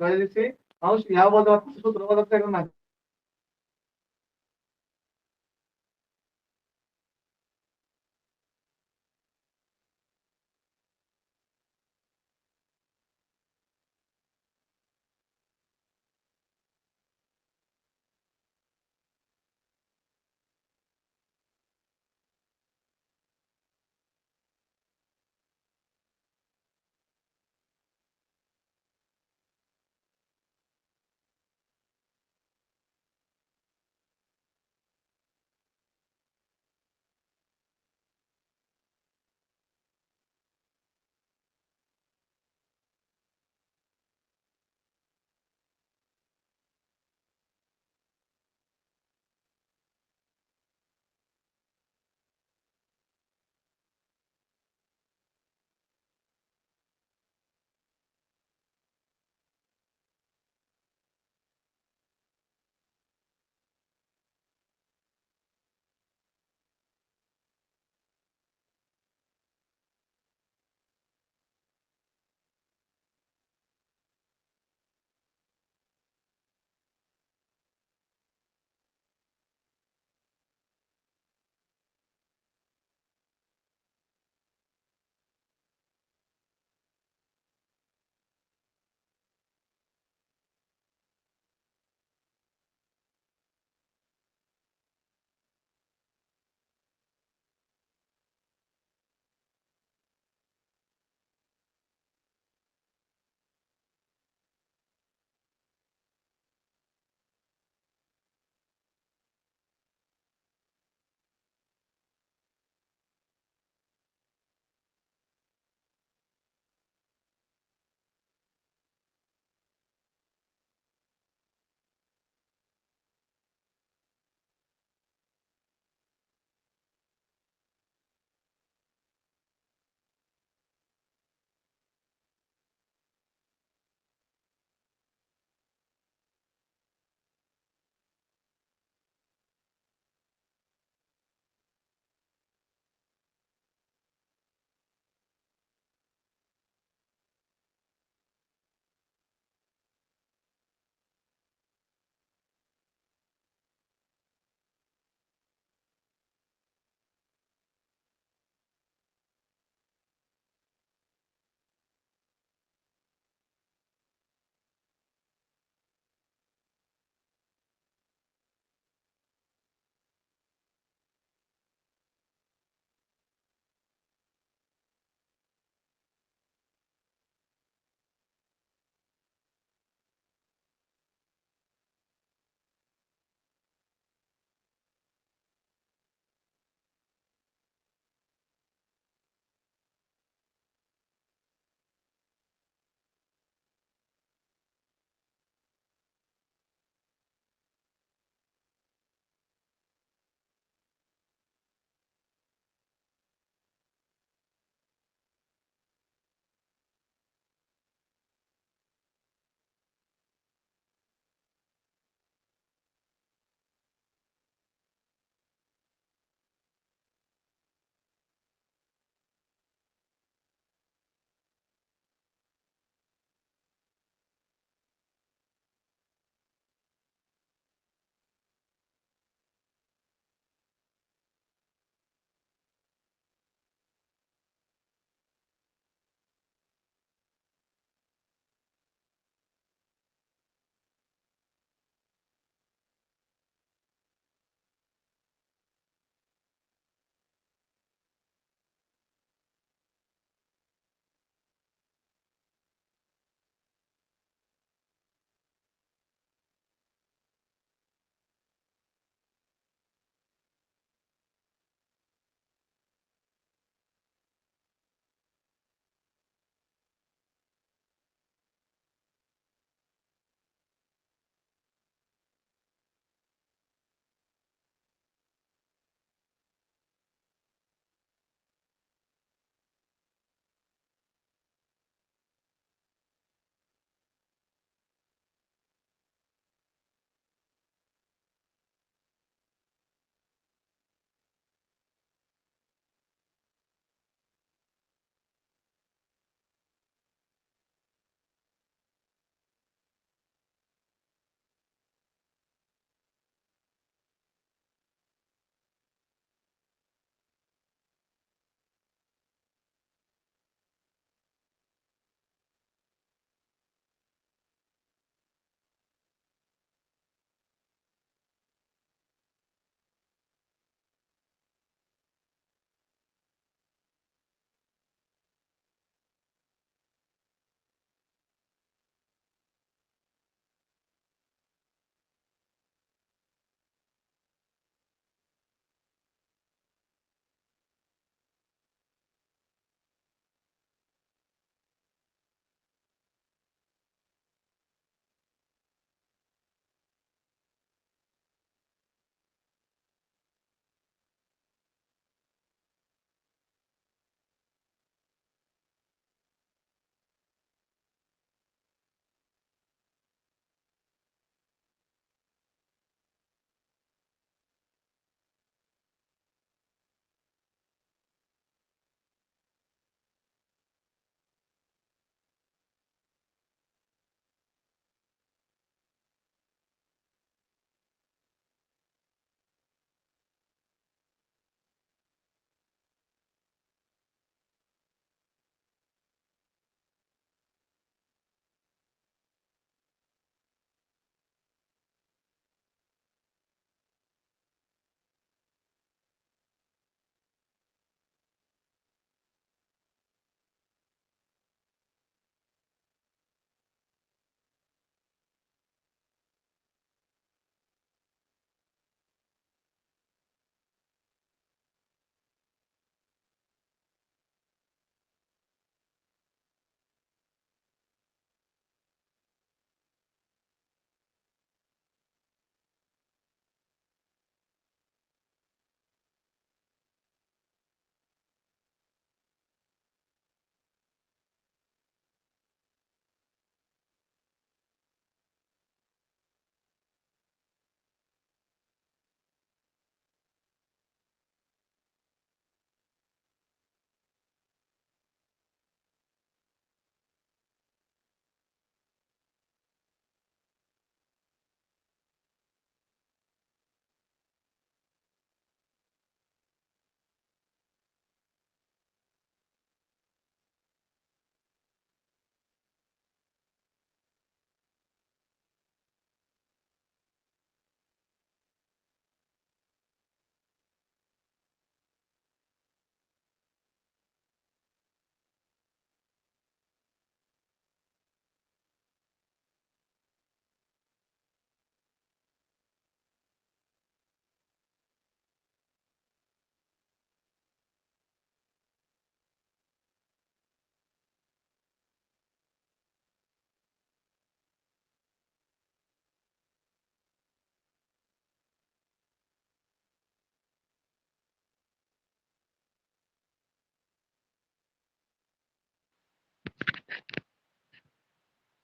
করে দিচ্ছি। মানুষ ইহাও বলতে পারতেছে 17,000 টাকা না।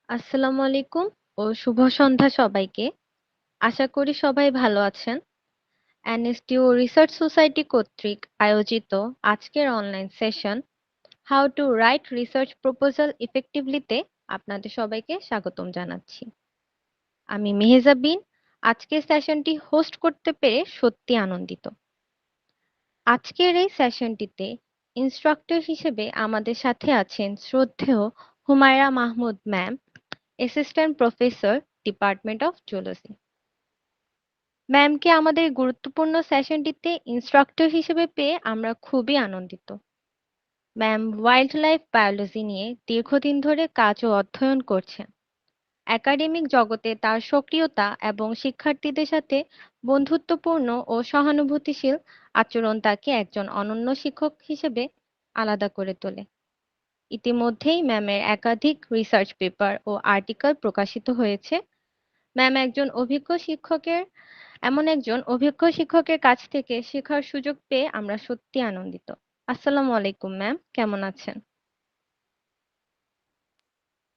আসসালামু আলাইকুম ও শুভ সন্ধ্যা সবাইকে। আশা করি সবাই ভালো আছেন। এনএসটিউ রিসার্চ সোসাইটি কর্তৃক আয়োজিত আজকের online session how to write research proposal ইফেক্টিভলিতে আপনাদের সবাইকে স্বাগতম জানাচ্ছি। আমি মেহেজাবিন আজকের সেশনটি হোস্ট করতে পেরে সত্যি আনন্দিত। আজকের এই সেশনটিতে ইনস্ট্রাক্টর হিসেবে আমাদের সাথে আছেন শ্রদ্ধেয় Humaira Mahmud ma'am, assistant professor, department of zoology. ম্যামকে আমাদের গুরুত্বপূর্ণ সেশনটিতে ইনস্ট্রাক্টর হিসেবে পেয়ে আমরা খুবই আনন্দিত। ম্যাম ওয়াইল্ড লাইফ বায়োলজি নিয়ে দীর্ঘদিন ধরে কাজ ও অধ্যয়ন করছেন। একাডেমিক জগতে তার সক্রিয়তা এবং শিক্ষার্থীদের সাথে বন্ধুত্বপূর্ণ ও সহানুভূতিশীল আচরণ তাকে একজন অনন্য শিক্ষক হিসেবে আলাদা করে তোলে। ইতিমধ্যেই ম্যামের একাধিক রিসার্চ পেপার ও আর্টিকেল প্রকাশিত হয়েছে। ম্যাম একজন অভিজ্ঞ শিক্ষকের কাছ থেকে শেখার সুযোগ পেয়ে আমরা সত্যি আনন্দিত। আসসালামু আলাইকুম ম্যাম, কেমন আছেন?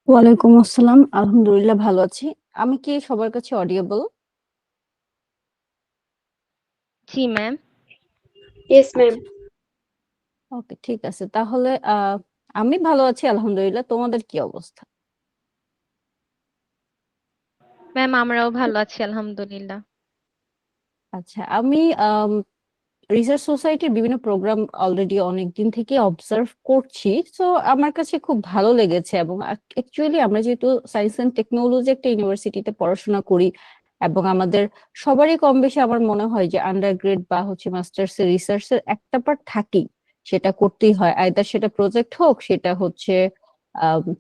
ওয়ালাইকুম আসসালাম, আলহামদুলিল্লাহ ভালো আছি। আমি কি সবার কাছে অডিয়েবল? জি ম্যাম। Yes ma'am. আচ্ছা, ওকে, ঠিক আছে। তাহলে আমি ভালো আছি আলহামদুলিল্লাহ। তোমাদের কি অবস্থা? ম্যাম আমরাও ভালো আছি আলহামদুলিল্লাহ। আচ্ছা, আমি রিসার্চ সোসাইটির বিভিন্ন প্রোগ্রাম অলরেডি অনেকদিন থেকে অবজার্ভ করছি, তো আমার কাছে খুব ভালো লেগেছে। এবং অ্যাকচুয়ালি আমরা যেহেতু সায়েন্স এন্ড টেকনোলজি একটা ইউনিভার্সিটিতে পড়াশোনা করি, এবং আমাদের সবারই কম বেশি আমার মনে হয় যে আন্ডার গ্রেড বা হচ্ছে মাস্টার্স এর রিসার্চ এর একটা পার্ট থাকেই, সেটা করতেই হয়। আইদার সেটা প্রজেক্ট হোক, সেটা হচ্ছে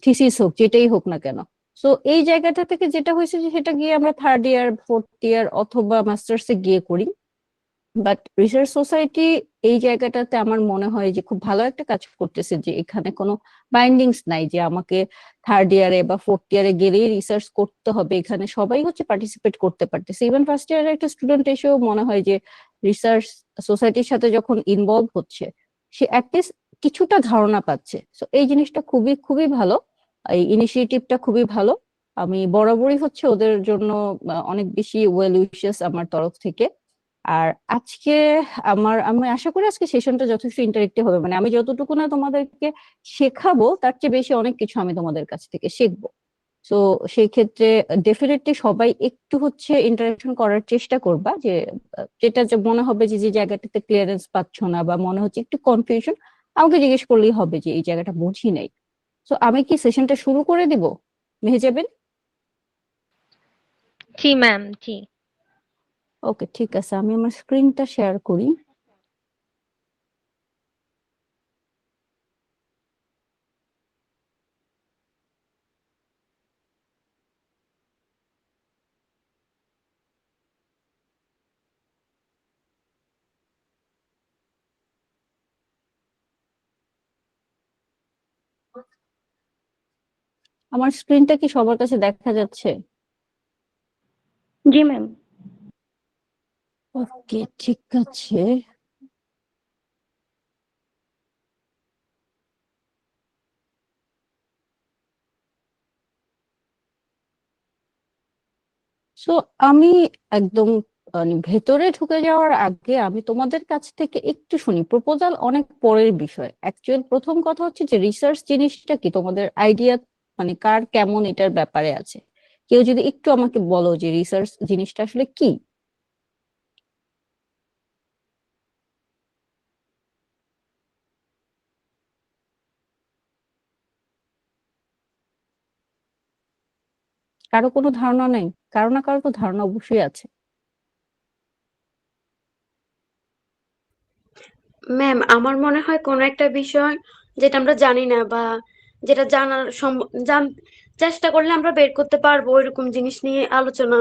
থিসিস হোক, যেটাই হোক না কেন। তো এই জায়গাটা থেকে যেটা হয়েছে যে সেটা গিয়ে আমরা থার্ড ইয়ার, ফোর্থ ইয়ার অথবা মাস্টার্সে গিয়ে করি। বাট রিসার্চ সোসাইটি এই জায়গাটাতে আমার মনে হয় যে খুব ভালো একটা কাজ করতেছে, যে এখানে কোনো বাইন্ডিংস নাই যে আমাকে থার্ড ইয়ারে বা ফোর্থ ইয়ারে গেলেই রিসার্চ করতে হবে। এখানে সবাই হচ্ছে পার্টিসিপেট করতে পারতেছে। ইভেন ফার্স্ট ইয়ারের একটা স্টুডেন্ট এসেও মনে হয় যে রিসার্চ সোসাইটির সাথে যখন ইনভলভ হচ্ছে, সে অ্যাটলিস্ট কিছুটা ধারণা পাচ্ছে। তো এই জিনিসটা খুবই খুবই ভালো, এই ইনিশিয়েটিভটা খুবই ভালো। আমি বরাবরই হচ্ছে ওদের জন্য অনেক বেশি ওয়েল উইশেস আমার তরফ থেকে। আর আজকে আমি আশা করি আজকে সেশনটা যথেষ্ট ইন্টারেক্টিভ হবে। মানে আমি যতটুকু না তোমাদেরকে শেখাবো, তার চেয়ে বেশি অনেক কিছু আমি তোমাদের কাছ থেকে শিখবো। তো সেই ক্ষেত্রে ডেফিনেটলি সবাই একটু হচ্ছে ইন্টারাকশন করার চেষ্টা করবা, যে যেটা যে মনে হবে যে যে জায়গাটাতে ক্লিয়ারেন্স পাচ্ছ না বা মনে হচ্ছে একটু কনফিউশন, আমাকে জিজ্ঞেস করলেই হবে যে এই জায়গাটা বুঝি নাই। তো আমি কি সেশনটা শুরু করে দিব, মেহেজাবিন? জি ম্যাম, জি। ওকে, ঠিক আছে, আমি আমার স্ক্রিনটা শেয়ার করি। আমার স্ক্রিনটা কি সবার কাছে দেখা যাচ্ছে? জি ম্যাম। ওকে, ঠিক আছে। সো আমি একদম মানে ভেতরে ঢুকে যাওয়ার আগে আমি তোমাদের কাছ থেকে একটু শুনি। প্রপোজাল অনেক পরের বিষয়, অ্যাকচুয়াল প্রথম কথা হচ্ছে যে রিসার্চ জিনিসটা কি, তোমাদের আইডিয়া মানে কার কেমন এটার ব্যাপারে আছে? কেউ যদি একটু আমাকে বলো যে রিসার্চ জিনিসটা আসলে কি। কারো কোনো ধারণা নেই? কারো না কারো তো ধারণা অবশ্যই আছে। ম্যাম, আমার মনে হয় কোনো একটা বিষয় যেটা আমরা জানি না বা যেটা চেষ্টা করলে আমরা বের করতে পারবো, এরকম জিনিস নিয়ে আলোচনা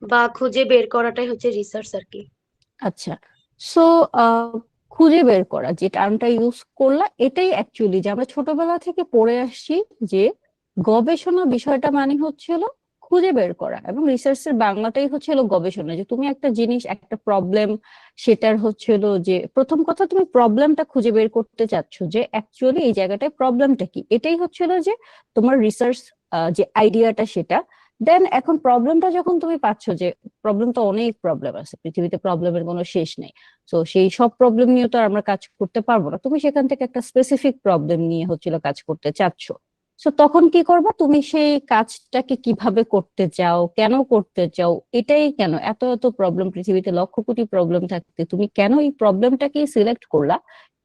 বা খুঁজে বের করাটাই হচ্ছে রিসার্চ আর কি। আচ্ছা, সো খুঁজে বের করা যে টার্মটা ইউজ করলা, এটাই অ্যাকচুয়ালি যে আমরা ছোটবেলা থেকে পড়ে আসছি, যে গবেষণা বিষয়টা মানে হচ্ছে হলো খুঁজে বের করা। এবং রিসার্চের বাংলাটাই হচ্ছে হলো গবেষণা, যে তুমি একটা জিনিস, একটা প্রবলেম, সেটার হচ্ছে হলো যে প্রথম কথা তুমি প্রবলেমটা খুঁজে বের করতে চাচ্ছ, যে অ্যাকচুয়ালি এই জায়গাটায় প্রবলেমটা কি। এটাই হচ্ছে হলো যে তোমার রিসার্চ যে আইডিয়াটা সেটা। দেন এখন প্রবলেমটা যখন তুমি পাচ্ছ, যে প্রবলেম তো অনেক প্রবলেম আছে পৃথিবীতে, প্রবলেমের কোনো শেষ নেই। তো সেই সব প্রবলেম নিয়ে তো আর আমরা কাজ করতে পারবো না, তুমি সেখান থেকে একটা স্পেসিফিক প্রবলেম নিয়ে হচ্ছিল কাজ করতে চাচ্ছ। তো তখন কি করবা, তুমি সেই কাজটাকে কিভাবে করতে চাও, কেন করতে চাও, এটাই কেন এত এত প্রবলেম পৃথিবীতে, লক্ষ কোটি প্রবলেম থাকতে তুমি কেন এই প্রবলেমটাকেই সিলেক্ট করলা,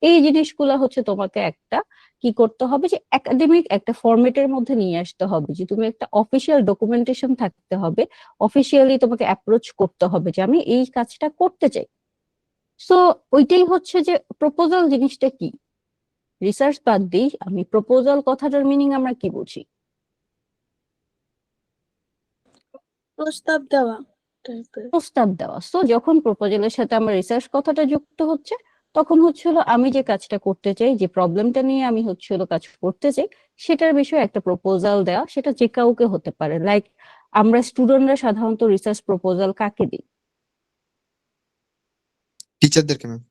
এই জিনিসগুলা হচ্ছে তোমাকে একটা কি করতে হবে, যে একাডেমিক একটা ফরম্যাটের মধ্যে নিয়ে আসতে হবে, যে তুমি একটা অফিসিয়াল ডকুমেন্টেশন থাকতে হবে, অফিসিয়ালি তোমাকে অ্যাপ্রোচ করতে হবে যে আমি এই কাজটা করতে চাই। সো ওইটাই হচ্ছে যে প্রপোজাল জিনিসটা কি। রিসার্চ বাদ দিই, আমি প্রপোজাল কথাটার মিনিং আমরা কি বুঝি? প্রস্তাব দেওয়া টাইপের। প্রস্তাব দেওয়া। সো যখন প্রপোজালের সাথে আমার রিসার্চ কথাটা যুক্ত হচ্ছে, তখন হচ্ছে হলো আমি যে কাজটা করতে চাই, যে প্রবলেমটা নিয়ে আমি হচ্ছে হলো কাজ করতে চাই, সেটার বিষয়ে একটা প্রপোজাল দেওয়া। সেটা যে কাউকে হতে পারে, লাইক আমরা স্টুডেন্টরা সাধারণত রিসার্চ প্রপোজাল কাকে দিই? টিচারদেরকে ম্যাম।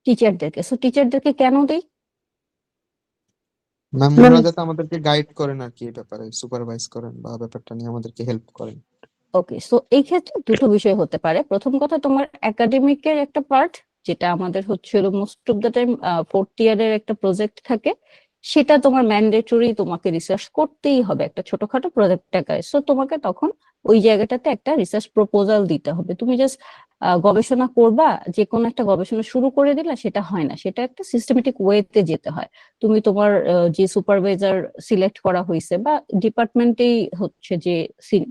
টিচারদেরকে। সো টিচারদেরকে কেন দিই? ম্যাম ওনারা যাতে আমাদেরকে গাইড করেন আর কি, এই ব্যাপারে সুপারভাইজ করেন বা ব্যাপারটা নিয়ে আমাদেরকে হেল্প করেন। ওকে, সো এই ক্ষেত্রে দুটো বিষয় হতে পারে। প্রথম কথা, তোমার একাডেমিকের একটা পার্ট, যেটা আমাদের হচ্ছে হলো most of the time fourth ইয়ারের একটা প্রজেক্ট থাকে, সেটা তোমার ম্যান্ডেটরি, তোমাকে রিসার্চ করতেই হবে একটা ছোটখাটো প্রজেক্ট আকারে। সো তোমাকে তখন ওই জায়গাটাতে একটা রিসার্চ প্রপোজাল দিতে হবে। তুমি জাস্ট গবেষণা করবা, যে কোনো একটা গবেষণা শুরু করে দিলা, সেটা হয় না, সেটা একটা সিস্টেমেটিক ওয়েতে যেতে হয়। তুমি তোমার যে সুপারভাইজার সিলেক্ট করা হয়েছে বা ডিপার্টমেন্টেই হচ্ছে যে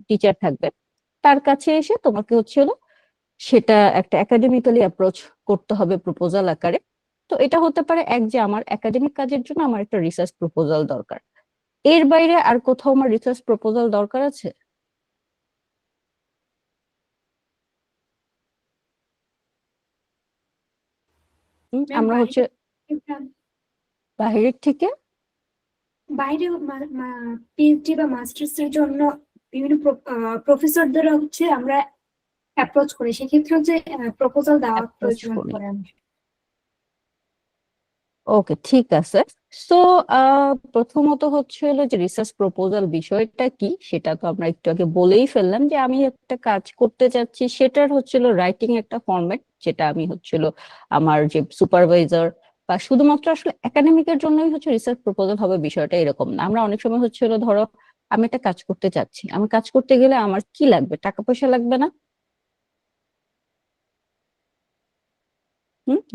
টিচার থাকবে, তার কাছে এসে তোমাকে হচ্ছে হলো সেটা একটা একাডেমিক্যালি অ্যাপ্রোচ করতে হবে প্রপোজাল আকারে। তো এটা হতে পারে এক, যে আমার একাডেমিক কাজের জন্য আমার একটা রিসার্চ প্রপোজাল দরকার। এর বাইরে আর কোথাও আমার রিসার্চ প্রপোজাল দরকার আছে? আমরা হচ্ছে বাইরের থেকে বাইরে পিএইচডি বা মাস্টার্স এর জন্য বিভিন্ন প্রফেসরদের হচ্ছে আমরা অ্যাপ্রোচ করি, সেক্ষেত্রে যে প্রপোজাল দেওয়া approach প্রয়োজন করি। পড়ে আমাদের। ওকে, ঠিক আছে। সো প্রথমত হচ্ছে হলো যে রিসার্চ প্রপোজাল বিষয়টা কি, সেটা তো আমরা একটু আগে বলেই ফেললাম, যে আমি একটা কাজ করতে চাচ্ছি, সেটার হচ্ছিল রাইটিং একটা ফরম্যাট, যেটা আমি হচ্ছিল আমার যে সুপারভাইজার বা শুধুমাত্র আসলে একাডেমিকের জন্যই হচ্ছে রিসার্চ প্রপোজাল হবে, বিষয়টা এরকম না। আমরা অনেক সময় হচ্ছে হলো, ধরো আমি একটা কাজ করতে চাচ্ছি, আমি কাজ করতে গেলে আমার কি লাগবে, টাকা পয়সা লাগবে না?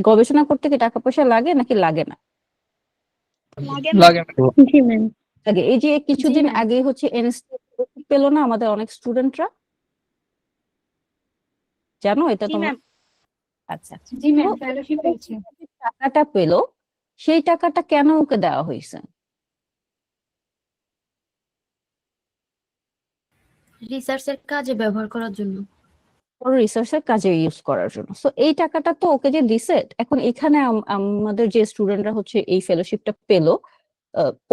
গবেষণা করতে কি টাকা পয়সা লাগে নাকি লাগে না? লাগে জি ম্যাম। আগে এই যে কিছুদিন ma'am. আগে হচ্ছে এনএসটি পেলো না আমাদের অনেক স্টুডেন্টরা, জানো এটা জি তোমরা? ম্যাম। আচ্ছা, জি ম্যাম, তো ফেলোশিপ ও পেয়েছে। যে টাকাটা পেলো, সেই টাকাটা কেন ওকে দেওয়া হয়েছে? রিসার্চের কাজে ব্যবহার করার জন্য। ওর রিসার্চের কাজে ইউজ করার জন্য। সো এই টাকাটা তো ওকে যে দিছে, এখন এখানে আমাদের যে স্টুডেন্টরা হচ্ছে এই ফেলোশিপটা পেলো,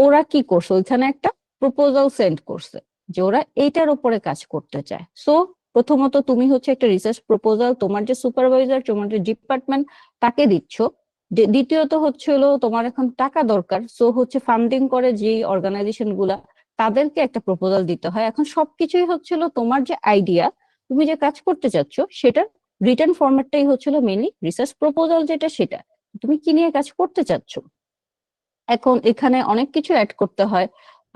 ওরা কি করছে, ওইখানে একটা প্রপোজাল সেন্ড করছে যে ওরা এইটার উপরে কাজ করতে চায়। সো প্রথমত তুমি হচ্ছে একটা রিসার্চ প্রপোজাল তোমার যে সুপারভাইজার, তোমার যে ডিপার্টমেন্ট, তাকে দিচ্ছ। দ্বিতীয়ত হচ্ছে হলো তোমার এখন টাকা দরকার, সো হচ্ছে ফান্ডিং করে যে অর্গানাইজেশন গুলা, তাদেরকে একটা প্রপোজাল দিতে হয়। এখন সবকিছুই হচ্ছিল তোমার যে আইডিয়া, তুমি যে কাজ করতে চাচ্ছ, সেটার রিটার্ন ফরম্যাটটাই হচ্ছিল মেইনলি রিসার্চ প্রপোজাল, যেটা সেটা তুমি কি নিয়ে কাজ করতে চাচ্ছ। এখন এখানে অনেক কিছু অ্যাড করতে হয়।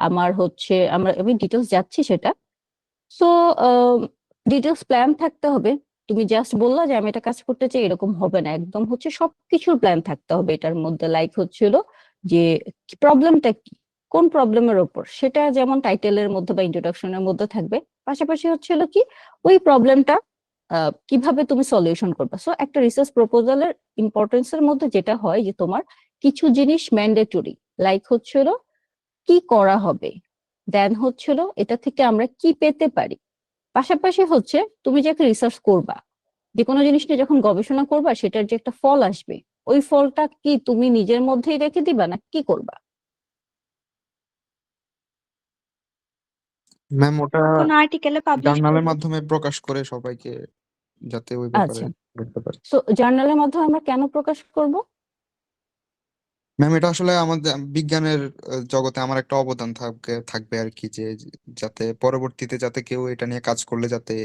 আমার হচ্ছে আমি ডিটেলস যাচ্ছি সেটা। সো ডিটেলস প্ল্যান থাকতে হবে। তুমি জাস্ট বললা যে আমি এটা কাজ করতে চাই, এরকম হবে না, একদম হচ্ছে সবকিছুর প্ল্যান থাকতে হবে এটার মধ্যে। লাইক হচ্ছিল যে প্রবলেমটা কি, কোন প্রবলেমের ওপর, সেটা যেমন টাইটেলের মধ্যে বা ইন্ট্রোডাকশনের মধ্যে থাকবে। পাশাপাশি হচ্ছিল কি ওই প্রবলেমটা কিভাবে তুমি সলিউশন করবে। সো একটা রিসার্চ প্রপোজালের ইম্পর্টেন্সের মধ্যে যেটা হয়, যে তোমার কিছু জিনিস ম্যান্ডেটরি, লাইক হচ্ছিল কি করা হবে, দেন হচ্ছিল এটা থেকে আমরা কি পেতে পারি। পাশাপাশি হচ্ছে তুমি যে একটা রিসার্চ করবা, যে কোনো জিনিস নিয়ে যখন গবেষণা করবা, সেটার যে একটা ফল আসবে, ওই ফলটা কি তুমি নিজের মধ্যেই রেখে দিবা না কি করবা? ম্যাম ওটা কোন আর্টিকেলে পাবলিশ জার্নালের করব। মাধ্যমে প্রকাশ করে সবাইকে, যাতে ওই ব্যাপারে আচ্ছা, করতে পারে। তো জার্নালের মাধ্যমে আমরা কেন প্রকাশ করব? ম্যাম এটা আসলে আমাদের বিজ্ঞানের জগতে আমার একটা অবদান থাকবে আর কি, যে যাতে পরবর্তীতে যাতে কেউ এটা নিয়ে কাজ করলে যাতে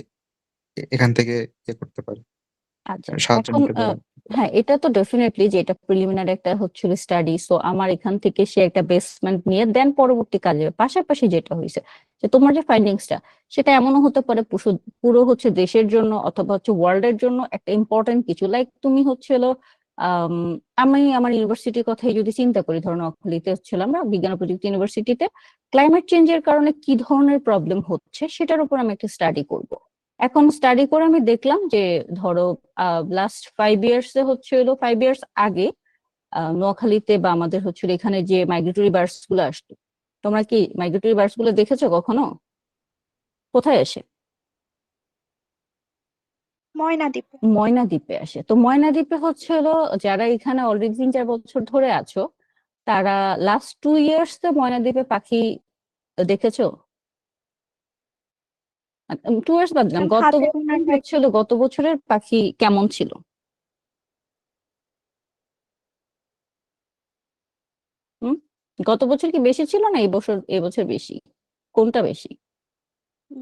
এখান থেকে করতে পারে, আচ্ছা সাহায্য এখন নিতে পারে। হ্যাঁ, এটা তো ডেফিনেটলি যে এটা প্রিলিমিনারি একটা হচ্ছিল স্টাডি, সো আমার এখান থেকে সে একটা বেসমেন্ট নিয়ে দেন পরবর্তী কাজে পাশাপাশি যেটা হয়েছে যে তোমার যে ফাইন্ডিংসটা সেটা এমনও হতে পারে পুরো হচ্ছে দেশের জন্য অথবা হচ্ছে ওয়ার্ল্ডের জন্য একটা ইম্পর্টেন্ট কিছু, লাইক তুমি হচ্ছিল আম, আমি আমার ইউনিভার্সিটির কথাই যদি চিন্তা করি, ধরো নোয়াখালীতে হচ্ছিল আমরা বিজ্ঞান ও প্রযুক্তি ইউনিভার্সিটিতে ক্লাইমেট চেঞ্জের কারণে কি ধরনের প্রবলেম হচ্ছে সেটার উপর আমি একটা স্টাডি করব। এখন স্টাডি করে আমি দেখলাম যে ধরো লাস্ট 5 ইয়ার্স হচ্ছিল 5 ইয়ার্স আগে নোয়াখালীতে বা আমাদের হচ্ছিল এখানে যে মাইগ্রেটরি বার্ডস গুলো আসতো, তোমরা কি মাইগ্রেটরি বার্ডস গুলো দেখেছো কখনো? কোথায় আসে? ময়না দ্বীপে। ময়না দ্বীপে আসে। তো ময়না দ্বীপে হচ্ছিল যারা এখানে অলরেডি 3-4 বছর ধরে আছো তারা লাস্ট 2 ইয়ার্স ময়না দ্বীপে পাখি দেখেছো? 2 ইয়ার্স বাদ দিলাম, ম্যাম গত হাতে বছর গোনা হচ্ছিল গত বছরের পাখি কেমন ছিল? হুম, গত বছর কি বেশি ছিল না এবছর বেশি? কোনটা বেশি?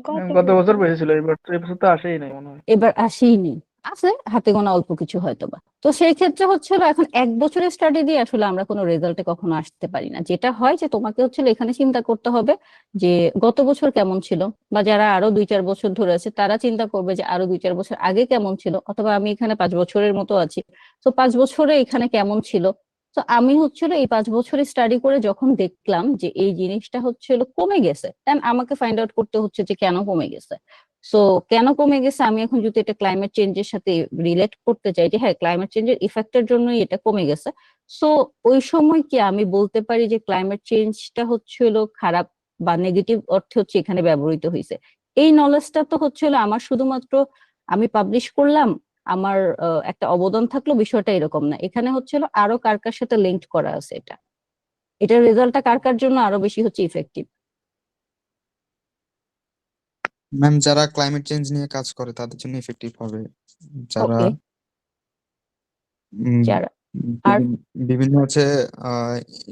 গত গত বছর বছর। বেশি ছিল, এবছর তো আসেই নাই মনে হয়। এবার আসেইনি, আছে হাতে গোনা অল্প কিছু হয়তোবা। তো সেই ক্ষেত্রে হচ্ছিল এখন 1 বছরের স্টাডি দিয়ে আসলে আমরা কোনো রেজাল্টে কখনো আসতে পারি না। যেটা হয় যে তোমাকে হচ্ছিল এখানে চিন্তা করতে হবে যে গত বছর কেমন ছিল, বা যারা আরো 2-4 বছর ধরে আছে তারা চিন্তা করবে যে আরো 2-4 বছর আগে কেমন ছিল, অথবা আমি এখানে 5 বছরের মতো আছি, তো 5 বছরে এখানে কেমন ছিল। তো আমি হচ্ছিল এই 5 বছরে স্টাডি করে যখন দেখলাম যে এই জিনিসটা হচ্ছিল কমে গেছে, দেন আমাকে ফাইন্ড আউট করতে হচ্ছে যে কেন কমে গেছে। সো কেন কমে গেছে, আমি এখন যদি এটা ক্লাইমেট চেঞ্জের সাথে রিলেট করতে চাই যে হ্যাঁ ক্লাইমেট চেঞ্জের ইফেক্টের জন্যই এটা কমে গেছে, সো ওই সময় কি আমি বলতে পারি যে ক্লাইমেট চেঞ্জটা হচ্ছিল খারাপ বা নেগেটিভ অর্থে হচ্ছে এখানে ব্যবহৃত হয়েছে। এই নলেজটা তো হচ্ছিল আমার শুধুমাত্র আমি পাবলিশ করলাম, আমার একটা অবদান থাকলো, বিষয়টা এরকম না। এখানে হচ্ছিল আরো কার কার সাথে লিঙ্ক করা আছে, এটার রেজাল্টটা কার কার জন্য আরো বেশি হচ্ছে ইফেক্টিভ। ম্যাম যারা ক্লাইমেট চেঞ্জ নিয়ে কাজ করে তাদের জন্য ইফেক্টিভ হবে, যারা ওকে, উম, যারা আর বিভিন্ন হচ্ছে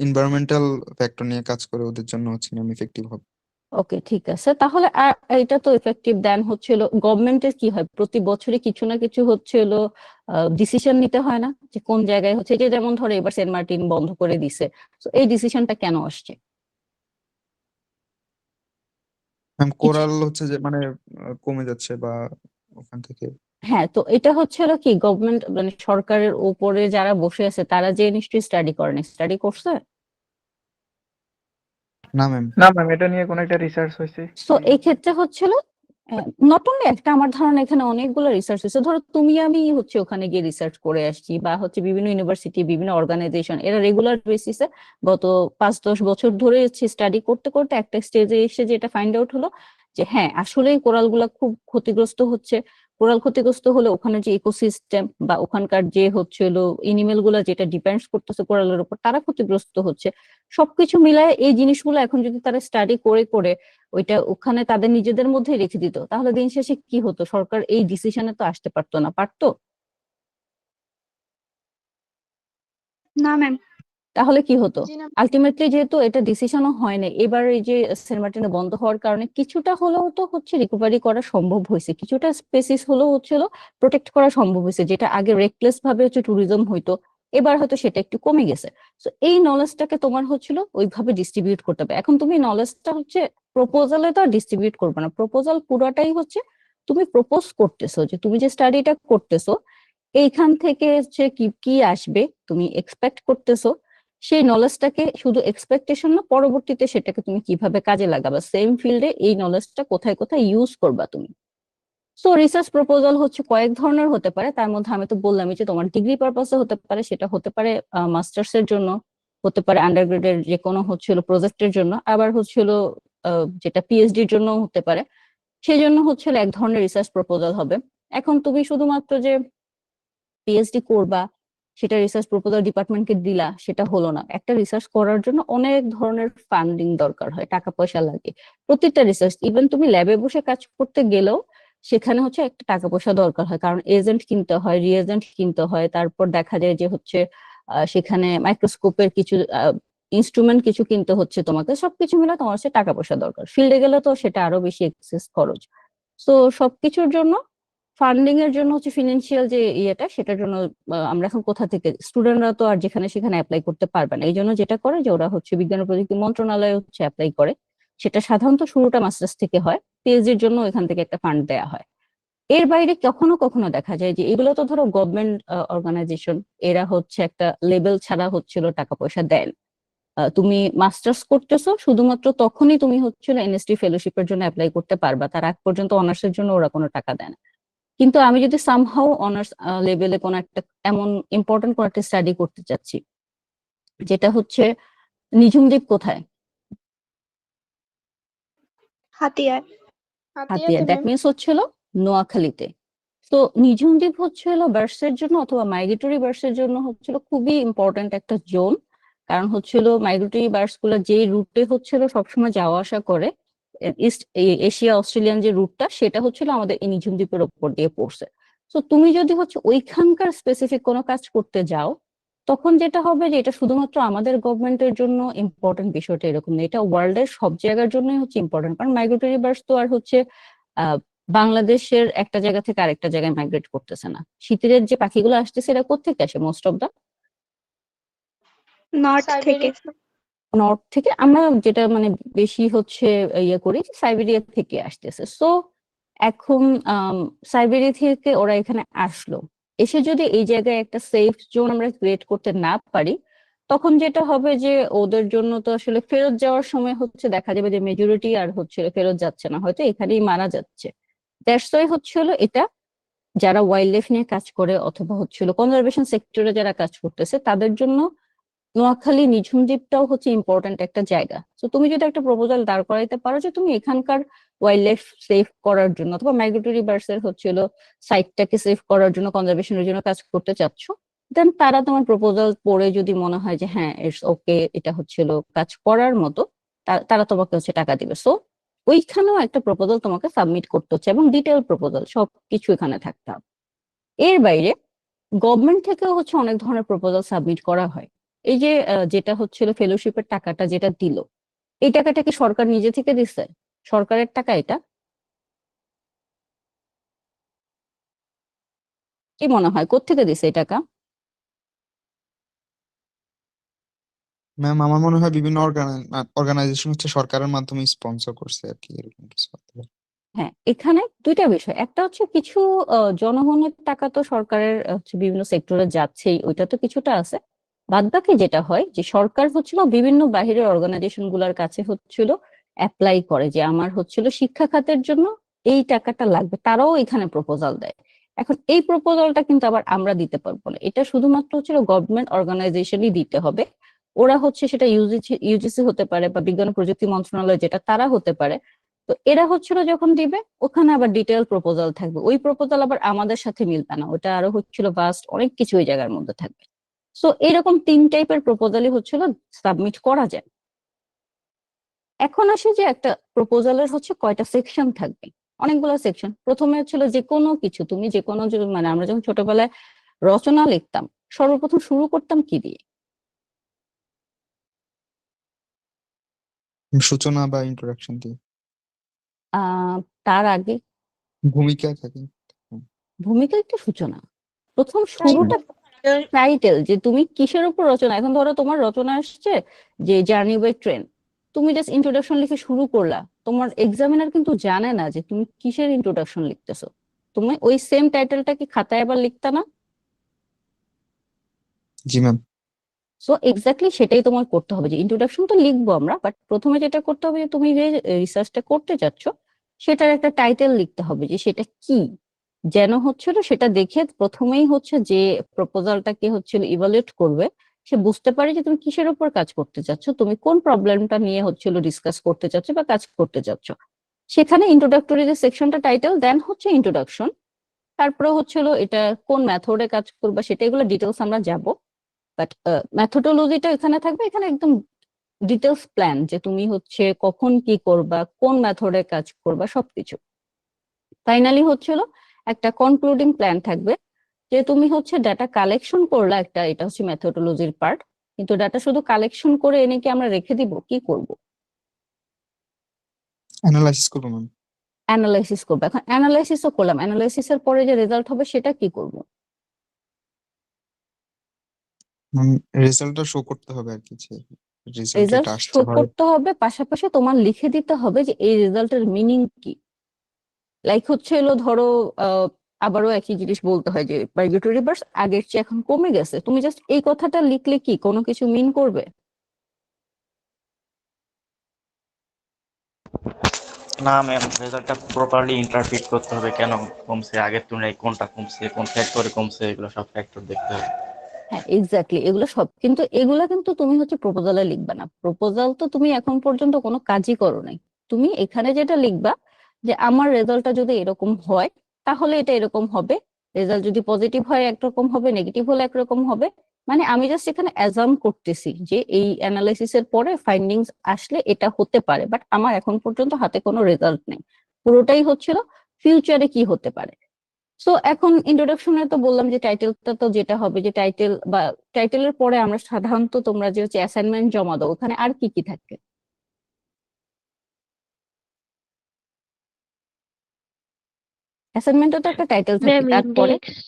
এনভায়রনমেন্টাল ফ্যাক্টর নিয়ে কাজ করে ওদের জন্য হচ্ছে ম্যাম ইফেক্টিভ হবে। ওকে, ঠিক আছে তাহলে। আর এটা তো ইফেক্টিভ দেন হচ্ছিল গভর্নমেন্টের কি হয়, প্রতি বছরই কিছু না কিছু হচ্ছিল ডিসিশন নিতে হয় না, যে কোন জায়গায় হচ্ছে, যে যেমন ধরো এবার সেন্ট মার্টিন বন্ধ করে দিছে, তো এই ডিসিশনটা কেন আসছে? ম্যাম কিছু, কোরাল হচ্ছে যে মানে কমে যাচ্ছে বা ওখান থেকে। হ্যাঁ, তো এটা হচ্ছিল কি গভর্নমেন্ট মানে সরকারের উপরে যারা বসে আছে তারা যে নিশ্চয়ই স্টাডি করেন, স্টাডি করছে। না ম্যাম। না ম্যাম, এটা নিয়ে কোনো একটা রিসার্চ হয়েছে। তো এই ক্ষেত্রে হচ্ছিল নট অনলি একটা, আমার ধারণা এখানে অনেকগুলো রিসার্চ হয়েছে। ধরো তুমি আমি হচ্ছে ওখানে গিয়ে রিসার্চ করে আসছি, বা হচ্ছে বিভিন্ন ইউনিভার্সিটি বিভিন্ন অর্গানাইজেশন এরা রেগুলার বেসিসে গত 5-10 বছর ধরে হচ্ছে স্টাডি করতে করতে একটা স্টেজে এসে যেটা ফাইন্ড আউট হলো যে হ্যাঁ আসলেই কোরাল গুলা খুব ক্ষতিগ্রস্ত হচ্ছে। কোরাল ক্ষতিগ্রস্ত হলে ওখানে যে ইকোসিস্টেম বা ওখানকার যে হচ্ছে হলো এনিমেল গুলা যেটা ডিপেন্ডস করতেছে কোরালের উপর তারা ক্ষতিগ্রস্ত হচ্ছে। সবকিছু মিলায় এই জিনিসগুলো এখন যদি তারা স্টাডি করে করে ওইটা ওখানে তাদের নিজেদের মধ্যে রেখে দিত, তাহলে দিন শেষে কি হতো, সরকার এই ডিসিশনে তো আসতে পারতো না, পারতো? না ম্যাম। তাহলে কি হতো? জি না। আলটিমেটলি যেহেতু এটা ডিসিশনও হয় না, এবার এই যে সেন্ট মার্টিনে বন্ধ হওয়ার কারণে কিছুটা হলেও তো হচ্ছে রিকভারি করা সম্ভব হয়েছে, কিছুটা স্পেসিস হলেও হচ্ছিল প্রোটেক্ট করা সম্ভব হয়েছে, যেটা আগে রেকলেস ভাবে হচ্ছে ট্যুরিজম হইতো, এবার হয়তো সেটা একটু কমে গেছে। তো এই নলেজটাকে তোমার হচ্ছিল ওইভাবে ডিস্ট্রিবিউট করতে হবে। এখন তুমি নলেজটা হচ্ছে প্রপোজালে তো ডিস্ট্রিবিউট করবে না, প্রপোজাল পুরোটাই হচ্ছে তুমি প্রপোজ করতেছো, যে তুমি যে স্টাডিটা করতেছো এইখান থেকে হচ্ছে কি কি আসবে তুমি এক্সপেক্ট করতেছো, সেই নলেজটাকে শুধু এক্সপেকটেশন না, পরবর্তীতে সেটাকে তুমি কিভাবে কাজে লাগাবা, সেম ফিল্ডে এই নলেজটা কোথায় কোথায় ইউজ করবা তুমি। সো রিসার্চ প্রপোজাল হচ্ছে কয়েক ধরনের হতে পারে, তার মধ্যে আমি তো বললামই যে তোমার ডিগ্রি পারপাসে হতে পারে, সেটা হতে পারে মাস্টার্স এর জন্য, হতে পারে আন্ডারগ্রেডের যে কোনো হচ্ছিল প্রজেক্টের জন্য, আবার হচ্ছিল যেটা পিএইচডির জন্য হতে পারে, সেই জন্য হচ্ছিল এক ধরনের রিসার্চ প্রপোজাল হবে। এখন তুমি শুধুমাত্র যে পিএইচডি করবা সেটা রিসার্চ প্রপোজাল ডিপার্টমেন্টকে দিলা সেটা হলো না, একটা রিসার্চ করার জন্য অনেক ধরনের ফান্ডিং দরকার হয়, টাকা পয়সা লাগে। প্রত্যেকটা রিসার্চ ইভেন তুমি ল্যাবে বসে কাজ করতে গেলেও সেখানে হচ্ছে একটা টাকা পয়সা দরকার হয়, কারণ এজেন্ট কিনতে হয়, রিএজেন্ট কিনতে হয়, তারপর দেখা যায় যে হচ্ছে সেখানে মাইক্রোস্কোপের কিছু ইনস্ট্রুমেন্ট কিছু কিনতে হচ্ছে, তোমাকে সবকিছু মিলে তোমার হচ্ছে টাকা পয়সা দরকার। ফিল্ডে গেলে তো সেটা আরো বেশি এক্সেস খরচ। তো সবকিছুর জন্য ফান্ডিং এর জন্য হচ্ছে ফিনান্সিয়াল যে ইয়েটা, সেটার জন্য আমরা এখন কোথা থেকে, স্টুডেন্টরা তো আর যেখানে সেখানে অ্যাপ্লাই করতে পারবে না, এই জন্য যেটা করে যে ওরা হচ্ছে বিজ্ঞান ও প্রযুক্তি মন্ত্রণালয়ে হচ্ছে অ্যাপ্লাই করে। সেটা সাধারণত শুরুটা মাস্টার্স থেকে হয়, পিএইচডির জন্য এখান থেকে একটা ফান্ড দেয়া হয়। এর বাইরে কখনো কখনো দেখা যায় যে এগুলো তো ধরো গভর্নমেন্ট অর্গানাইজেশন, এরা হচ্ছে একটা লেভেল ছাড়া হচ্ছিল টাকা পয়সা দেন। তুমি মাস্টার্স করতেছো শুধুমাত্র তখনই তুমি হচ্ছিল এনএসডি ফেলোশিপের জন্য অ্যাপ্লাই করতে পারবা, তার আগ পর্যন্ত অনার্সের জন্য ওরা কোনো টাকা দেয় না। কিন্তু আমি যদি সামহাও অনার্স লেভেলে কোনো একটা এমন ইম্পর্টেন্ট কোনো একটা স্টাডি করতে চাচ্ছি, যেটা হচ্ছে নিঝুম দ্বীপ কোথায়, হাতিয়ায়। হাতিয়া, দ্যাট মিনস হচ্ছিল নোয়াখালীতে। তো নিঝুম দ্বীপ হচ্ছিল বার্ডসের জন্য অথবা মাইগ্রেটরি বার্ডসের জন্য হচ্ছিল খুবই ইম্পর্টেন্ট একটা জোন। কারণ হচ্ছিল মাইগ্রেটরি বার্ডস গুলো যেই রুটে হচ্ছিল সবসময় যাওয়া আসা করে, ইস্ট এশিয়া অস্ট্রেলিয়ান যে রুটটা, সেটা হচ্ছিল আমাদের এই নিঝুম দ্বীপের উপর দিয়ে পড়ছে। তো তুমি যদি হচ্ছে ওইখানকার স্পেসিফিক কোনো কাজ করতে যাও, তখন যেটা হবে যে এটা শুধুমাত্র আমাদের গভর্নমেন্টের জন্য ইম্পর্টেন্ট বিষয়টা এরকম না, এটা ওয়ার্ল্ডের সব জায়গার জন্যই হচ্ছে ইম্পর্টেন্ট। কারণ মাইগ্রেটরি বার্ডস তো আর হচ্ছে আহ বাংলাদেশের একটা জায়গা থেকে আরেকটা জায়গায় মাইগ্রেট করতেছে না। শীতের যে পাখিগুলো আসতেছে এরা কোত্থেকে আসে? মোস্ট অফ দা নর্থ থেকে। নর্থ থেকে। আমরা যেটা মানে বেশি হচ্ছে ইয়ে করি, সাইবেরিয়া থেকে আসতেছে। সো এখন সাইবেরিয়া থেকে ওরা এখানে আসলো, এসে যদি এই জায়গায় একটা সেফ জোন আমরা ক্রিয়েট করতে না পারি, তখন যেটা হবে যে ওদের জন্য তো আসলে ফেরত যাওয়ার সময় হচ্ছে দেখা যাবে যে মেজরিটি আর হচ্ছে ফেরত যাচ্ছে না, হয়তো এখানেই মারা যাচ্ছে। দ্যাটস ওয়াই হচ্ছিল এটা, যারা ওয়াইল্ড লাইফ নিয়ে কাজ করে অথবা হচ্ছিল কনজারভেশন সেক্টরে যারা কাজ করতেছে, তাদের জন্য নোয়াখালী নিঝুম দ্বীপটাও হচ্ছে ইম্পর্টেন্ট একটা জায়গা। তো তুমি যদি একটা প্রপোজাল দাঁড় করাইতে পারো যে তুমি এখানকার ওয়াইল্ড লাইফ সেভ করার জন্য অথবা মাইগ্রেটরি বার্ডস এর হচ্ছিল সাইটটাকে সেভ করার জন্য, কনজারভেশনের জন্য কাজ করতে চাচ্ছ, দেন তারা তোমার প্রপোজাল পড়ে যদি মনে হয় যে হ্যাঁ ইটস ওকে, এটা হচ্ছিল কাজ করার মতো, তারা তোমাকে হচ্ছে টাকা দিবে। সো ওইখানেও একটা প্রপোজাল তোমাকে সাবমিট করতে হচ্ছে এবং ডিটেল প্রপোজাল সবকিছু এখানে থাকতে হবে। এর বাইরে গভর্নমেন্ট থেকেও হচ্ছে অনেক ধরনের প্রপোজাল সাবমিট করা হয়। এই যে যেটা হচ্ছিল ফেলোশিপের টাকাটা যেটা দিল, এই টাকাটা কি সরকার নিজে থেকে দিচ্ছে? সরকারের টাকা এটা? কি মনে হয় কোত্থেকে দিছে এই টাকা? ম্যাম আমার মনে হয় বিভিন্ন অর্গানাইজেশন হচ্ছে সরকারের মাধ্যমে স্পন্সর করছে আর কি, এরকম কিছু হতে পারে। হ্যাঁ, এখানে দুইটা বিষয়, একটা হচ্ছে কিছু জনগণের টাকা তো সরকারের হচ্ছে বিভিন্ন সেক্টরে যাচ্ছেই, ওইটা তো কিছুটা আছে। বাদ বাকি যেটা হয় যে সরকার হচ্ছিল বিভিন্ন বাহিরের অর্গানাইজেশন গুলার কাছে হচ্ছিল অ্যাপ্লাই করে যে আমার হচ্ছিল শিক্ষা খাতের জন্য এই টাকাটা লাগবে, তারাও এখানে প্রপোজাল দেয়। এখন এই প্রপোজালটা কিন্তু আবার আমরা দিতে পারবো না, এটা শুধুমাত্র হচ্ছিল গভর্নমেন্ট অর্গানাইজেশনই দিতে হবে। ওরা হচ্ছে সেটা ইউজিসি হতে পারে বা বিজ্ঞান ও প্রযুক্তি মন্ত্রণালয় যেটা, তারা হতে পারে। তো এরা হচ্ছিল যখন দিবে, ওখানে আবার ডিটেল প্রপোজাল থাকবে, ওই প্রপোজাল আবার আমাদের সাথে মিলবে না, ওটা আরো হচ্ছিল ভাস্ট অনেক কিছু ওই জায়গার মধ্যে থাকবে। সো এরকম 3 টাইপের প্রপোজালই হচ্ছিল সাবমিট করা যায়। এখন আসে যে একটা প্রপোজালের হচ্ছে কয়টা সেকশন থাকবে, অনেকগুলো সেকশন। প্রথমে হচ্ছিল যে কোনো কিছু, তুমি যে কোনো মানে আমরা যখন ছোটবেলায় রচনা লিখতাম, সর্বপ্রথম শুরু করতাম কি দিয়ে? সূচনা বা ইন্ট্রোডাকশন দিয়ে। তার আগে ভূমিকা থাকে। ভূমিকা একটা সূচনা, প্রথম শুরুটা টাইটেল, যে তুমি কিসের উপর রচনা। এখন ধরো তোমার রচনা আসছে যে জার্নি বাই ট্রেন, তুমি জাস্ট ইন্ট্রোডাকশন লিখে শুরু করলা, তোমার এক্সামিনার কিন্তু জানে না যে তুমি কিসের ইন্ট্রোডাকশন লিখতেছো। তুমি ওই সেম টাইটেলটা কি খাতায় আবার লিখতা না? জি ম্যাম। সো এক্স্যাক্টলি সেটাই তোমার করতে হবে, যে ইন্ট্রোডাকশন তো লিখবো আমরা, বাট প্রথমে যেটা করতে হবে যে তুমি যে রিসার্চটা করতে চাচ্ছ সেটার একটা টাইটেল লিখতে হবে, যে সেটা কি, যেন হচ্ছিল সেটা দেখে প্রথমেই হচ্ছে যে প্রপোজালটাকে হচ্ছিল ইভালুয়েট করবে সে বুঝতে পারে যে তুমি কিসের উপর কাজ করতে চাচ্ছ, তুমি কোন প্রবলেমটা নিয়ে হচ্ছিল ডিসকাস করতে চাচ্ছ বা কাজ করতে চাচ্ছ। সেখানে ইন্ট্রোডাক্টরি যে সেকশনটা টাইটেল, দেন হচ্ছে ইন্ট্রোডাকশন, তারপরে হচ্ছিল এটা কোন মেথডে কাজ করবা সেটা, এগুলো ডিটেলস আমরা যাব। বাট মেথোডোলজিটা এখানে থাকবে, এখানে একদম ডিটেলস প্ল্যান যে তুমি হচ্ছে কখন কি করবা, কোন মেথডে কাজ করবা, সবকিছু। ফাইনালি হচ্ছিল একটা কনক্লুডিং প্ল্যান থাকবে, যে তুমি হচ্ছে ডাটা কালেকশন করলা একটা, এটা হচ্ছে মেথোডোলজির পার্ট, কিন্তু ডাটা শুধু কালেকশন করে এনে কি আমরা রেখে দিব, কি করব? অ্যানালাইসিস করবো ম্যাম। অ্যানালাইসিস করবো। এখন অ্যানালাইসিসও করলাম, অ্যানালাইসিসের পরে যে রেজাল্ট হবে সেটা কি করব? রেজাল্টটা শো করতে হবে আর কি, যে রেজাল্ট রেজাল্ট এটা শো আসছে হয়। করতে হবে, পাশাপাশি তোমার লিখে দিতে হবে যে এই রেজাল্টের মিনিং কি। লাইক হচ্ছে হলো ধরো আবারও একই জিনিস বলতে হয় যে পার্গেটরি রিভার্স আগের চেয়ে এখন কমে গেছে, তুমি জাস্ট এই কথাটা লিখলে কি কোনো কিছু মিন করবে? না ম্যাম, রেজাল্টটা প্রপারলি ইন্টারপ্রিট করতে হবে, কেন কমছে, আগের তুলনায় কোনটা কমছে, কোন ফ্যাক্টরে কমছে, এগুলো সব ফ্যাক্টর দেখতে হবে। হ্যাঁ এক্স্যাক্টলি, এগুলো সব কিন্তু এগুলা কিন্তু তুমি হচ্ছে প্রপোজালে লিখবা না। প্রপোজাল তো তুমি এখন পর্যন্ত কোনো কাজই করো নাই। তুমি এখানে যেটা লিখবা যে আমার রেজাল্টটা যদি এরকম হয় তাহলে এটা এরকম হবে, রেজাল্ট যদি পজিটিভ হয় একরকম হবে, নেগেটিভ হলে একরকম হবে। মানে আমি জাস্ট এখানে অ্যাজাম করতেছি যে এই অ্যানালাইসিসের পরে ফাইন্ডিংস আসলে এটা হতে পারে, বাট আমার এখন পর্যন্ত হাতে কোনো রেজাল্ট নেই। পুরোটাই হচ্ছিল ফিউচারে কি হতে পারে। সো এখন ইন্ট্রোডাকশনে তো বললাম যে টাইটেলটা তো যেটা হবে, যে টাইটেল বা টাইটেলের পরে আমরা সাধারণত তোমরা যে হচ্ছে অ্যাসাইনমেন্ট জমা দাও, ওখানে আর কি কি থাকে? অ্যাসাইনমেন্টে তো একটা টাইটেল থাকে, ম্যাম তারপরে ইন্ডেক্স।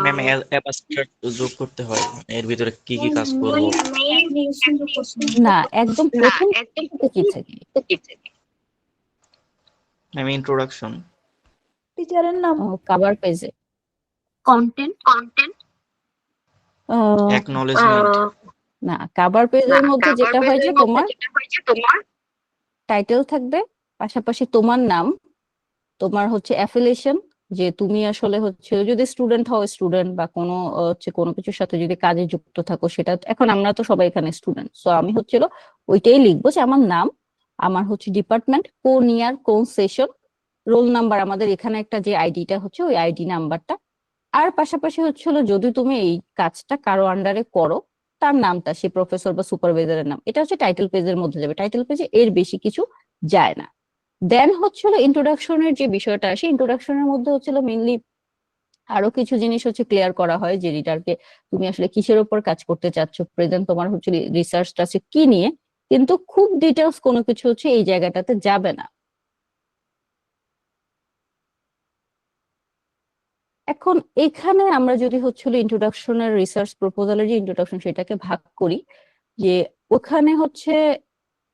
ম্যাম অ্যাবাস্ট্রাক্ট যোগ করতে হয়, এর ভিতরে কি কি কাজ করব। অ্যাপ্লিকেশন করতে হবে। না, একদম প্রথম থেকে কি থাকে? Ma'am introduction. টিচারের নাম। কভার পেজে কন্টেন্ট অ্যাকনলেজমেন্ট। না, কভার পেজের মধ্যে যেটা হয় যে তোমার টাইটেল থাকবে, পাশাপাশি তোমার নাম, তোমার হচ্ছে অ্যাফিলিয়েশন, যে তুমি আসলে হচ্ছে যদি স্টুডেন্ট হও স্টুডেন্ট, বা কোনো হচ্ছে কোনো কিছুর সাথে যদি কাজে যুক্ত থাকো সেটা। এখন আমরা তো সবাই এখানে স্টুডেন্ট, সো আমি হচ্ছিল ওইটাই লিখবো যে আমার নাম, আমার হচ্ছে ডিপার্টমেন্ট, কোন ইয়ার কোন সেশন, রোল নাম্বার, আমাদের এখানে একটা যে আইডিটা হচ্ছে ওই আইডি নাম্বারটা, আর পাশাপাশি হচ্ছিল যদি তুমি এই কাজটা কারো আন্ডারে করো তার নামটা, সে প্রফেসর বা সুপারভাইজারের নাম। এটা হচ্ছে টাইটেল পেজের মধ্যে যাবে, টাইটেল পেজে এর বেশি কিছু যায় না। দেন হচ্ছিল ইন্ট্রোডাকশনের যে বিষয়টা আসে, ইন্ট্রোডাকশনের মধ্যে হচ্ছিল মেইনলি আরো কিছু জিনিস হচ্ছে ক্লিয়ার করা হয় যে রিডারকে তুমি আসলে কিসের উপর কাজ করতে চাচ্ছ, প্রেজেন্ট তোমার হচ্ছে রিসার্চটা আছে কি নিয়ে, কিন্তু খুব ডিটেলস কোনো কিছু হচ্ছে এই জায়গাটাতে যাবে না। এখন এখানে আমরা যদি হচ্ছিল ইন্ট্রোডাকশনের রিসার্চ প্রপোজালের যে ইন্ট্রোডাকশন সেটাকে ভাগ করি, যে ওখানে হচ্ছে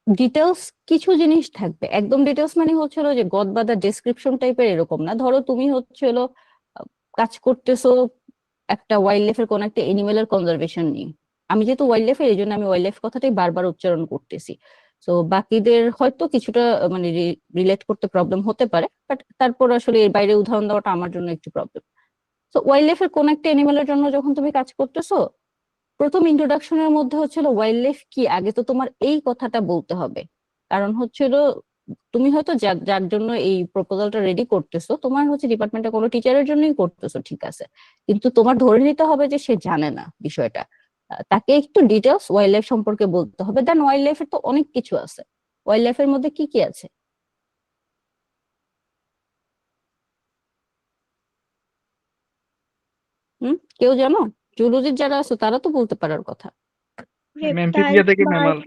ডিটেলস কিছু জিনিস থাকবে। একদম ডিটেলস মানে হচ্ছিল যে গদ বাঁধা ডেসক্রিপশন টাইপের এরকম না। ধরো তুমি হচ্ছিল কাজ করতেছো একটা ওয়াইল্ড লাইফের কোন একটা এনিমেলের কনজারভেশন নিয়ে। আমি যেহেতু ওয়াইল্ড লাইফের, এই জন্য আমি ওয়াইল্ড লাইফ কথাটাই বারবার উচ্চারণ করতেছি। তো বাকিদের হয়তো কিছুটা মানে রিলেট করতে প্রবলেম হতে পারে, বাট তারপর আসলে এর বাইরে উদাহরণ দেওয়াটা আমার জন্য একটু প্রবলেম। তো ওয়াইল্ড লাইফের কোন একটা এনিমেলের জন্য যখন তুমি কাজ করতেছো, প্রথম ইন্ট্রোডাকশনের মধ্যে হচ্ছিল ওয়াইল্ড লাইফ কি, আগে তো তোমার এই কথাটা বলতে হবে। কারণ হচ্ছিল তুমি হয়তো যার জন্য এই প্রপোজালটা রেডি করতেছো, তোমার হচ্ছে ডিপার্টমেন্টে কোনো টিচারের জন্যই করতেছো, ঠিক আছে, কিন্তু তোমার ধরে নিতে হবে যে সে জানে না বিষয়টা। তাকে একটু ডিটেলস ওয়াইল্ড লাইফ সম্পর্কে বলতে হবে। দেন ওয়াইল্ড লাইফের তো অনেক কিছু আছে, ওয়াইল্ড লাইফের মধ্যে কি কি আছে? কেউ জানো? জুলজির যারা আছে তারা তো বলতে পারার কথা। অ্যামফিবিয়া থেকে ম্যামাল।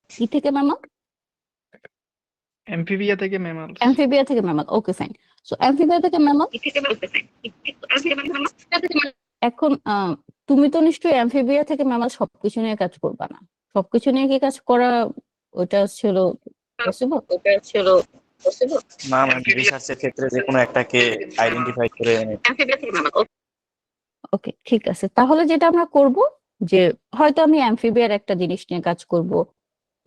কি থেকে ম্যামাল? অ্যামফিবিয়া থেকে ম্যামাল। অ্যামফিবিয়া থেকে mammal, okay fine. So Amphibia থেকে ম্যামাল। এখন তুমি তো নিশ্চয়ই অ্যামফিবিয়া থেকে ম্যামাল সবকিছু নিয়ে কাজ করবা না। সবকিছু নিয়ে কি কাজ করা ওটা ছিল পসিবল? না ম্যাম, রিসার্চের ক্ষেত্রে যে কোনো একটাকে আইডেন্টিফাই করে ওকে ঠিক আছে, তাহলে যেটা আমরা করব যে হয়তো আমি অ্যামফিবিয়ার একটা জিনিস নিয়ে কাজ করব।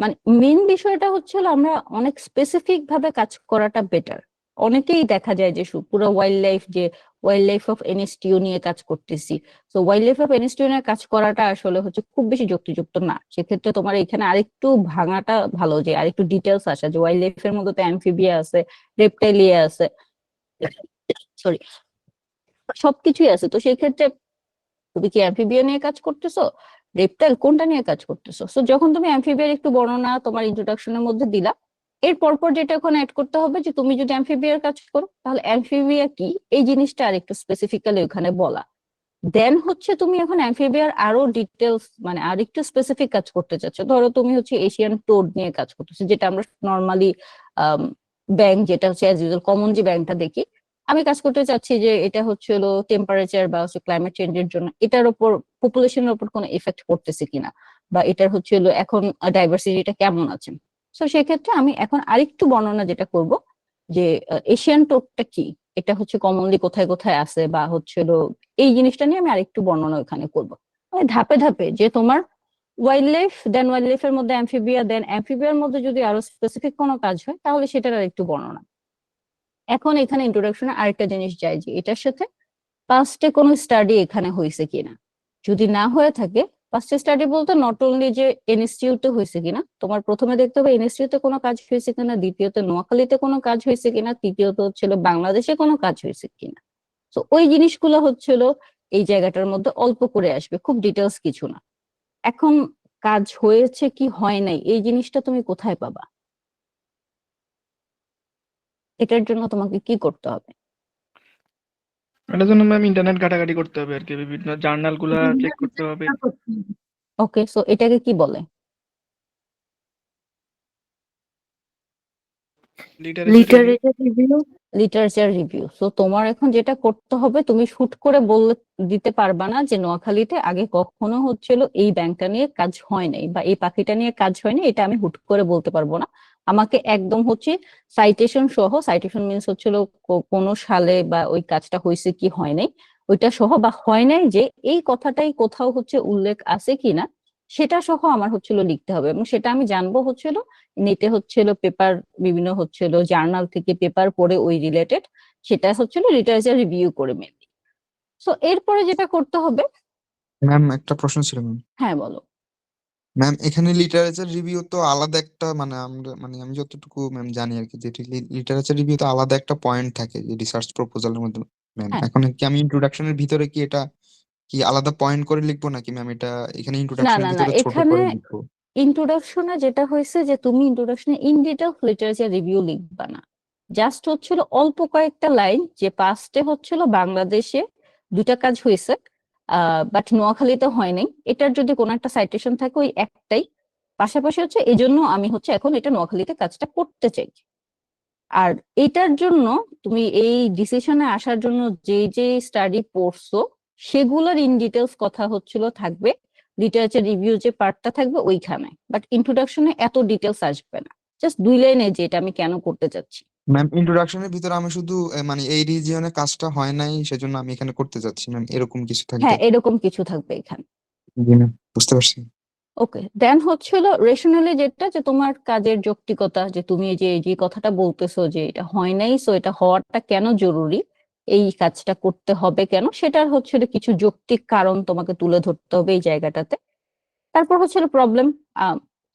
মানে মেইন বিষয়টা হচ্ছিল আমরা অনেক স্পেসিফিক ভাবে কাজ করাটা বেটার। অনেকেই দেখা যায় যে পুরো ওয়াইল্ড লাইফ, যে ওয়াইল্ড লাইফ অফ এনএসটিইউ নিয়ে কাজ করতেছি, তো ওয়াইল্ড লাইফ অফ এনএসটিইউ নিয়ে কাজ করাটা আসলে হচ্ছে খুব বেশি যুক্তিযুক্ত না। সেক্ষেত্রে তোমার এখানে আরেকটু ভাঙাটা ভালো, যে আরেকটু ডিটেলস আসা, যে ওয়াইল্ড লাইফের মধ্যে তো অ্যামফিবিয়া আছে, রেপটাইলিয়া আছে, সরি সবকিছুই আছে। তো সেই ক্ষেত্রে তুমি কি অ্যামফিবিয়া নিয়ে কাজ করতেছো, রেপটাইল, কোনটা নিয়ে কাজ করতেছো? সো যখন তুমি অ্যামফিবিয়ার একটু বর্ণনা তোমার ইন্ট্রোডাকশনের মধ্যে দিলা, এর পরপর যেটা ওখানে অ্যাড করতে হবে যে তুমি যদি অ্যামফিবিয়ার কাজ করো তাহলে অ্যামফিবিয়া কি এই জিনিসটা আর একটু স্পেসিফিক্যালি ওখানে বলা। দেন হচ্ছে তুমি এখন অ্যামফিবিয়ার আরো ডিটেলস মানে আর একটু স্পেসিফিক কাজ করতে চাচ্ছ, ধরো তুমি হচ্ছে এশিয়ান টোড নিয়ে কাজ করতেছো, যেটা আমরা নর্মালি ব্যাংক যেটা হচ্ছে অ্যাজ ইউজুয়াল কমন যে ব্যাংকটা দেখি। আমি কাজ করতে চাচ্ছি যে এটা হচ্ছে হলো টেম্পারেচার বা হচ্ছে ক্লাইমেট চেঞ্জের জন্য এটার উপর পপুলেশনের উপর কোনো এফেক্ট পড়তেছে কিনা, বা এটার হচ্ছে হলো এখন ডাইভার্সিটিটা কেমন আছে। তো সেক্ষেত্রে আমি এখন আরেকটু বর্ণনা যেটা করব যে এশিয়ান টোডটা কি, এটা হচ্ছে কমনলি কোথায় কোথায় আছে, বা হচ্ছে হলো এই জিনিসটা নিয়ে আমি আরেকটু বর্ণনা ওখানে করবো। মানে ধাপে ধাপে যে তোমার ওয়াইল্ড লাইফ, দেন ওয়াইল্ড লাইফের মধ্যে অ্যামফিবিয়া, দেন অ্যামফিবিয়ার মধ্যে যদি আরো স্পেসিফিক কোনো কাজ হয় তাহলে সেটার আরেকটু বর্ণনা। এখন এখানে ইন্ট্রোডাকশনে আরেকটা জিনিস যায় যে এটার সাথে পাস্টে কোনো স্টাডি এখানে হয়েছে কিনা। যদি না হয়ে থাকে, পাস্টে স্টাডি বলতে নট অনলি যে ইনস্টিটিউটে হয়েছে কিনা, তোমার প্রথমে দেখতে হবে ইনস্টিটিউটে কোনো কাজ হয়েছে কিনা, দ্বিতীয়ত নোয়াখালীতে কোনো কাজ হয়েছে কিনা, তৃতীয়ত হচ্ছিল বাংলাদেশে কোনো কাজ হয়েছে কিনা। তো ওই জিনিসগুলো হচ্ছিল এই জায়গাটার মধ্যে অল্প করে আসবে, খুব ডিটেলস কিছু না। এখন কাজ হয়েছে কি হয় নাই এই জিনিসটা তুমি কোথায় পাবা? এটার জন্য তোমাকে কি করতে হবে? এটার জন্য ম্যাম ইন্টারনেট ঘাটাঘাটি করতে হবে আর কি, বিভিন্ন জার্নাল গুলা চেক করতে হবে। ওকে, সো এটাকে কি বলে? Literature review. Literature review. So তোমার এখন যেটা করতে হবে, তুমি শুট করে বলে দিতে পারবা না যে নোয়াখালীতে আগে কখনো হচ্ছিল এই ব্যাংকটা নিয়ে কাজ হয় নাই বা এই পাখিটা নিয়ে কাজ হয়নি, এটা আমি হুট করে বলতে পারবো না। আমাকে একদম হচ্ছে সাইটেশন সহ, সাইটেশন মিনস হচ্ছিল কোন সালে বা ওই কাজটা হয়েছে কি হয় নাই ওইটা সহ, বা হয় নাই যে এই কথাটাই কোথাও হচ্ছে উল্লেখ আছে কিনা সেটা সহ আমার হচ্ছিল লিখতে হবে, এবং সেটা আমি জানবো হচ্ছিল নেটে হচ্ছিল পেপার, বিভিন্ন হচ্ছিল জার্নাল থেকে পেপার পড়ে ওই রিলেটেড, সেটা হচ্ছিল লিটারেচার রিভিউ করে মেনলি। সো এরপরে যেটা করতে হবে, ম্যাম একটা প্রশ্ন ছিল ম্যাম। হ্যাঁ বলো। ম্যাম এখানে লিটারেচার রিভিউ তো আলাদা একটা আমি যতটুকু ম্যাম জানি আর কি, যে লিটারেচার রিভিউ তো আলাদা একটা পয়েন্ট থাকে যে রিসার্চ প্রপোজালের মধ্যে। ম্যাম হ্যাঁ, এখন কি আমি ইন্ট্রোডাকশনের ভিতরে কি এটা কি আলাদা পয়েন্ট করে লিখবো, নাকি ম্যাম এটা এখানে না ইন্ট্রোডাকশনের না না, ভিতরে ছোট এখানে করে লিখবো? ইন্ট্রোডাকশনে যেটা হয়েছে যে তুমি ইন্ট্রোডাকশনে ইন ডিটেল লিটারেচার রিভিউ লিখবা না, জাস্ট হচ্ছিল অল্প কয়েকটা লাইন যে পাস্টে হচ্ছিল বাংলাদেশে দুটা কাজ হয়েছে বাট নোয়াখালীতে হয় নাই, এটার যদি কোনো একটা সাইটেশন থাকে ওই একটাই, পাশাপাশি হচ্ছে এই জন্য আমি হচ্ছে এখন এটা নোয়াখালীতে কাজটা করতে চাই। আর এটার জন্য তুমি এই ডিসিশনে আসার জন্য যে যে স্টাডি পড়ছো সেগুলোর ইন ডিটেলস কথা হচ্ছিল থাকবে, লিটারেচার রিভিউ যে পার্টটা থাকবে ওইখানে, বাট ইন্ট্রোডাকশনে এত ডিটেলস আসবে না, জাস্ট 2 লাইনে যে এটা আমি কেন করতে চাচ্ছি। ম্যাম ইন্ট্রোডাকশনের ভিতরে আমি শুধু এই রিজিয়নে কাজটা হয় নাই সেজন্য আমি এখানে করতে যাচ্ছি ম্যাম, এরকম কিছু থাকবে? হ্যাঁ, এরকম কিছু থাকবে এখানে। জি ম্যাম, বুঝতে পারছি। ওকে, দেন হচ্ছিল রেশনালি যেটা যে তোমার কাজের যৌক্তিকতা, যে তুমি যে যে কথাটা বলতেছো যে এটা হয় নাই, সো এটা হওয়াটা কেন জরুরি, এই কাজটা করতে হবে কেন, সেটার হচ্ছিল কিছু যৌক্তিক কারণ তোমাকে তুলে ধরতে হবে এই জায়গাটাতে। তারপর হচ্ছিল প্রবলেম,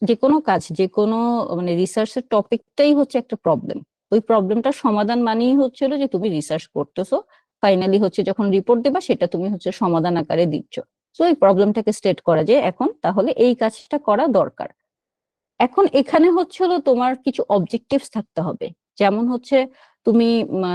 যে কোনো কাজ, যে কোনো মানে রিসার্চের টপিকটাই হচ্ছে একটা প্রবলেম, ওই প্রবলেমটার সমাধান মানেই হচ্ছিল যে তুমি রিসার্চ করতেছো, ফাইনালি হচ্ছে যখন রিপোর্ট দেবা সেটা তুমি হচ্ছে সমাধান আকারে দিচ্ছ। তো এই প্রবলেমটাকে স্টেট করা যে এখন তাহলে এই কাজটা করা দরকার। এখন এখানে হচ্ছে হলো তোমার কিছু অবজেক্টিভস থাকতে হবে, যেমন হচ্ছে তুমি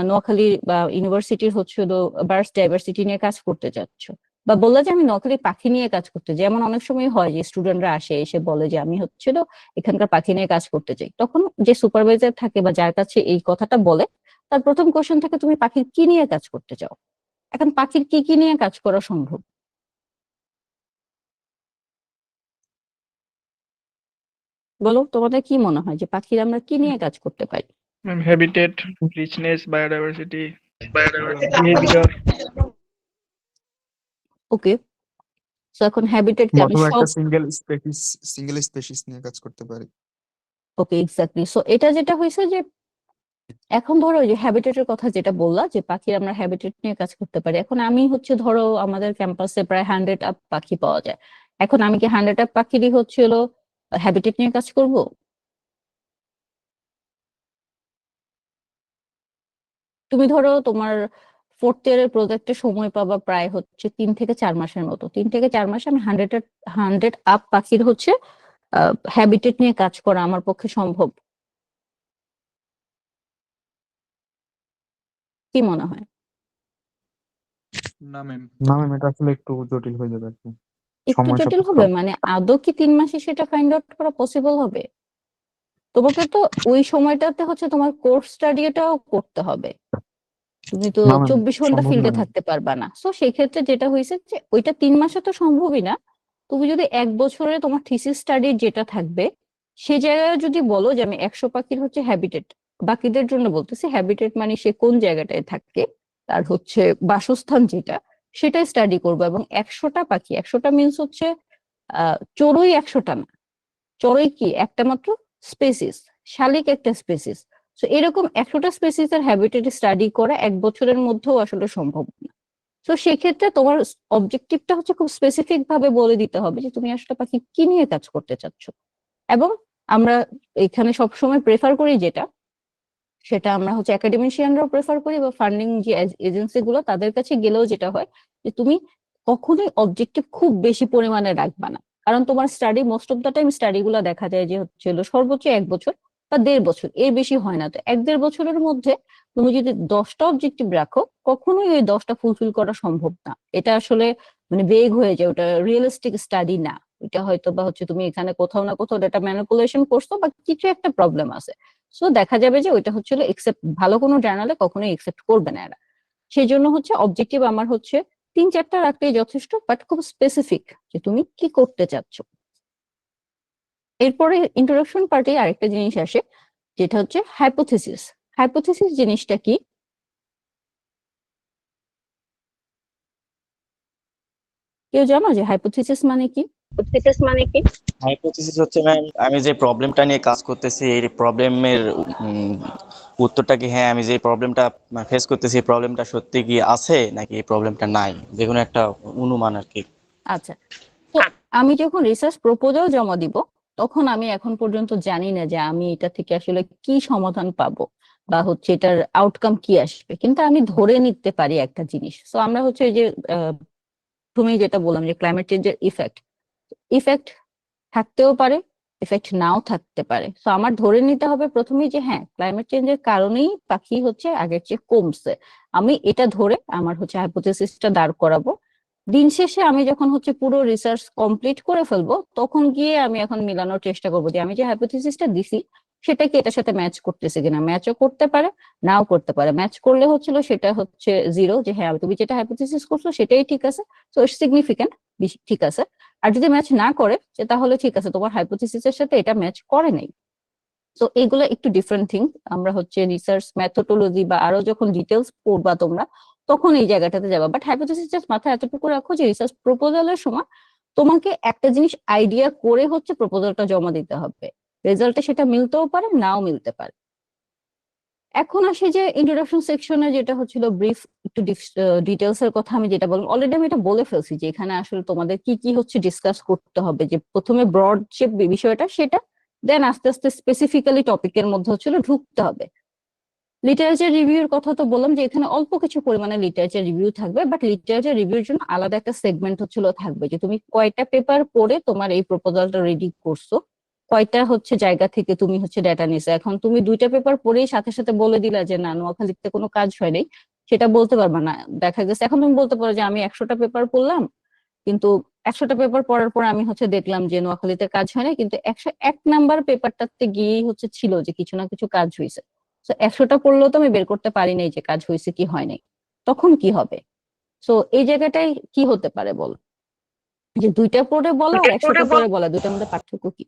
নোয়াখালী বা ইউনিভার্সিটির হচ্ছে হলো বার্ডস ডাইভার্সিটি নিয়ে কাজ করতে চাচ্ছ, বা বললা যে আমি নোয়াখালী পাখি নিয়ে কাজ করতে, যেমন অনেক সময় হয় যে স্টুডেন্টরা আসে এসে বলে যে আমি হচ্ছিল এখানকার পাখি নিয়ে কাজ করতে চাই, তখন যে সুপারভাইজার থাকে বা যার কাছে এই কথাটা বলে তার প্রথম কোশ্চেন থাকে তুমি পাখির কি নিয়ে কাজ করতে চাও। এখন পাখির কি কি নিয়ে কাজ করা সম্ভব? বলো, তোমাদের কি মনে হয় যে পাখির আমরা কি নিয়ে কাজ করতে পারি? Ma'am habitat, richness, biodiversity, behaviour. Okay, so এখন হ্যাবিটেট কি আমি অথবা সব, একটা সিঙ্গেল স্পেসিস নিয়ে কাজ করতে পারি। ওকে এক্স্যাক্টলি, সো এটা যেটা হয়েছে যে এখন ধরো ওই যে হ্যাবিটেটের কথা যেটা বললা যে পাখির আমরা হ্যাবিটেট নিয়ে কাজ করতে পারি, এখন আমি হচ্ছে ধরো আমাদের ক্যাম্পাসে প্রায় 100 আপ পাখি পাওয়া যায়, এখন আমি কি 100 আপ পাখিরই হচ্ছে হলো হ্যাবিটেট নিয়ে কাজ করব? তুমি ধরো তোমার 4th ইয়ারের প্রজেক্টে সময় পাবা প্রায় হচ্ছে 3 থেকে 4 মাসের মতো, 3 থেকে 4 মাসে আমি 100 আপ পাখির হচ্ছে হ্যাবিটেট নিয়ে কাজ করা আমার পক্ষে সম্ভব? কি মনে হয়? না ম্যাম। না ম্যাম, এটা আসলে একটু জটিল হয়ে যাবে আর কি, একটু সময় জটিল সাপেক্ষ। হবে মানে আদৌ কি 3 মাসে সেটা ফাইন্ড আউট করা পসিবল হবে? তোমাকে তো ওই সময়টাতে হচ্ছে তোমার কোর্স স্টাডিটাও করতে হবে। তুমি তো না ম্যাম, 24 ঘন্টা সম্ভব ফিল্ডে নয়। থাকতে পারবা না। সো সেই ক্ষেত্রে যেটা হয়েছে যে ওইটা 3 মাসে তো সম্ভবই না। তুমি যদি 1 বছরে তোমার থিসিস স্টাডি যেটা থাকবে সে জায়গায় যদি বলো যে আমি 100 পাখির হচ্ছে হ্যাবিটেট, বাকিদের জন্য বলতেছি হ্যাবিটেট মানে সে কোন জায়গাটায় থাকে, তার হচ্ছে বাসস্থান যেটা, সেটাই স্টাডি করবো, এবং 100টা পাখি, 100টা মিনস হচ্ছে চড়ুই 100টা না, চড়ুই কি একটা মাত্র স্পেসিস, শালিক একটা স্পেসিস। তো এরকম 100টা স্পেসিস এর হ্যাবিটেট স্টাডি করা 1 বছরের মধ্যেও আসলে সম্ভব না। তো সেক্ষেত্রে তোমার অবজেক্টিভটা হচ্ছে খুব স্পেসিফিক ভাবে বলে দিতে হবে যে তুমি আসলে পাখি কি নিয়ে কাজ করতে চাচ্ছ। এবং আমরা এখানে সবসময় প্রেফার করি যেটা, সেটা আমরা হচ্ছে একাডেমিশিয়ানরাও প্রেফার করি বা ফান্ডিং যে এজেন্সি গুলো তাদের কাছে গেলেও যেটা হয় যে তুমি কখনোই অবজেক্টিভ খুব বেশি পরিমাণে রাখবা না। কারণ তোমার study most of the time study গুলো দেখা যায় যে হচ্ছে হলো সর্বোচ্চ 1 বছর বা 1.5 বছর, এর বেশি হয় না। তো 1-1.5 বছরের মধ্যে তুমি যদি 10টা অবজেক্টিভ রাখো কখনোই ওই 10টা ফুলফিল করা সম্ভব না। এটা আসলে মানে বেগ হয়ে যায়, ওটা রিয়েলিস্টিক স্টাডি না। এটা হয়তো বা হচ্ছে তুমি এখানে কোথাও না কোথাও ডেটা ম্যানিপুলেশন করছো বা কিছু একটা প্রবলেম আছে। সো দেখা যাবে যে ওইটা হচ্ছে একসেপ্ট, ভালো কোনো জার্নালে কখনোই একসেপ্ট করবে না এরা। সেই জন্য হচ্ছে অবজেক্টিভ আমার হচ্ছে 3-4টা রাখলেই যথেষ্ট, বাট খুব স্পেসিফিক যে তুমি কি করতে চাচ্ছ। এরপরে ইন্ট্রোডাকশন পার্টে আরেকটা জিনিস আসে যেটা হচ্ছে হাইপোথিসিস। হাইপোথিসিস জিনিসটা কি? কেউ জানো যে হাইপোথিসিস মানে কি? হাইপোথিসিস হচ্ছে ম্যাম, আমি যে প্রবলেমটা নিয়ে কাজ করতেছি এই প্রবলেমের উত্তরটা কি, হ্যাঁ আমি যে প্রবলেমটা ফেস করতেছি এই প্রবলেমটা সত্যি কি আছে নাকি এই প্রবলেমটা নাই, যে কোনো একটা অনুমান আর কি। আচ্ছা, তো আমি যখন রিসার্চ প্রপোজাল জমা দিব তখন আমি এখন পর্যন্ত জানি না যে আমি এটা থেকে আসলে কি সমাধান পাবো বা হচ্ছে এটার আউটকাম কি আসবে, কিন্তু আমি ধরে নিতে পারি একটা জিনিস। তো আমরা হচ্ছে এই যে তুমি যেটা বললাম যে ক্লাইমেট চেঞ্জের ইফেক্ট, ইফেক্ট থাকতেও পারে, ইফেক্ট নাও থাকতে পারে। তো আমার ধরে নিতে হবে প্রথমেই যে হ্যাঁ ক্লাইমেট চেঞ্জের কারণেই পাখি হচ্ছে আগের চেয়ে কমছে। আমি এটা ধরে আমার হচ্ছে হাইপোথেসিসটা দাঁড় করাবো। দিন শেষে আমি যখন হচ্ছে পুরো রিসার্চ কমপ্লিট করে ফেলবো তখন গিয়ে আমি এখন মিলানোর চেষ্টা করবো যে আমি যে হাইপোথেসিসটা দিছি সেটা কি এটার সাথে ম্যাচ করতেছে কিনা। ম্যাচও করতে পারে, নাও করতে পারে। ম্যাচ করলে হচ্ছিল সেটা হচ্ছে 0, যে হ্যাঁ তুমি যেটা হাইপোথেসিস করছো সেটাই ঠিক আছে, তো সিগনিফিকেন্ট, ঠিক আছে। আর যদি ম্যাচ না করে যে তাহলে ঠিক আছে তোমার হাইপোথেসিসের সাথে এটা ম্যাচ করে নাই। তো এগুলো একটু ডিফারেন্ট থিং। আমরা হচ্ছে রিসার্চ মেথোডোলজি বা আরো যখন ডিটেলস পড়বা তোমরা তখন এই জায়গাটাতে যাবা। বাট হাইপোথেসিস জাস্ট মাথায় এতটুকু রাখো যে রিসার্চ প্রপোজালের সময় তোমাকে একটা জিনিস আইডিয়া করে হচ্ছে প্রপোজালটা জমা দিতে হবে। রেজাল্টে সেটা মিলতেও পারে, নাও মিলতে পারে। এখন আসি যে ইন্ট্রোডাকশন সেকশনে যেটা হচ্ছিল ব্রিফ, একটু ডিটেলস এর কথা আমি যেটা বললাম অলরেডি আমি এটা বলে ফেলছি যে এখানে আসলে তোমাদের কি কি হচ্ছে ডিসকাস করতে হবে। যে প্রথমে ব্রড যে বিষয়টা সেটা, দেন আস্তে আস্তে স্পেসিফিক্যালি টপিকের মধ্যে হচ্ছিল ঢুকতে হবে। লিটারেচার রিভিউর কথা তো বললাম যে এখানে অল্প কিছু পরিমাণে লিটারেচার রিভিউ থাকবে, বাট লিটারেচার রিভিউর জন্য আলাদা একটা সেগমেন্ট হচ্ছিল থাকবে যে তুমি কয়টা পেপার পড়ে তোমার এই প্রপোজালটা রেডি করছো, কয়টা হচ্ছে জায়গা থেকে তুমি হচ্ছে ডেটা নিছো। এখন তুমি 2টা পেপার পড়েই সাথে সাথে বলে দিলা যে না নোয়াখালীতে কোনো কাজ হয় নাই, সেটা বলতে পারবা না। দেখা গেছে এখন তুমি বলতে পারো যে আমি 100টা পেপার পড়লাম, কিন্তু 100টা পেপার পড়ার পর আমি হচ্ছে দেখলাম যে নোয়াখালীতে কাজ হয় না, কিন্তু 101 নাম্বার পেপারটাতে গিয়েই হচ্ছে ছিল যে কিছু না কিছু কাজ হয়েছে। তো 100টা পড়লেও তো আমি বের করতে পারি নাই যে কাজ হয়েছে কি হয় নাই, তখন কি হবে? তো এই জায়গাটাই কি হতে পারে বল, যে 2টা পড়ে বলা আর 100টা পড়ে বলা, দুটার মধ্যে পার্থক্য কি?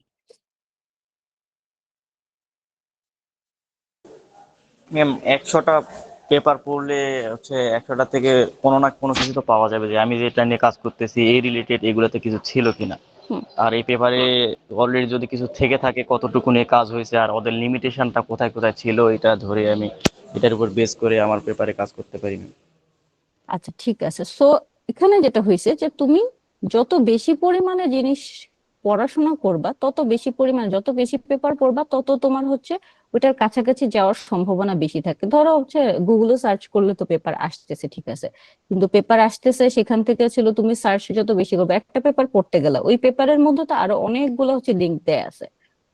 ম্যাম 100টা পেপার পড়লে হচ্ছে 100টা থেকে কোনো না কোনো কিছু তো পাওয়া যাবে যে আমি যেটা নিয়ে কাজ করতেছি এই রিলেটেড এগুলোতে কিছু ছিল কিনা। হুম। আর এই পেপারে অলরেডি যদি কিছু থেকে থাকে কতটুকু নিয়ে কাজ হয়েছে আর ওদের লিমিটেশনটা কোথায় কোথায় ছিল এটা ধরে আমি এটার উপর বেস করে আমার পেপারে কাজ করতে পারি। আচ্ছা ঠিক আছে। সো এখানে যেটা হয়েছে যে তুমি যত বেশি পরিমাণে জিনিস পড়াশোনা করবা তত বেশি পরিমাণে, যত বেশি পেপার পড়বা তত তোমার হচ্ছে ওটার কাছাকাছি যাওয়ার সম্ভাবনা বেশি থাকে। ধরো হচ্ছে গুগলে সার্চ করলে তো পেপার আসতেছে, ঠিক আছে, কিন্তু পেপার আসতেছে সেখান থেকে ছিল তুমি সার্চ যত বেশি করবে, একটা পেপার পড়তে গেলে ওই পেপারের মধ্যে তো আরো অনেকগুলো হচ্ছে লিঙ্ক দেয়া আছে।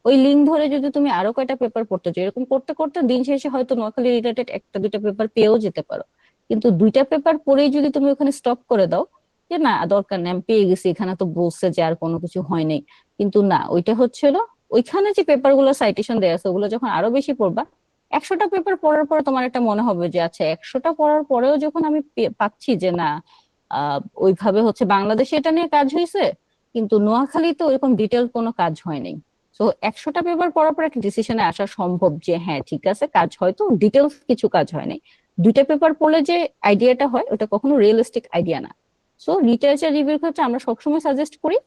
ওই লিঙ্ক ধরে যদি তুমি আরো কয়টা পেপার পড়তে চাও, এরকম করতে করতে দিন শেষে হয়তো নোয়াখালী রিলেটেড একটা দুইটা পেপার পেয়েও যেতে পারো। কিন্তু দুইটা পেপার পড়েই যদি তুমি ওখানে স্টপ করে দাও যে না দরকার নেই আমি পেয়ে গেছি, এখানে তো বলছে যে আর কোনো কিছু হয় নাই, কিন্তু না, ওইটা হচ্ছিল ওইখানে যে পেপার গুলো সাইটেশন দেওয়া আছে ওগুলো যখন আরো বেশি পড়বা, 100টা পেপার পড়ার পরে তোমার একটা মনে হবে যে আচ্ছা 100টা পড়ার পরেও যখন আমি পাচ্ছি যে না ওইভাবে হচ্ছে বাংলাদেশে এটা নিয়ে কাজ হয়েছে, কিন্তু নোয়াখালীতে ওইরকম ডিটেল কোনো কাজ হয় নাই। তো 100টা পেপার পড়ার পর একটা ডিসিশনে আসা সম্ভব যে হ্যাঁ ঠিক আছে কাজ হয়তো ডিটেলস কিছু কাজ হয় নাই। দুইটা পেপার পড়লে যে আইডিয়াটা হয় ওটা কখনো রিয়েলিস্টিক আইডিয়া না। সো লিটারেচার রিভিউর ক্ষেত্রে আমরা সবসময় সাজেস্ট করি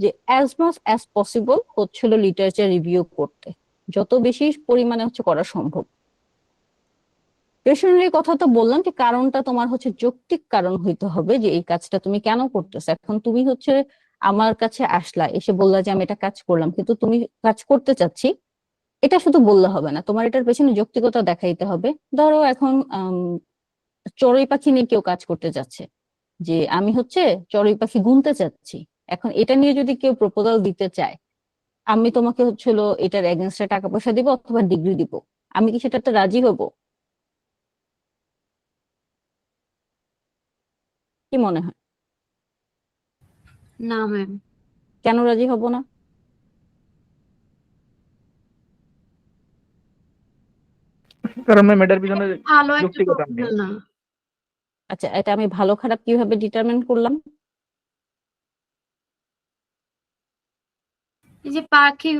যে অ্যাজ মাচ অ্যাজ পসিবল হচ্ছিল লিটারেচার রিভিউ করতে, যত বেশি পরিমাণে হচ্ছে করা সম্ভব। পেশনের কথা তো বললাম যে কারণটা তোমার হচ্ছে যৌক্তিক কারণ হইতে হবে যে এই কাজটা তুমি কেন করতেছো। এখন তুমি হচ্ছে আমার কাছে আসলা, এসে বললা যে আমি এটা কাজ করলাম, কিন্তু তুমি কাজ করতে চাচ্ছি, এটা শুধু বললে হবে না, তোমার এটার পেছনে যৌক্তিকতা দেখাইতে হবে। ধরো এখন চড়ুই পাখি নিয়ে কেউ কাজ করতে যাচ্ছে, যে আমি হচ্ছে চড়ুই পাখি গুনতে চাচ্ছি, এখন এটা নিয়ে যদি কেউ প্রপোজাল দিতে চায়, আমি তোমাকে হচ্ছিল এটার এগেনস্টে টাকা পয়সা দিব অথবা ডিগ্রি দিব, আমি কি সেটাতে রাজি হব? কি মনে হয়? না ম্যাম, কেন রাজি হব না? কারণ ম্যাম এটার পিছনে ভালো একটা যৌক্তিকতা নেই। প্রপোজাল না। আচ্ছা, এটা আমি ভালো খারাপ কিভাবে ডিটারমিন করলাম? এই যে পাখি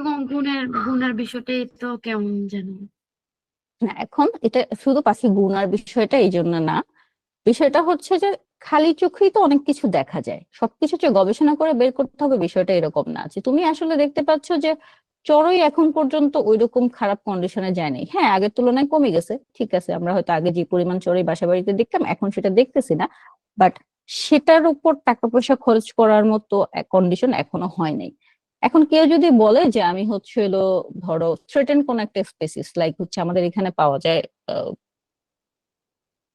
গুণের বিষয়টাই তো কেমন যেন। না, এখন এটা শুধু পাখি গুনার বিষয়টা এই জন্য না, বিষয়টা হচ্ছে যে খালি চোখেই তো অনেক কিছু দেখা যায়, সবকিছু যে গবেষণা করে বের করতে হবে বিষয়টা এরকম না। যে তুমি আসলে দেখতে পাচ্ছ যে চড়ুই এখন পর্যন্ত ওইরকম খারাপ কন্ডিশনে যায়নি, হ্যাঁ আগের তুলনায় কমে গেছে, ঠিক আছে, আমরা হয়তো আগে যে পরিমাণ চড়ুই বাসা বাড়িতে দেখতাম এখন সেটা দেখতেছি না, বাট সেটার উপর টাকা পয়সা খরচ করার মতো কন্ডিশন এখনো হয় নাই। এখন কেউ যদি বলে যে আমি হচ্ছে হলো ধরো থ্রেটেন কোন একটা স্পেসিস লাইক হচ্ছে আমাদের এখানে পাওয়া যায়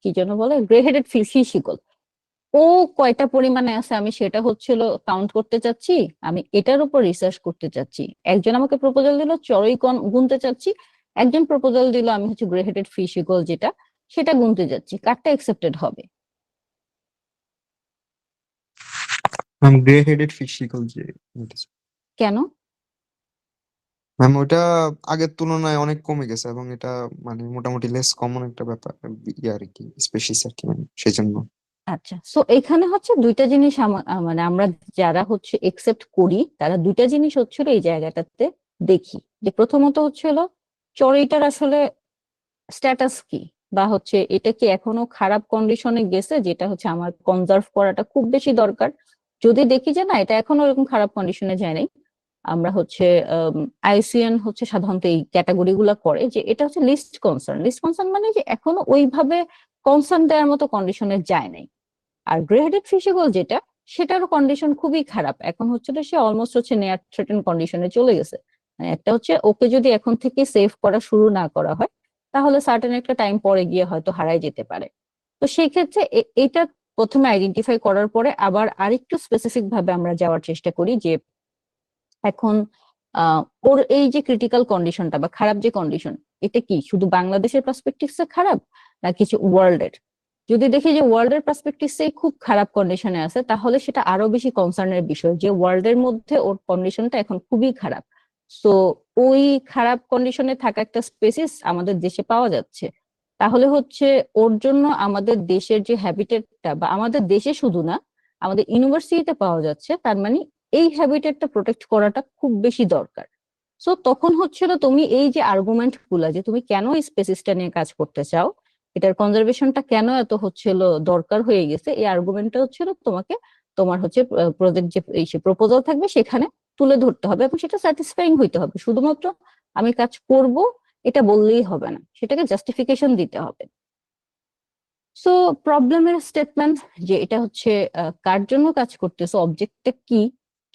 কি যেন বলে গ্রে হেডেড ফিশ ইগল, ও কয়টা পরিমাণে আছে আমি সেটা হচ্ছিল কাউন্ট করতে চাচ্ছি, আমি এটার উপর রিসার্চ করতে চাচ্ছি। একজন আমাকে প্রপোজাল দিল চড়ুই গুনতে চাচ্ছি, একজন প্রপোজাল দিল আমি হচ্ছে গ্রে হেডেড ফিশ ইগল যেটা সেটা গুনতে যাচ্ছি, কারটা একসেপ্টেড হবে? Ma'am grey headed fish eagle যে কেন? ম্যাম ওটা আগের তুলনায় অনেক কমে গেছে এবং এটা মানে মোটামুটি লেস কমন একটা ব্যাপার ইয়ে আর কি, স্পেসিস আর কি, মানে সেই জন্য। আচ্ছা, সো এখানে হচ্ছে দুইটা জিনিস মানে আমরা যারা হচ্ছে একসেপ্ট করি তারা দুইটা জিনিস হচ্ছিল এই জায়গাটাতে দেখি, যে প্রথমত হচ্ছিল চড়ুইটার আসলে স্ট্যাটাস কি, বা হচ্ছে এটা কি এখনো খারাপ কন্ডিশনে গেছে যেটা হচ্ছে আমার কনজার্ভ করাটা খুব বেশি দরকার। যদি দেখি যে না এটা এখনো এরকম খারাপ কন্ডিশনে যায় নাই, আমরা হচ্ছে আইসিএন হচ্ছে সাধারণত এই ক্যাটাগরি গুলা করে যে এটা হচ্ছে লিস্ট কনসার্ন। লিস্ট কনসার্ন মানে যে এখনো ওইভাবে কনসার্ন দেওয়ার মতো কন্ডিশনে যায় নাই। আর গ্রে হেডেড ফিশ ইগল যেটা সেটারও কন্ডিশন খুবই খারাপ, এখন হচ্ছে সে অলমোস্ট হচ্ছে নেয়ার থ্রেটেন কন্ডিশনে চলে গেছে। মানে একটা হচ্ছে ওকে যদি এখন থেকে সেভ করা শুরু না করা হয় তাহলে সার্টেন একটা টাইম পরে গিয়ে হয়তো হারাই যেতে পারে। তো সেই ক্ষেত্রে এটা প্রথমে আইডেন্টিফাই করার পরে আবার আরেকটু স্পেসিফিক ভাবে আমরা যাওয়ার চেষ্টা করি যে এখন ওর এই যে ক্রিটিক্যাল কন্ডিশনটা বা খারাপ যে কন্ডিশন এটা কি শুধু বাংলাদেশের পার্সপেক্টিভসে খারাপ না কিছু ওয়ার্ল্ডের। যদি দেখি যে ওয়ার্ল্ডের পার্সপেক্টিভসে খুব খারাপ কন্ডিশনে আছে তাহলে সেটা আরো বেশি কনসার্নের বিষয় যে ওয়ার্ল্ডের মধ্যে ওর কন্ডিশনটা এখন খুবই খারাপ। সো ওই খারাপ কন্ডিশনে থাকা একটা স্পেসিস আমাদের দেশে পাওয়া যাচ্ছে, তাহলে হচ্ছে ওর জন্য আমাদের দেশের যে হ্যাবিটেটটা বা আমাদের দেশে শুধু না আমাদের ইউনিভার্সিটিতে পাওয়া যাচ্ছে, তার মানে এই হ্যাবিটেটটা প্রোটেক্ট করাটা খুব বেশি দরকার। সো তখন হচ্ছিল তুমি এই যে আর্গুমেন্ট গুলা যে তুমি কেন এই স্পেসিসটা নিয়ে কাজ করতে চাও, এটার কনজারভেশনটা কেন এত হচ্ছিল দরকার হয়ে গেছে, এই আর্গুমেন্টটা হচ্ছিল তোমাকে তোমার হচ্ছে প্রজেক্ট যে প্রপোজাল থাকবে সেখানে তুলে ধরতে হবে এবং সেটা স্যাটিসফাইং হইতে হবে। শুধুমাত্র আমি কাজ করব এটা বললেই হবে না, সেটাকে জাস্টিফিকেশন দিতে হবে। সো প্রবলেমের স্টেটমেন্ট যে এটা হচ্ছে কার জন্য কাজ করতেছো, অবজেক্টটা কি,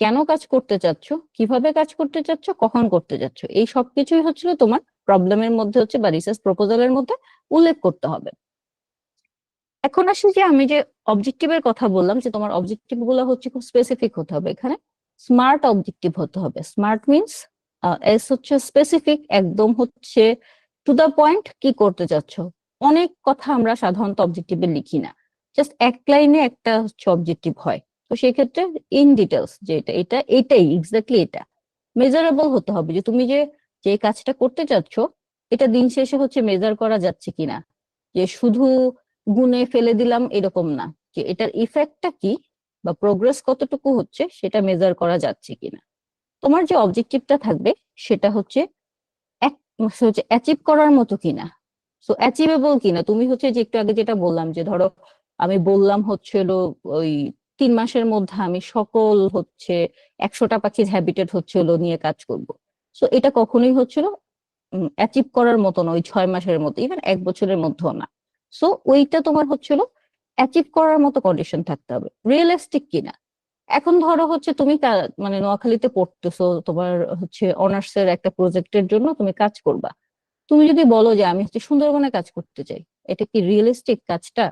কেন কাজ করতে চাচ্ছ, কিভাবে কাজ করতে চাচ্ছ, কখন করতে চাচ্ছ, এই সবকিছুই হচ্ছিল তোমার প্রবলেমের মধ্যে হচ্ছে বা রিসার্চ প্রপোজালের মধ্যে উল্লেখ করতে হবে। এখন আসি যে আমি যে অবজেক্টিভের কথা বললাম যে তোমার অবজেক্টিভ গুলো হচ্ছে খুব স্পেসিফিক হতে হবে, এখানে স্মার্ট অবজেক্টিভ হতে হবে। স্মার্ট মিনস এস হচ্ছে স্পেসিফিক, একদম হচ্ছে টু দ্য পয়েন্ট কি করতে চাচ্ছ। অনেক কথা আমরা সাধারণত অবজেক্টিভে লিখি না, জাস্ট এক লাইনে একটা হচ্ছে অবজেক্টিভ হয়। তো সেই ক্ষেত্রে ইন ডিটেলস যে এটাই এক্স্যাক্টলি এটা মেজারেবল হতে হবে, যে তুমি যে যে কাজটা করতে চাচ্ছ এটা দিন শেষে হচ্ছে মেজার করা যাচ্ছে কিনা, যে শুধু গুনে ফেলে দিলাম এরকম না, যে এটার ইফেক্টটা কি বা প্রোগ্রেস কতটুকু হচ্ছে সেটা মেজার করা যাচ্ছে কিনা। তোমার যে অবজেক্টিভটা থাকবে সেটা হচ্ছে অ্যাচিভ করার মতো কিনা, সো অ্যাচিভেবল কিনা। তুমি হচ্ছে যে একটু আগে যেটা বললাম, যে ধরো আমি বললাম হচ্ছিল ওই 3 মাসের মধ্যে আমি সকল হচ্ছে 100টা পাখির হ্যাবিটেট হচ্ছিল নিয়ে কাজ করব। সো এটা কখনোই হচ্ছিল অ্যাচিভ করার মতো না, ওই 6 মাসের মধ্যে, ইভেন 1 বছরের মধ্যেও না। সো ওইটা তোমার হচ্ছিল অ্যাচিভ করার মতো কন্ডিশন থাকতে হবে, রিয়েলিস্টিক কিনা। এখন ধরো হচ্ছে তুমি মানে নোয়াখালীতে পড়তেছো, তোমার হচ্ছে অনার্স এর একটা প্রজেক্টের জন্য তুমি কাজ করবা। তুমি যদি বলো যে আমি হচ্ছে সুন্দরবনে কাজ করতে চাই, এটা কি রিয়েলিস্টিক কাজটা?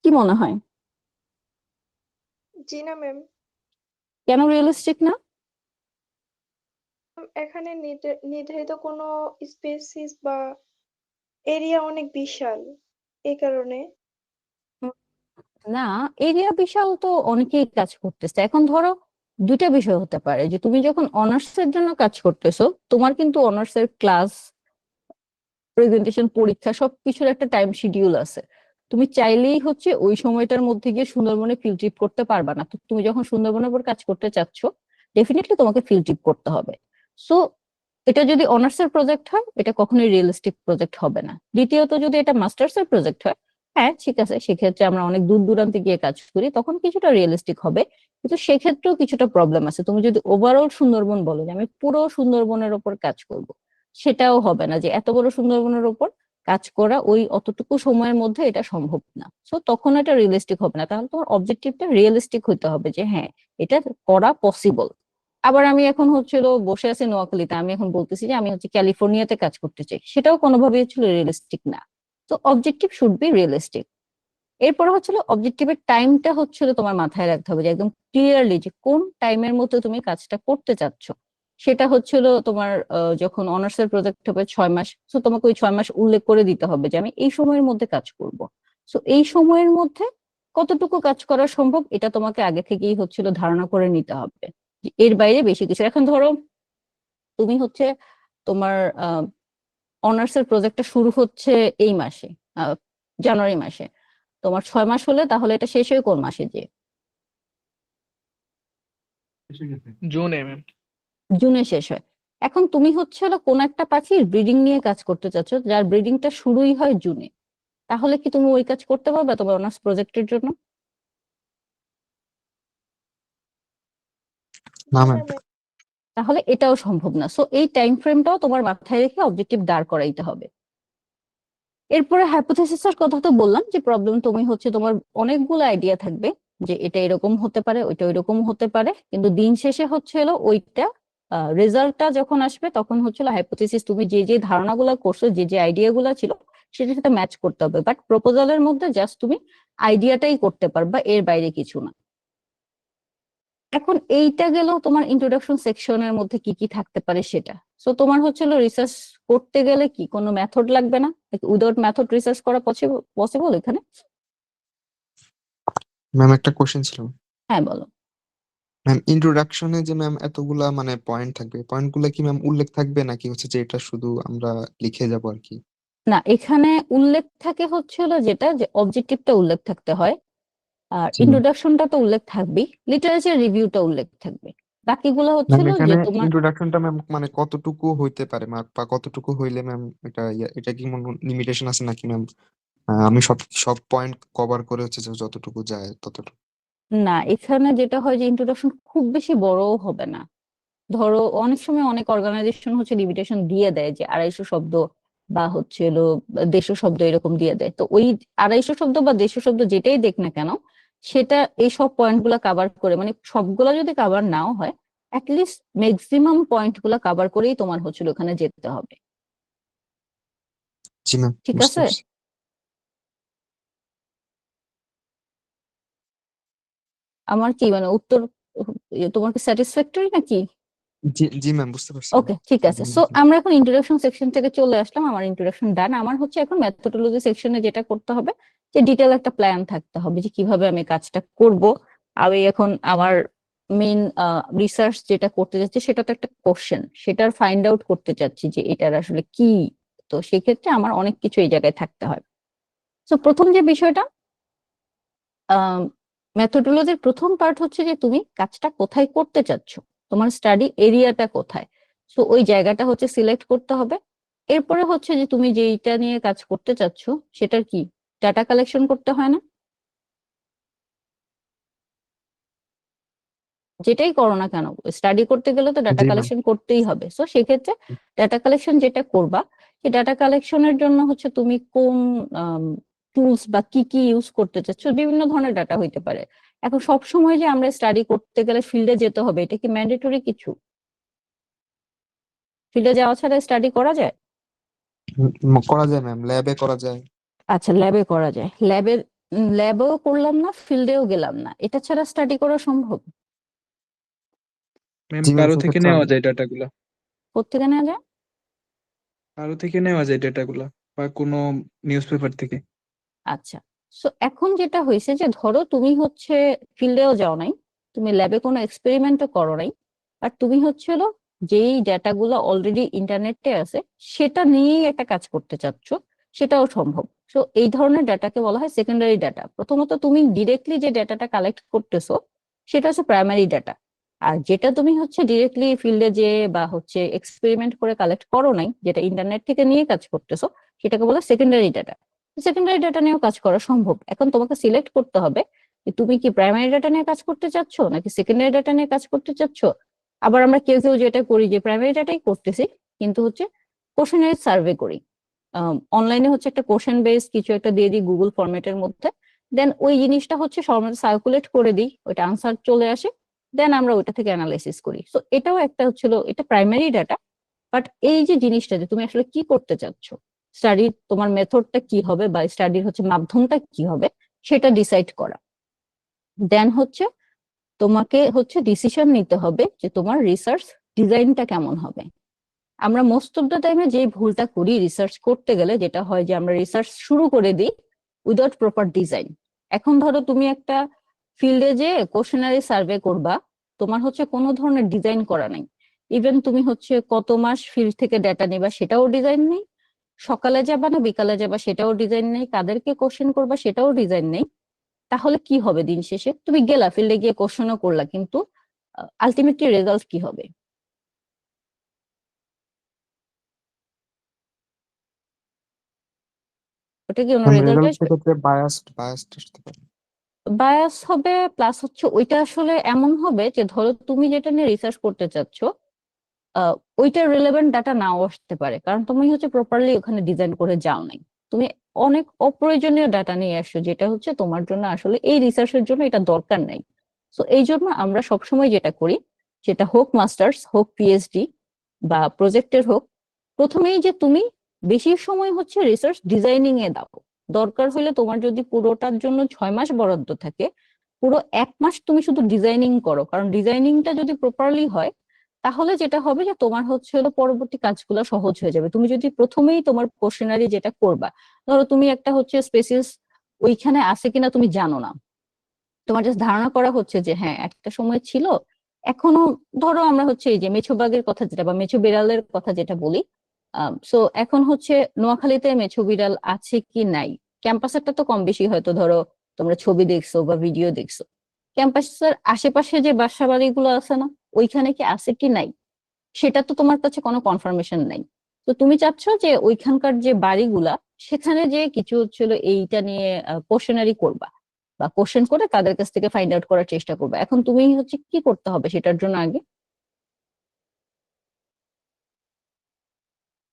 কি মনে হয়? জি না ম্যাম, কেন রিয়েলিস্টিক না? এখানে নির্ধারিত কোনো স্পেসিস বা এরিয়া অনেক বিশাল, এই কারণে। উম, না, এরিয়া বিশাল তো অনেকেই কাজ করতেছে। এখন ধরো দুইটা বিষয় হতে পারে, যে তুমি যখন অনার্স এর জন্য কাজ করতেছো তোমার কিন্তু অনার্স এর ক্লাস, প্রেজেন্টেশন, পরীক্ষা সবকিছুর একটা টাইম শিডিউল আছে। তুমি চাইলেই হচ্ছে ওই সময়টার মধ্যে গিয়ে সুন্দরবনে ফিল্ড ট্রিপ করতে পারবা না। তো তুমি যখন সুন্দরবনের উপর কাজ করতে চাচ্ছ ডেফিনেটলি তোমাকে ফিল্ড ট্রিপ করতে হবে। সো এটা যদি অনার্স এর প্রজেক্ট হয় এটা কখনোই রিয়েলিস্টিক প্রজেক্ট হবে না। দ্বিতীয়ত যদি এটা মাস্টার্স এর প্রজেক্ট হয়, হ্যাঁ ঠিক আছে, সেক্ষেত্রে আমরা অনেক দূর দূরান্তে গিয়ে কাজ করি, তখন কিছুটা রিয়েলিস্টিক হবে। কিন্তু সেক্ষেত্রেও কিছুটা প্রবলেম আছে। তুমি যদি ওভারঅল সুন্দরবন বলো যে আমি পুরো সুন্দরবনের ওপর কাজ করব, সেটাও হবে না, যে এত বড় সুন্দরবনের উপর কাজ করা ওই অতটুকু সময়ের মধ্যে এটা সম্ভব না। সো তখন এটা রিয়েলিস্টিক হবে না। তাহলে তোমার অবজেক্টিভটা রিয়েলিস্টিক হতে হবে, যে হ্যাঁ এটা করা পসিবল। আবার আমি এখন হচ্ছিল বসে আছি নোয়াখালীতে, আমি এখন বলতেছি যে আমি হচ্ছে ক্যালিফোর্নিয়াতে কাজ করতে চাই, সেটাও কোনোভাবেই হচ্ছিল রিয়েলিস্টিক না। তো অবজেক্টিভ শুড বি রিয়েলিস্টিক। এরপর হচ্ছিল অবজেক্টিভের টাইমটা হচ্ছিল তোমার মাথায় রাখতে হবে, যে একদম ক্লিয়ারলি যে কোন টাইমের মধ্যে তুমি কাজটা করতে চাচ্ছ। সেটা হচ্ছিল তোমার যখন অনার্স এর প্রজেক্ট হবে 6 মাস, তো তোমাকে ওই 6 মাস উল্লেখ করে দিতে হবে যে আমি এই সময়ের মধ্যে কাজ করব। সো এই সময়ের মধ্যে কতটুকু কাজ করা সম্ভব এটা তোমাকে আগে থেকেই হচ্ছিল ধারণা করে নিতে হবে, যে এর বাইরে বেশি কিছু। এখন ধরো তুমি হচ্ছে তোমার অনার্স এর প্রজেক্টটা শুরু হচ্ছে এই মাসে, জানুয়ারি মাসে, তোমার 6 মাস হলে তাহলে এটা শেষ হয় কোন মাসে? যে জুনে ম্যাম। জুনে শেষ হয়। এখন তুমি হচ্ছে হলো কোন একটা পাখির ব্রিডিং নিয়ে কাজ করতে চাচ্ছ যার ব্রিডিংটা শুরুই হয় জুনে, তাহলে কি তুমি ওই কাজ করতে পারবে তোমার অনার্স প্রজেক্টের জন্য? না জি না ম্যাম। ম্যাম। তাহলে এটাও সম্ভব না। সো এই টাইম ফ্রেমটাও তোমার মাথায় রেখে অবজেক্টিভ দাঁড় করাইতে হবে। এরপরে হাইপোথেসিসের কথা তো বললাম, যে প্রবলেম তুমি হচ্ছে তোমার অনেকগুলো আইডিয়া থাকবে, যে এটা এরকম হতে পারে ওইটা ওইরকম হতে পারে, কিন্তু দিন শেষে হচ্ছে হলো ওইটা রেজাল্টটা যখন আসবে তখন হচ্ছে হাইপোথেসিস তুমি যে যে ধারণাগুলো করছো, যে যে আইডিয়া গুলো ছিল সেটার সাথে ম্যাচ করতে হবে। বাট প্রপোজালের মধ্যে জাস্ট তুমি আইডিয়াটাই করতে পারবা, এর বাইরে কিছু না। এখন এইটা গেল তোমার ইন্ট্রোডাকশন সেকশনের মধ্যে কি কি থাকতে পারে সেটা। সো তোমার হচ্ছিল রিসার্চ করতে গেলে কি কোনো মেথড লাগবে না? উইদাউট মেথড রিসার্চ করা পসিবল এখানে? ম্যাম একটা কোশ্চেন ছিল। হ্যাঁ বলো। ম্যাম ইন্ট্রোডাকশনে যে ম্যাম এতগুলা মানে পয়েন্ট থাকবে, পয়েন্টগুলো কি ম্যাম উল্লেখ থাকবে নাকি হচ্ছে যে এটা শুধু আমরা লিখে যাব আর কি? না, এখানে উল্লেখ থাকে হচ্ছিল যেটা, যে অবজেক্টিভটা উল্লেখ থাকতে হয়, আর জি ম্যাম। ইন্ট্রোডাকশনটা তো উল্লেখ থাকবেই, লিটারেচার রিভিউটা উল্লেখ থাকবে, বাকিগুলো ম্যাম হচ্ছিল যে এখানে তোমার। ইন্ট্রোডাকশনটা ম্যাম মানে কতটুকু হইতে পারে বা কতটুকু হইলে ম্যাম এটা এটা কি কোনো লিমিটেশন আছে নাকি ম্যাম? আমি সব সব পয়েন্ট কভার করে হচ্ছে যে যতটুকু যায় ততটুকু। না, এখানে যেটা হয় যে ইন্ট্রোডাকশন খুব বেশি বড়ও হবে না। ধরো অনেক সময় অনেক অর্গানাইজেশন হচ্ছে লিমিটেশন দিয়ে দেয় যে 250 শব্দ বা হচ্ছে 150 শব্দ এরকম দিয়ে দেয়। তো ওই 250 শব্দ বা 150 শব্দ যেটাই দেখ না কেন সেটা এই সব পয়েন্ট গুলা কাভার করে, মানে সবগুলা যদি কাভার নাও হয় অ্যাটলিস্ট ম্যাক্সিমাম পয়েন্ট গুলা কাভার করেই তোমার হচ্ছিল ওখানে যেতে হবে। জি ম্যাম, ঠিক বুঝতে আছে? পারছি। আমার কি মানে উত্তর তোমার কি স্যাটিসফ্যাক্টরি নাকি? জি জি ম্যাম, বুঝতে পারছি ওকে, ঠিক আছে। সো আমরা এখন ইন্ট্রোডাকশন সেকশন থেকে চলে আসলাম, আমার ইন্ট্রোডাকশন ডান। আমার হচ্ছে এখন মেথোডোলজি সেকশনে যেটা করতে হবে যে ডিটেল একটা প্ল্যান থাকতে হবে যে কিভাবে আমি কাজটা করব। আমি এখন আমার মেইন রিসার্চ যেটা করতে যাচ্ছি সেটা তো একটা কোশ্চেন, সেটার ফাইন্ড আউট করতে চাচ্ছি যে এটার আসলে কি। তো সেক্ষেত্রে আমার অনেক কিছু এই জায়গায় থাকতে হয়। তো প্রথম যে বিষয়টা, মেথোডোলজির প্রথম পার্ট হচ্ছে যে তুমি কাজটা কোথায় করতে চাচ্ছ, তোমার স্টাডি এরিয়াটা কোথায়। সো ওই জায়গাটা হচ্ছে সিলেক্ট করতে হবে। এরপরে হচ্ছে যে তুমি যেইটা নিয়ে কাজ করতে চাচ্ছ সেটার কি ডাটা কালেকশন করতে হয় না? যেটাই করো না কেন, স্টাডি করতে গেলে তো ডাটা জি ম্যাম। কালেকশন করতেই হবে। সো সেক্ষেত্রে ডাটা কালেকশন যেটা করবা, সেই ডাটা কালেকশনের জন্য হচ্ছে তুমি কোন টুলস বা কি কি ইউজ করতে চাচ্ছ, বিভিন্ন ধরনের ডাটা হইতে পারে। এখন সব সময় যে আমরা স্টাডি করতে গেলে ফিল্ডে যেতে হবে এটা কি ম্যান্ডেটরি কিছু? ফিল্ডে যাওয়া ছাড়া স্টাডি করা যায়? করা যায় ম্যাম, ল্যাবে করা যায়। আচ্ছা, ল্যাবে করা যায়। ল্যাবেও করলাম না, ফিল্ডেও গেলাম না, এটা ছাড়া স্টাডি করা সম্ভব? ম্যাম জি ম্যাম, কারো থেকে সেক্ষেত্রে নেওয়া যায় ডাটাগুলা, কোত্থেকে নেওয়া যায়? কারো থেকে নেওয়া যায় ডাটাগুলা বা কোনো নিউজ পেপার থেকে। আচ্ছা, সো এখন যেটা হয়েছে যে ধরো তুমি হচ্ছে ফিল্ডেও যাও নাই, তুমি ল্যাবে কোনো এক্সপেরিমেন্টও করো নাই, আর তুমি হচ্ছে হলো যেই ডেটাগুলো অলরেডি ইন্টারনেটে আছে সেটা নিয়েই একটা কাজ করতে চাচ্ছ, সেটাও সম্ভব। সো এই ধরনের ডাটাকে বলা হয় সেকেন্ডারি ডাটা। প্রথমত তুমি ডিরেক্টলি যে ডাটাটা কালেক্ট করতেছো সেটা হচ্ছে প্রাইমারি ডাটা, আর যেটা তুমি হচ্ছে ডিরেক্টলি ফিল্ডে যে বা হচ্ছে এক্সপেরিমেন্ট করে কালেক্ট করো নাই, যেটা ইন্টারনেট থেকে নিয়ে কাজ করতেছো, সেটাকে বলা সেকেন্ডারি ডাটা। সেকেন্ডারি ডাটা নিয়েও কাজ করা সম্ভব। এখন তোমাকে সিলেক্ট করতে হবে যে তুমি কি প্রাইমারি ডাটা নিয়ে কাজ করতে চাচ্ছ নাকি সেকেন্ডারি ডাটা নিয়ে কাজ করতে চাচ্ছ। আবার আমরা কেউ কেউ যেটা করি যে প্রাইমারি ডাটাই করতেছি কিন্তু হচ্ছে কোশ্চেনারি সার্ভে করি, অনলাইনে হচ্ছে একটা কোশ্চেন বেস কিছু একটা দিয়ে দিই গুগল ফরম্যাটের মধ্যে, দেন ওই জিনিসটা হচ্ছে সবার মধ্যে সার্কুলেট করে দিই, ওইটা আনসার চলে আসে, দেন আমরা ওইটা থেকে অ্যানালাইসিস করি। তো এটাও একটা হচ্ছিল, এটা প্রাইমারি ডাটা। বাট এই যে জিনিসটা যে তুমি আসলে কি করতে চাচ্ছ, স্টাডির তোমার মেথডটা কি হবে বা স্টাডির হচ্ছে মাধ্যমটা কি হবে সেটা ডিসাইড করা। দেন হচ্ছে তোমাকে হচ্ছে ডিসিশন নিতে হবে যে তোমার রিসার্চ ডিজাইনটা কেমন হবে। আমরা মোস্ট অফ দ্য টাইমে যে ভুলটা করি রিসার্চ করতে গেলে, যেটা হয় যে আমরা রিসার্চ শুরু করে দিই উইদাউট প্রপার ডিজাইন। এখন ধরো তুমি একটা ফিল্ডে যে কোশ্চেনারি সার্ভে করবা, তোমার হচ্ছে কোনো ধরনের ডিজাইন করা নাই। ইভেন তুমি হচ্ছে কত মাস ফিল্ড থেকে ডেটা নিবা সেটাও ডিজাইন নেই, সকালে যাবা না বিকালে যাবা সেটাও ডিজাইন নেই, কাদেরকে কোশ্চেন করবা সেটাও ডিজাইন নেই। তাহলে কি হবে? দিন শেষে তুমি গেলা ফিল্ডে গিয়ে কোশ্চেনও করলা, কিন্তু আলটিমেটলি রেজাল্ট কি হবে? ওটা কি কোনো রেজাল্ট রেজাল্ট আসবে? সেক্ষেত্রে বায়াসড আসতে পারে। বায়াস হবে, প্লাস হচ্ছে ওইটা আসলে এমন হবে যে ধরো তুমি যেটা নিয়ে রিসার্চ করতে চাচ্ছ ওইটার রিলেভেন্ট ডাটা নাও আসতে পারে, কারণ তুমি হচ্ছে প্রপারলি ওখানে ডিজাইন করে যাও নাই। তুমি অনেক অপ্রয়োজনীয় ডাটা নিয়ে আসছো যেটা হচ্ছে তোমার জন্য আসলে এই রিসার্চের জন্য এটা দরকার নাই। তো এই জন্য আমরা সবসময় যেটা করি, সেটা হোক মাস্টার্স হোক পিএইচডি বা প্রজেক্টের হোক, প্রথমেই যে তুমি বেশি সময় হচ্ছে রিসার্চ ডিজাইনিং এ দাও। দরকার হলে তোমার যদি পুরোটার জন্য 6 মাস বরাদ্দ থাকে, পুরো 1 মাস তুমি শুধু ডিজাইনিং করো, কারণ ডিজাইনিংটা যদি প্রপারলি হয় তাহলে যেটা হবে যে তোমার হচ্ছে হলো পরবর্তী কাজগুলো সহজ হয়ে যাবে। তুমি যদি প্রথমেই তোমার কোশ্চেনারি যেটা করবা, ধরো তুমি একটা হচ্ছে স্পেসিস ওইখানে আছে কিনা তুমি জানো না, তোমার জাস্ট ধারণা করা হচ্ছে যে হ্যাঁ একটা সময় ছিল, এখনো ধরো আমরা হচ্ছে এই যে মেছো বাঘের কথা যেটা বা মেছো বিড়ালের কথা যেটা বলি, সো এখন হচ্ছে নোয়াখালীতে মেছো বিড়াল আছে কি নাই, ক্যাম্পাসেরটা তো কম বেশি হয়তো ধরো তোমরা ছবি দেখছো বা ভিডিও দেখছো, ক্যাম্পাসের আশেপাশে যে বাসা বাড়িগুলো আছে না, ওইখানে কি আছে কি নাই সেটা তো তোমার কাছে কোনো কনফার্মেশন নাই। তো তুমি চাচ্ছ যে ওইখানকার যে বাড়িগুলা সেখানে যে কিছু হচ্ছিল এইটা নিয়ে কোশ্চেনারি করবা বা কোশ্চেন করে তাদের কাছ থেকে ফাইন্ড আউট করার চেষ্টা করবা। এখন তুমি হচ্ছে কি করতে হবে সেটার জন্য আগে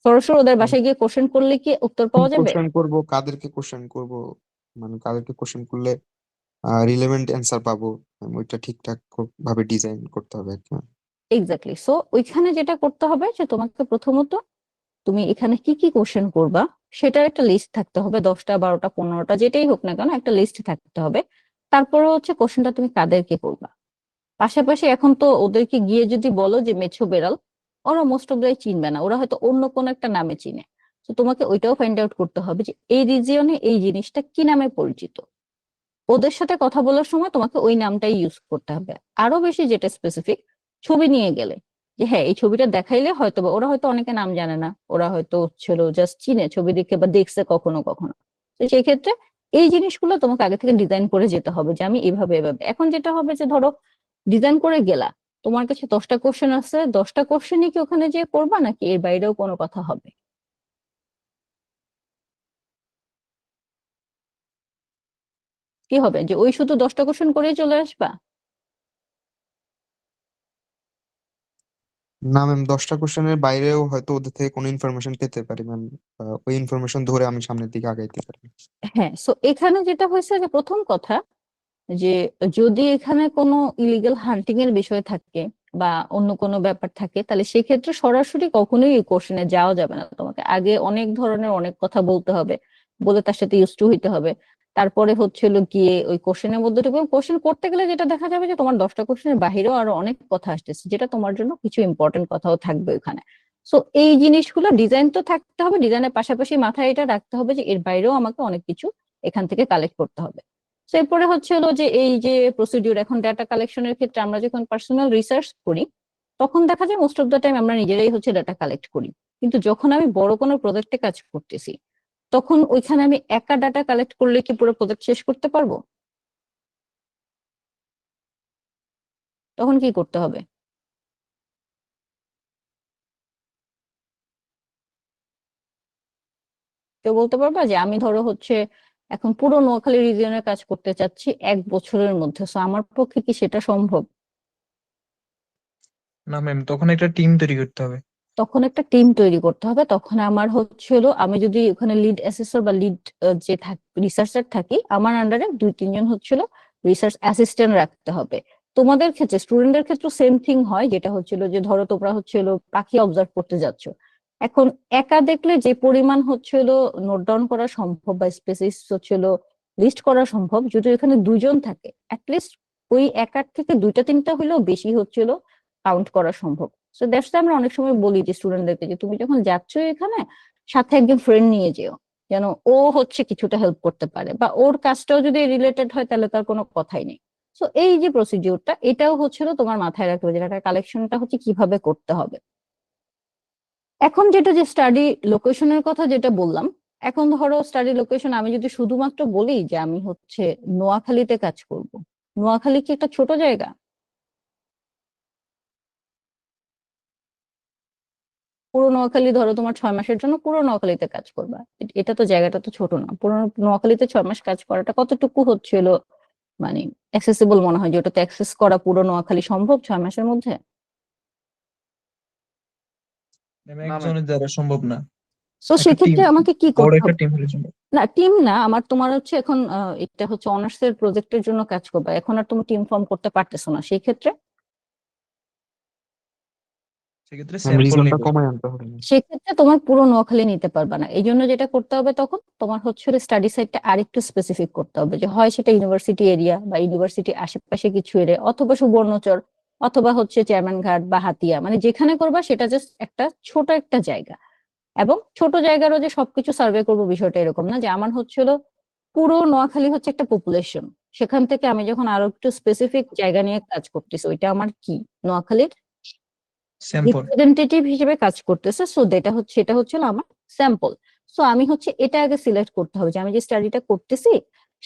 সরাসরি ওদের বাসায় গিয়ে কোশ্চেন করলে কি উত্তর পাওয়া যাবে? কোশ্চেন করব, কাদেরকে কোশ্চেন করব, মানে কাদেরকে কোশ্চেন করলে রিলেভেন্ট অ্যান্সার পাবো, ওইটা ঠিকঠাক ভাবে ডিজাইন করতে হবে আর কি। এক্স্যাক্টলি। সো ওইখানে যেটা করতে হবে যে তোমাকে প্রথমত তুমি এখানে কি কি কোশ্চেন করবা সেটার একটা লিস্ট থাকতে হবে, 10টা 12টা 15টা যেটাই হোক না কেন একটা লিস্ট থাকতে হবে। তারপরে হচ্ছে কোশ্চেনটা তুমি কাদেরকে করবা, পাশাপাশি এখন তো ওদেরকে গিয়ে যদি বলো যে মেছো বেড়াল, ওরা মোস্ট অফ দ্যাই চিনবে না, ওরা হয়তো অন্য কোনো একটা নামে চিনে। তো তোমাকে ওইটাও ফাইন্ড আউট করতে হবে যে এই রিজিয়নে এই জিনিসটা কি নামে পরিচিত। ওদের সাথে কথা বলার সময় তোমাকে ওই নামটাই ইউজ করতে হবে। আরো বেশি যেটা স্পেসিফিক, ছবি নিয়ে গেলে যে হ্যাঁ এই ছবিটা দেখাইলে হয়তো বা, ওরা হয়তো অনেকে নাম জানে না, ওরা হয়তো ছিল জাস্ট চিনে ছবি দেখে বা দেখছে কখনো কখনো। তো সেই ক্ষেত্রে এই জিনিসগুলো তোমাকে আগে থেকে ডিজাইন করে যেতে হবে যে আমি এভাবে এভাবে। এখন যেটা হবে যে ধরো ডিজাইন করে গেলা, তোমার কাছে 10টা কোশ্চেন আছে, 10টা কোশ্চেনই কি ওখানে যে করবা নাকি এর বাইরেও কোনো কথা হবে? কি হবে যে ওই শুধু 10টা কোশ্চেন করেই চলে আসবা? না ম্যাম, 10টা কোশ্চেনের বাইরেও হয়তো ওদের থেকে কোনো ইনফরমেশন পেতে পারি ম্যাম, ওই ইনফরমেশন ধরে আমি সামনের দিকে আগাইতে পারি। হ্যাঁ, সো এখানে যেটা হয়েছে যে প্রথম কথা যে যদি এখানে কোনো ইলিগাল হান্টিং এর বিষয় থাকে বা অন্য কোনো ব্যাপার থাকে, তাহলে সেক্ষেত্রে সরাসরি কখনোই এই কোশ্চেনে যাওয়া যাবে না। তোমাকে আগে অনেক ধরনের অনেক কথা বলতে হবে, বলে তার সাথে ইউজ টু হইতে হবে। তারপরে হচ্ছিল গিয়ে ওই কোশ্চেনের মধ্যে কোশ্চেন করতে গেলে যেটা দেখা যাবে যে তোমার 10টা কোশ্চেনের বাহিরেও আরো অনেক কথা আসতেছে, যেটা তোমার জন্য কিছু ইম্পর্টেন্ট কথাও থাকবে ওখানে। সো এই জিনিসগুলো ডিজাইন তো থাকতে হবে, ডিজাইনের পাশাপাশি মাথায় এটা রাখতে হবে যে এর বাইরেও আমাকে অনেক কিছু এখান থেকে কালেক্ট করতে হবে। তো এরপরে হচ্ছে হলো যে এই যে প্রসিডিউর, এখন ডাটা কালেকশনের ক্ষেত্রে আমরা যখন পার্সোনাল রিসার্চ করি তখন দেখা যায় মোস্ট অফ দ্য টাইম আমরা নিজেরাই হচ্ছে ডাটা কালেক্ট করি। কিন্তু যখন আমি বড় কোনো প্রজেক্টে কাজ করতেছি তখন ওইখানে আমি একা ডাটা কালেক্ট করলে কি পুরো প্রজেক্ট শেষ করতে পারবো? তখন কি করতে হবে? কেউ বলতে পারবা যে আমি ধরো হচ্ছে এখন পুরো নোয়াখালী রিজিয়নে কাজ করতে চাচ্ছি 1 বছরের মধ্যে, সো আমার পক্ষে কি সেটা সম্ভব? না ম্যাম, তখন একটা টিম তৈরি করতে হবে। তখন একটা টিম তৈরি করতে হবে। তখন আমার হচ্ছিল আমি যদি ওখানে লিড অ্যাসেসর বা লিড যে রিসার্চার থাকি, আমার আন্ডারে 2-3 জন হচ্ছিল রিসার্চ অ্যাসিস্ট্যান্ট রাখতে হবে। তোমাদের ক্ষেত্রে স্টুডেন্টদের ক্ষেত্রে সেম থিং হয়, যেটা হচ্ছিল যে ধরো তোমরা হচ্ছিল পাখি অবজার্ভ করতে যাচ্ছ। এখন একা দেখলে যে পরিমাণ হচ্ছিল নোট ডাউন করা সম্ভব বা স্পেসিস হচ্ছিল লিস্ট করা সম্ভব, যদি এখানে 2 জন থাকে অ্যাটলিস্ট ওই একার থেকে 2টা-3টা হলেও বেশি হচ্ছিল কাউন্ট করা সম্ভব। সো দ্যাটস আমরা অনেক সময় বলি যে স্টুডেন্টদেরকে যে তুমি যখন যাচ্ছ এখানে সাথে একজন ফ্রেন্ড নিয়ে যেও, যেন ও হচ্ছে কিছুটা হেল্প করতে পারে, বা ওর কাজটাও যদি রিলেটেড হয় তাহলে তার কোনো কথাই নেই। সো এই যে প্রসিডিউরটা, এটাও হচ্ছিল তোমার মাথায় রাখতে হবে যে ডাটা কালেকশনটা হচ্ছে কিভাবে করতে হবে। এখন যেটা যে স্টাডি লোকেশনের কথা যেটা বললাম, এখন ধরো স্টাডি লোকেশন আমি যদি শুধুমাত্র বলি যে আমি হচ্ছে নোয়াখালীতে কাজ করব, নোয়াখালী কি একটা ছোট জায়গা? পুরো নোয়াখালী ধরো তোমার 6 মাসের জন্য পুরো নোয়াখালীতে কাজ করবা, এটা তো জায়গাটা তো ছোট না। পুরো নোয়াখালীতে 6 মাস কাজ করাটা কতটুকু হচ্ছিল মানে অ্যাক্সেসিবল মনে হয়, যে ওটাতে অ্যাক্সেস করা পুরো নোয়াখালী সম্ভব 6 মাসের মধ্যে? ম্যাম, একজনের দ্বারা সম্ভব না। তো একটা টিম, সেক্ষেত্রে আমাকে কি বড় করতে একটা হবে? টিম হলে সম্ভব। না টিম না, আমার তোমার হচ্ছে এখন এটা হচ্ছে অনার্স এর প্রজেক্টের জন্য কাজ করবা, এখন আর তুমি টিম ফর্ম করতে পারতেছো না। সেই ক্ষেত্রে সেক্ষেত্রে ম্যাম, স্যাম্পল রিজনটা নিব। কমায় আনতে হবে না। সেক্ষেত্রে তোমার পুরো নোয়াখালী নিতে পারবা না। এই জন্য যেটা করতে হবে তখন তোমার হচ্ছে স্টাডি সাইটটা আরেকটু স্পেসিফিক করতে হবে, যে হয় সেটা ইউনিভার্সিটি এরিয়া বা ইউনিভার্সিটি আশেপাশে কিছু এরিয়া, অথবা সুবর্ণচর, অথবা হচ্ছে চেয়ারম্যান ঘাট বা হাতিয়া, মানে যেখানে করবা সেটা জাস্ট একটা ছোট একটা জায়গা। এবং ছোট জায়গারও যে সবকিছু সার্ভে করবো বিষয়টা এরকম না, যে আমার হচ্ছিল পুরো নোয়াখালী হচ্ছে একটা পপুলেশন, সেখান থেকে আমি যখন আরো একটু স্পেসিফিক জায়গা নিয়ে কাজ করতেছি ওইটা আমার কি নোয়াখালীর স্যাম্পল। রিপ্রেজেন্টেটিভ হিসেবে কাজ করতেছে, সো এটা হচ্ছে আমার স্যাম্পল। সো আমি হচ্ছে এটা আগে সিলেক্ট করতে হবে যে আমি যে স্টাডিটা করতেছি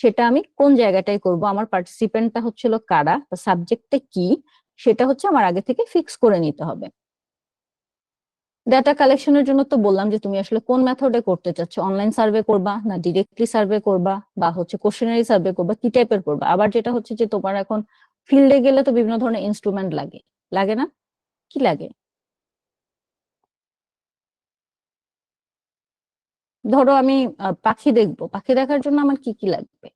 সেটা আমি কোন জায়গাটায় করব, আমার পার্টিসিপেন্টটা হচ্ছিল কারা, সাবজেক্টটা কি, সেটা হচ্ছে আমার আগে থেকে ফিক্স করে নিতে হবে। ডাটা কালেকশনের জন্য তো বললাম যে তুমি আসলে কোন মেথডে করতে চাচ্ছ, অনলাইন সার্ভে করবা না ডিরেক্টলি সার্ভে করবা, বা হচ্ছে কোশ্চেনারি সার্ভে করবা, কি টাইপের করবা। আবার যেটা হচ্ছে যে তোমার এখন ফিল্ডে গেলে তো বিভিন্ন ধরনের ইনস্ট্রুমেন্ট লাগে, লাগে না? কি লাগে? ধরো আমি পাখি দেখবো, পাখি দেখার জন্য আমার কি কি লাগবে?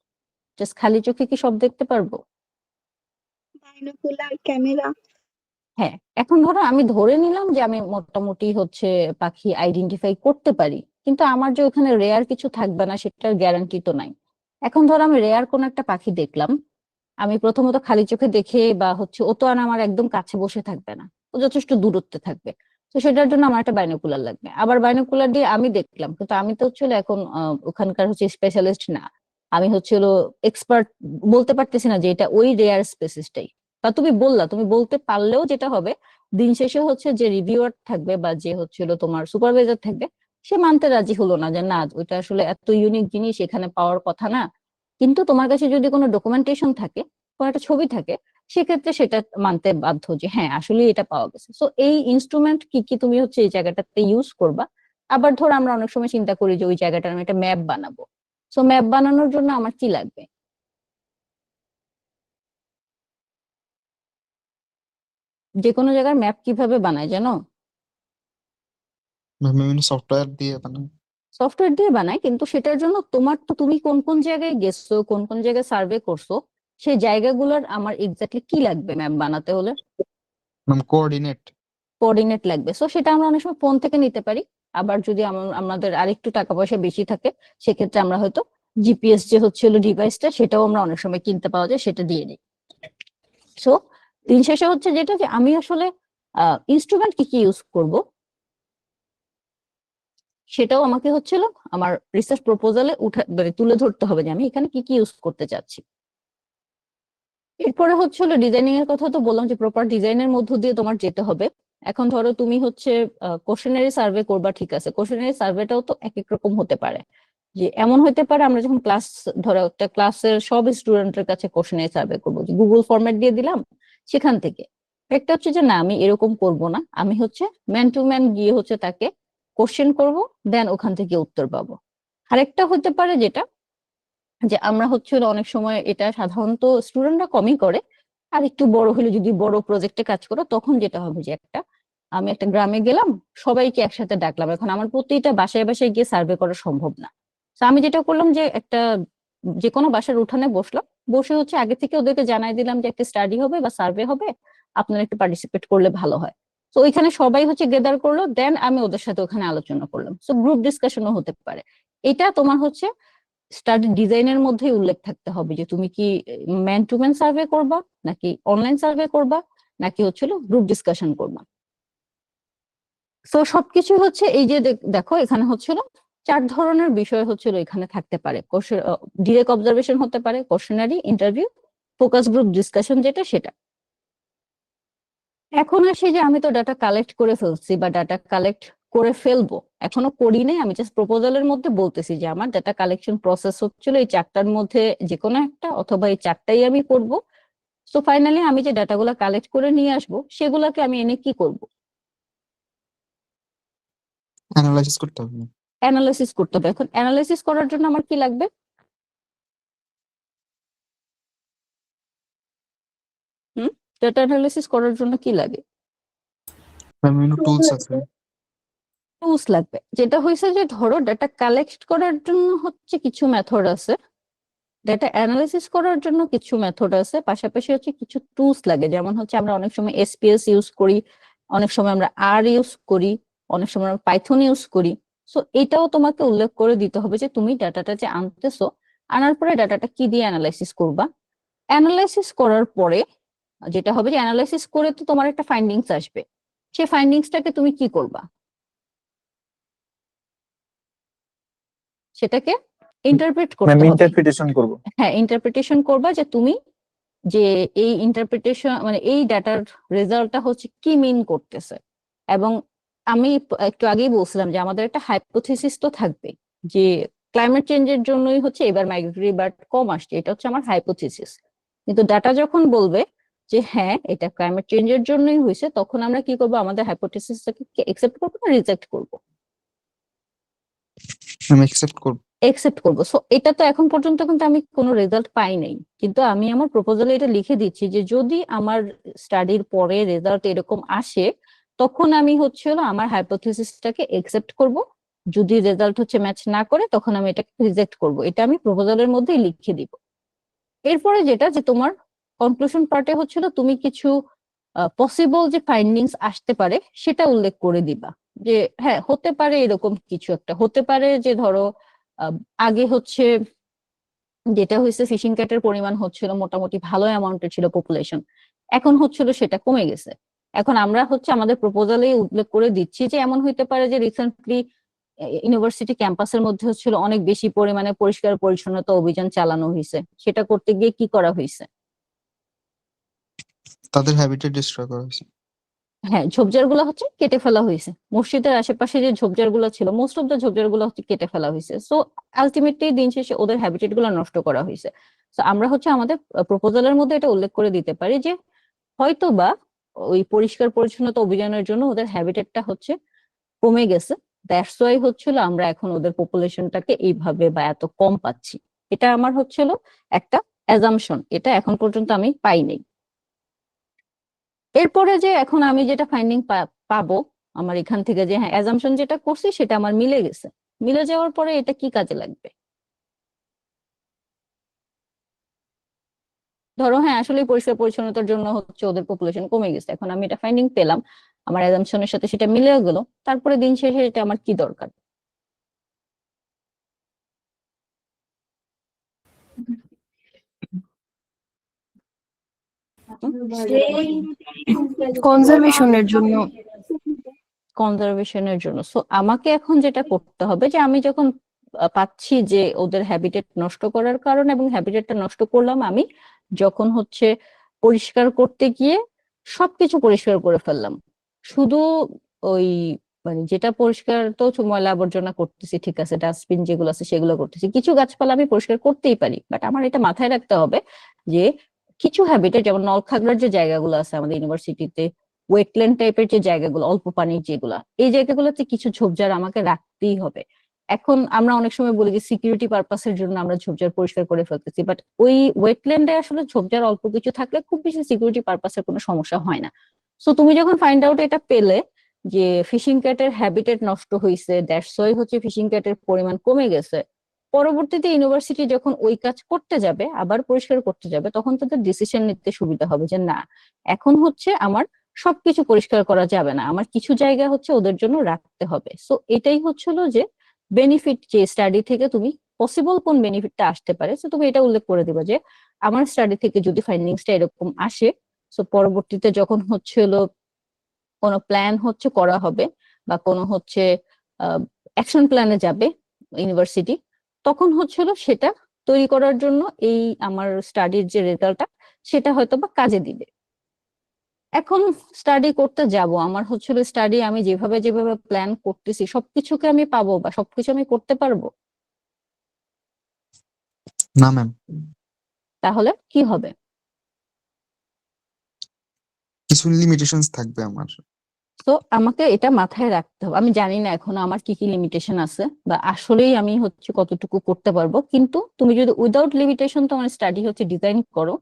জাস্ট খালি চোখে কি সব দেখতে পারবো? Binocular camera. হ্যাঁ, এখন ধরো আমি ধরে নিলাম যে আমি মোটামুটি হচ্ছে পাখি আইডেন্টিফাই করতে পারি, কিন্তু আমার যে ওখানে রেয়ার কিছু থাকবে না সেটার গ্যারান্টি তো নাই। এখন ধরো আমি রেয়ার কোন একটা পাখি দেখলাম, আমি প্রথমত খালি চোখে দেখে বা হচ্ছে ও তো আর আমার একদম কাছে বসে থাকবে না, ও যথেষ্ট দূরত্বে থাকবে। তো সেটার জন্য আমার একটা বাইনোকুলার লাগবে। আবার বাইনোকুলার দিয়ে আমি দেখলাম, কিন্তু আমি তো হচ্ছে হলো এখন ওখানকার হচ্ছে স্পেশালিস্ট না, আমি হচ্ছে হলো এক্সপার্ট, বলতে পারতেছি না যে এটা ওই রেয়ার স্পেসিসটাই। বা তুমি বললা, তুমি বলতে পারলেও যেটা হবে, দিন শেষে হচ্ছে যে রিভিউয়ার থাকবে বা যে হচ্ছে হলো তোমার সুপারভাইজার থাকবে, সে মানতে রাজি হলো না যে না ওইটা আসলে এত ইউনিক জিনিস এখানে পাওয়ার কথা না। কিন্তু তোমার কাছে যদি কোনো ডকুমেন্টেশন থাকে, কোনো একটা ছবি থাকে, সেক্ষেত্রে সেটা মানতে বাধ্য যে হ্যাঁ আসলে এটা পাওয়া গেছে। সো এই ইনস্ট্রুমেন্ট কি কি তুমি হচ্ছে এই জায়গাটাতে ইউজ করবা। আবার ধরো আমরা অনেক সময় চিন্তা করি যে ওই জায়গাটার আমি একটা ম্যাপ বানাবো। সো ম্যাপ বানানোর জন্য আমার কি লাগবে? যে কোনো জায়গার ম্যাপ কিভাবে বানায় জানো? ম্যাম বিভিন্ন সফটওয়্যার দিয়ে বানাই। সফটওয়্যার দিয়ে বানায়, কিন্তু সেটার জন্য তোমার তো, তুমি কোন কোন জায়গায় গেছো, কোন কোন জায়গায় সার্ভে করছো, সেই জায়গাগুলোর আমার এক্স্যাক্টলি কি লাগবে ম্যাপ বানাতে হলে? Ma'am coordinate. কোঅর্ডিনেট লাগবে। সো সেটা আমরা অনেক সময় ফোন থেকে নিতে পারি। আবার যদি আমাদের আরেকটু টাকা পয়সা বেশি থাকে, সেক্ষেত্রে আমরা হয়তো জিপিএস যে হচ্ছে হলো ডিভাইসটা, সেটাও আমরা অনেক সময় কিনতে পাওয়া যায়, সেটা দিয়ে দিই। সো দিন শেষে হচ্ছে যেটা যে আমি আসলে ইনস্ট্রুমেন্ট কি কি ইউজ করব, সেটাও আমাকে হচ্ছিল আমার রিসার্চ প্রপোজালে মানে তুলে ধরতে হবে যে আমি এখানে কি কি ইউজ করতে চাচ্ছি। এরপরে হচ্ছে হলো ডিজাইনিং এর কথা তো বললাম যে প্রপার ডিজাইনের মধ্য দিয়ে তোমার যেতে হবে। এখন ধরো তুমি হচ্ছে কোশ্চেনারি সার্ভে করবা, ঠিক আছে, কোশ্চেনারি সার্ভেটাও তো এক এক রকম হতে পারে। যে এমন হতে পারে আমরা যখন ক্লাস, ধরো একটা ক্লাসের সব স্টুডেন্টের কাছে কোশ্চেনারি সার্ভে করবো, যে গুগল ফরম্যাট দিয়ে দিলাম সেখান থেকে। একটা হচ্ছে যে না আমি এরকম করব না, আমি হচ্ছে ম্যান টু ম্যান গিয়ে হচ্ছে তাকে কোশ্চেন করব, দেন ওখান থেকে উত্তর পাবো। আরেকটা হতে পারে যেটা, যে আমরা হচ্ছে হলো অনেক সময় এটা সাধারণত স্টুডেন্টরা কমই করে, আর একটু বড় হলে যদি বড় প্রজেক্টে কাজ করো তখন যেটা হবে যে আমি একটা গ্রামে গেলাম, সবাইকে একসাথে ডাকলাম, এখন আমার প্রতিটা বাসায় বাসায় গিয়ে সার্ভে করা সম্ভব না। তো আমি যেটা করলাম যে একটা যে কোনো বাসার উঠানে বসলাম, বসে হচ্ছে আগে থেকে ওদেরকে জানাই দিলাম যে একটা স্টাডি হবে বা সার্ভে হবে, আপনারা একটু পার্টিসিপেট করলে ভালো হয়। তো ওইখানে সবাই হচ্ছে গেদার করলো, দেন আমি ওদের সাথে ওখানে আলোচনা করলাম। সো গ্রুপ ডিসকাশনও হতে পারে। এটা তোমার হচ্ছে স্টাডি ডিজাইনের মধ্যে উল্লেখ থাকতে হবে যে তুমি কি ম্যান টু ম্যান সার্ভে করবা, নাকি অনলাইন সার্ভে করবা, নাকি হচ্ছিল গ্রুপ ডিসকাশন করবা। তো সবকিছু হচ্ছে এই যে দেখো এখানে হচ্ছিল 4 ধরনের বিষয় হচ্ছিল এখানে থাকতে পারে। ডিরেক্ট অবজারভেশন হতে পারে, questionnaire, interview, focus group discussion যেটা সেটা। এখন আসে যে আমি তো ডাটা কালেক্ট করে ফেলছি বা ডাটা কালেক্ট করে ফেলবো, এখনো করি নাই, আমি জাস্ট প্রপোজালের মধ্যে বলতেছি যে আমার ডাটা কালেকশন প্রসেস হচ্ছিল এই 4টার মধ্যে যে কোনো একটা, অথবা এই 4টাই আমি করব। সো ফাইনালি আমি যে ডাটাগুলো কালেক্ট করে নিয়ে আসবো সেগুলোকে আমি এনে কি করব? অ্যানালাইসিস করতে হবে না? অ্যানালাইসিস করতে হবে। এখন অ্যানালাইসিস করার জন্য আমার কি লাগবে? ডাটা অ্যানালাইসিস করার জন্য কি লাগে? ম্যাম বিভিন্ন টুলস আছে। টুলস লাগবে। যেটা হয়েছে যে ধরো ডাটা কালেক্ট করার জন্য হচ্ছে কিছু মেথড আছে, ডাটা অ্যানালাইসিস করার জন্য কিছু মেথড আছে, পাশাপাশি হচ্ছে কিছু টুলস লাগে। যেমন হচ্ছে আমরা অনেক সময় এসপিএস ইউজ করি, অনেক সময় আমরা আর ইউজ করি, অনেক সময় আমরা পাইথন ইউজ করি। সো এটাও তোমাকে উল্লেখ করে দিতে হবে যে তুমি ডাটাটা যে আনতেছো, আনার পরে ডাটাটা কি দিয়ে অ্যানালাইসিস করবা। অ্যানালাইসিস করার পরে যেটা হবে যে অ্যানালাইসিস করে তো তোমার একটা ফাইন্ডিংস আসবে, সেই ফাইন্ডিংসটাকে তুমি কি করবা? সেটাকে ইন্টারপ্রেট করতে ম্যাম হবে। ইন্টারপ্রিটেশন করব। হ্যাঁ, ইন্টারপ্রিটেশন করবা, যে তুমি যে এই ইন্টারপ্রিটেশন মানে এই ডাটার রেজাল্টটা হচ্ছে কি মিন করতেছে। এবং আমি একটু আগেই বলছিলাম যে আমাদের একটা হাইপোথিসিস তো থাকবে যে ক্লাইমেট চেঞ্জের জন্যই হচ্ছে এবার মাইগ্রেটরি বার্ড কম আসছে, এটা হচ্ছে আমার হাইপোথিসিস। কিন্তু ডাটা যখন বলবে যে হ্যাঁ এটা ক্লাইমেট চেঞ্জের জন্যই হয়েছে, তখন আমরা কি করবো? আমাদের হাইপোথিসিসটাকে একসেপ্ট করবো না রিজেক্ট করবো? আমি অ্যাকসেপ্ট করব। একসেপ্ট করবো। সো এটা তো এখন পর্যন্ত কিন্তু আমি কোনো রেজাল্ট পাই নাই, কিন্তু আমি আমার প্রপোজালে এটা লিখে দিচ্ছি যে যদি আমার স্টাডির পরে রেজাল্ট এরকম আসে, তখন আমি হচ্ছে হলো আমার হাইপোথিসিসটাকে একসেপ্ট করব। যদি রেজাল্ট হচ্ছে ম্যাচ না করে তখন আমি এটাকে রিজেক্ট করব। এটা আমি প্রপোজালের মধ্যেই লিখে দিব। এরপরে যেটা যে তোমার কনক্লুশন পার্টে হচ্ছিল তুমি কিছু পসিবল যে ফাইন্ডিংস আসতে পারে সেটা উল্লেখ করে দিবা। যে হ্যাঁ হতে পারে এরকম কিছু একটা, হতে পারে যে ধরো আগে হচ্ছে যেটা হয়েছে ফিশিং ক্যাটের পরিমাণ হচ্ছিল মোটামুটি ভালো অ্যামাউন্টের ছিল পপুলেশন, এখন হচ্ছিল সেটা কমে গেছে। এখন আমরা হচ্ছে আমাদের প্রপোজালে উল্লেখ করে দিচ্ছি যে এমন হইতে পারে যে রিসেন্টলি ইউনিভার্সিটি ক্যাম্পাসের মধ্যে হচ্ছিল অনেক বেশি পরিমাণে পরিষ্কার পরিচ্ছন্নতা অভিযান চালানো হয়েছে, সেটা করতে গিয়ে কি করা হয়েছে? তাদের হ্যাবিটেট ডিস্ট্রয় করা হয়েছে। হ্যাঁ, ঝোপঝাড় গুলো হচ্ছে কেটে ফেলা হয়েছে, মসজিদের আশেপাশে যে ঝোপঝাড় গুলো ছিল মোস্ট অফ দ্য ঝোপঝাড় গুলো হচ্ছে কেটে ফেলা হয়েছে। সো আলটিমেটলি দিন শেষে ওদের হ্যাবিটেট গুলো নষ্ট করা হয়েছে। তো আমরা হচ্ছে আমাদের প্রপোজালের মধ্যে এটা উল্লেখ করে দিতে পারি যে হয়তো বা ওই পরিষ্কার পরিচ্ছন্নতা অভিযানের জন্য ওদের হ্যাবিটেটটা হচ্ছে কমে গেছে, দ্যাটস ওয়াই হচ্ছিল আমরা এখন ওদের পপুলেশনটাকে এইভাবে বা এত কম পাচ্ছি। এটা আমার হচ্ছিল একটা অ্যাজাম্পশন, এটা এখন পর্যন্ত আমি পাই নাই। এরপরে যে এখন আমি যেটা ফাইন্ডিং পাবো আমার এখান থেকে, যে হ্যাঁ অ্যাজাম্পশন যেটা করছি সেটা আমার মিলে গেছে, মিলে যাওয়ার পরে এটা কি কাজে লাগবে? ধরো হ্যাঁ আসলে পরিষ্কার পরিচ্ছন্নতার জন্য হচ্ছে ওদের পপুলেশন কমে গেছে, এখন আমি এটা ফাইন্ডিং পেলাম, আমার অ্যাজাম্পশনের সাথে সেটা মিলে গেল, তারপরে দিন শেষে এটা আমার কি দরকার? কনজারভেশনের জন্য। কনজারভেশনের জন্য। সো আমাকে এখন যেটা করতে হবে যে আমি যখন পাচ্ছি যে ওদের হ্যাবিটেট নষ্ট করার কারণে, এবং হ্যাবিটেটটা নষ্ট করলাম আমি যখন হচ্ছে পরিষ্কার করতে গিয়ে সবকিছু পরিষ্কার করে ফেললাম, শুধু ওই মানে যেটা পরিষ্কার তো ময়লা আবর্জনা করতেছি ঠিক আছে, ডাস্টবিন যেগুলো আছে সেগুলো করতেছি, কিছু গাছপালা আমি পরিষ্কার করতেই পারি, বাট আমার এটা মাথায় রাখতে হবে যে কিছু হ্যাবিটেট যেমন নলখাগড়ার যে জায়গাগুলো আছে আমাদের ইউনিভার্সিটিতে, ওয়েটল্যান্ড টাইপের যে জায়গাগুলো অল্প পানির যেগুলা, এই জায়গাগুলোতে কিছু ঝোপঝাড় আমাকে রাখতেই হবে। এখন আমরা অনেক সময় বলি যে সিকিউরিটি পারপাসের জন্য আমরা ঝোপঝাড় পরিষ্কার করে ফেলতেছি, বাট ওই ওয়েটল্যান্ডে আসলে ঝোপঝাড় অল্প কিছু থাকলে খুব বেশি সিকিউরিটি পারপাসের কোনো সমস্যা হয় না। সো তুমি যখন ফাইন্ড আউট এটা পেলে যে ফিশিং ক্যাটের হ্যাবিটেট নষ্ট হয়েছে, দ্যাটস ওয়াই হচ্ছে ফিশিং ক্যাটের পরিমাণ কমে গেছে, পরবর্তীতে ইউনিভার্সিটি যখন ওই কাজ করতে যাবে আবার পরিষ্কার করতে যাবে তখন তাদের ডিসিশন নিতে সুবিধা হবে যে না এখন হচ্ছে আমার সবকিছু পরিষ্কার করা যাবে না, আমার কিছু জায়গা হচ্ছে ওদের জন্য রাখতে হবে। সো এটাই হচ্ছিল যে বেনিফিট, যে স্টাডি থেকে তুমি পসিবল কোন বেনিফিটটা আসতে পারে, সো তুমি এটা উল্লেখ করে দিবা যে আমার স্টাডি থেকে যদি ফাইন্ডিংসটা এরকম আসে, সো পরবর্তীতে যখন হচ্ছিল কোনো প্ল্যান হচ্ছে করা হবে বা কোনো হচ্ছে অ্যাকশন প্ল্যানে যাবে ইউনিভার্সিটি, তখন হচ্ছিল সেটা তৈরি করার জন্য এই আমার স্টাডির যে রেজাল্টটা সেটা হয়তো বা কাজে দিবে। এখন স্টাডি করতে যাব, আমার হচ্ছিল স্টাডি আমি যেভাবে যেভাবে প্ল্যান করতেছি সবকিছুকে আমি পাবো বা সবকিছু আমি করতে পারবো? না ম্যাম, তাহলে কি হবে? কিছু লিমিটেশনস থাকবে আমার। তো আমাকে এটা মাথায় রাখতে হবে, আমি জানি না এখন আমার কি কি লিমিটেশন আছে বা আসলেই আমি হচ্ছে কতটুকু করতে পারবো, কিন্তু তুমি যদি উইদাউট লিমিটেশন তোমার স্টাডি হচ্ছে ডিজাইন করো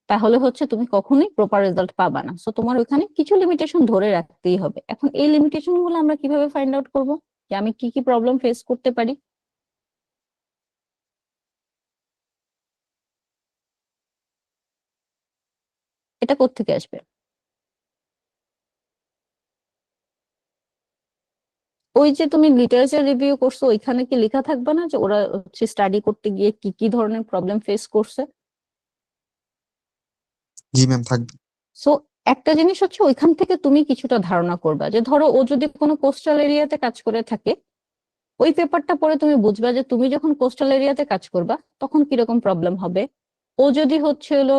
তাহলে হচ্ছে তুমি কখনোই প্রপার রেজাল্ট পাবা না। সো তোমার ওখানে কিছু লিমিটেশন ধরে রাখতেই হবে। এখন এই লিমিটেশন গুলো আমরা কিভাবে ফাইন্ড আউট করবো যে আমি কি কি প্রবলেম ফেস করতে পারি? এটা কোত্থেকে আসবে? ওই যে তুমি লিটারেচার রিভিউ করছো ওইখানে কি লেখা থাকবে না যে ওরা হচ্ছে স্টাডি করতে গিয়ে কি কি ধরনের প্রবলেম ফেস করছে? জি ম্যাম, থাকবে। সো একটা জিনিস হচ্ছে ওইখান থেকে তুমি কিছুটা ধারণা করবা যে ধরো ও যদি কোনো কোস্টাল এরিয়াতে কাজ করে থাকে, ওই পেপারটা পড়ে তুমি বুঝবা যে তুমি যখন কোস্টাল এরিয়াতে কাজ করবা তখন কিরকম প্রবলেম হবে। ও যদি হচ্ছে হলো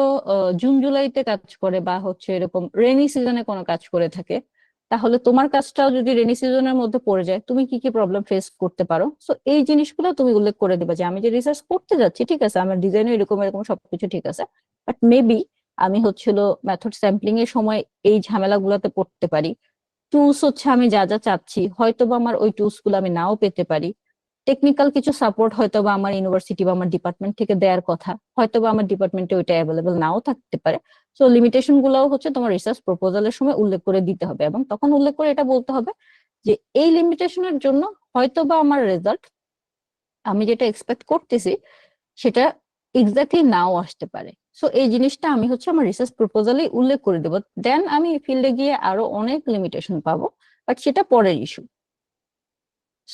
জুন জুলাইতে কাজ করে বা হচ্ছে এরকম রেনি সিজনে কোনো কাজ করে থাকে, তাহলে তোমার কাজটাও যদি রেনি সিজনের মধ্যে পড়ে যায় তুমি কি কি প্রবলেম ফেস করতে পারো। সো এই জিনিসগুলো তুমি উল্লেখ করে দিবা যে আমি যে রিসার্চ করতে যাচ্ছি ঠিক আছে, আমার ডিজাইন এরকম এরকম সবকিছু ঠিক আছে, বাট মেবি আমি হচ্ছিল মেথড স্যাম্পলিং এর সময় এই ঝামেলাগুলোতে পড়তে পারি। টুলস হচ্ছে আমি যা যা চাচ্ছি হয়তো বা আমার ওই টুলস গুলো আমি নাও পেতে পারি। টেকনিক্যাল কিছু সাপোর্ট হয়তো বা আমার ইউনিভার্সিটি বা আমার ডিপার্টমেন্ট থেকে দেওয়ার কথা, হয়তো বা আমার ডিপার্টমেন্টে ওইটা অ্যাভেলেবল নাও থাকতে পারে। সো লিমিটেশন গুলাও হচ্ছে তোমার রিসার্চ প্রপোজালের সময় উল্লেখ করে দিতে হবে, এবং তখন উল্লেখ করে এটা বলতে হবে যে এই লিমিটেশনের জন্য হয়তো বা আমার রেজাল্ট আমি যেটা এক্সপেক্ট করতেছি সেটা এক্স্যাক্টলি নাও আসতে পারে। সো এই জিনিসটা আমি হচ্ছে আমার রিসার্চ প্রপোজালে উল্লেখ করে দেবো, দেন আমি ফিল্ডে গিয়ে আরো অনেক লিমিটেশন পাবো, বাট সেটা পরের ইস্যু।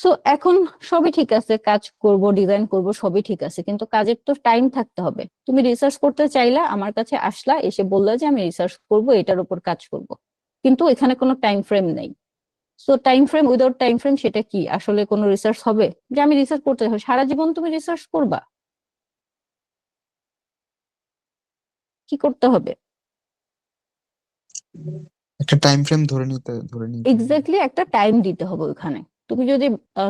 সো এখন সবই ঠিক আছে, কাজ করব, ডিজাইন করব, সবই ঠিক আছে, কিন্তু কাজের তো টাইম থাকতে হবে। তুমি রিসার্চ করতে চাইলা, আমার কাছে আসলা, এসে বললা যে আমি রিসার্চ করব, এটার উপর কাজ করব, কিন্তু এখানে কোনো টাইম ফ্রেম নেই। So time frame, without time frame সেটা কি আসলে কোনো রিসার্চ হবে? যে আমি রিসার্চ করতে হবে, সারা জীবন তুমি রিসার্চ করবা? কি করতে হবে? একটা টাইম ফ্রেম ধরে নিতে হবে। এক্স্যাক্টলি একটা টাইম দিতে হবে ওখানে। তুমি যদি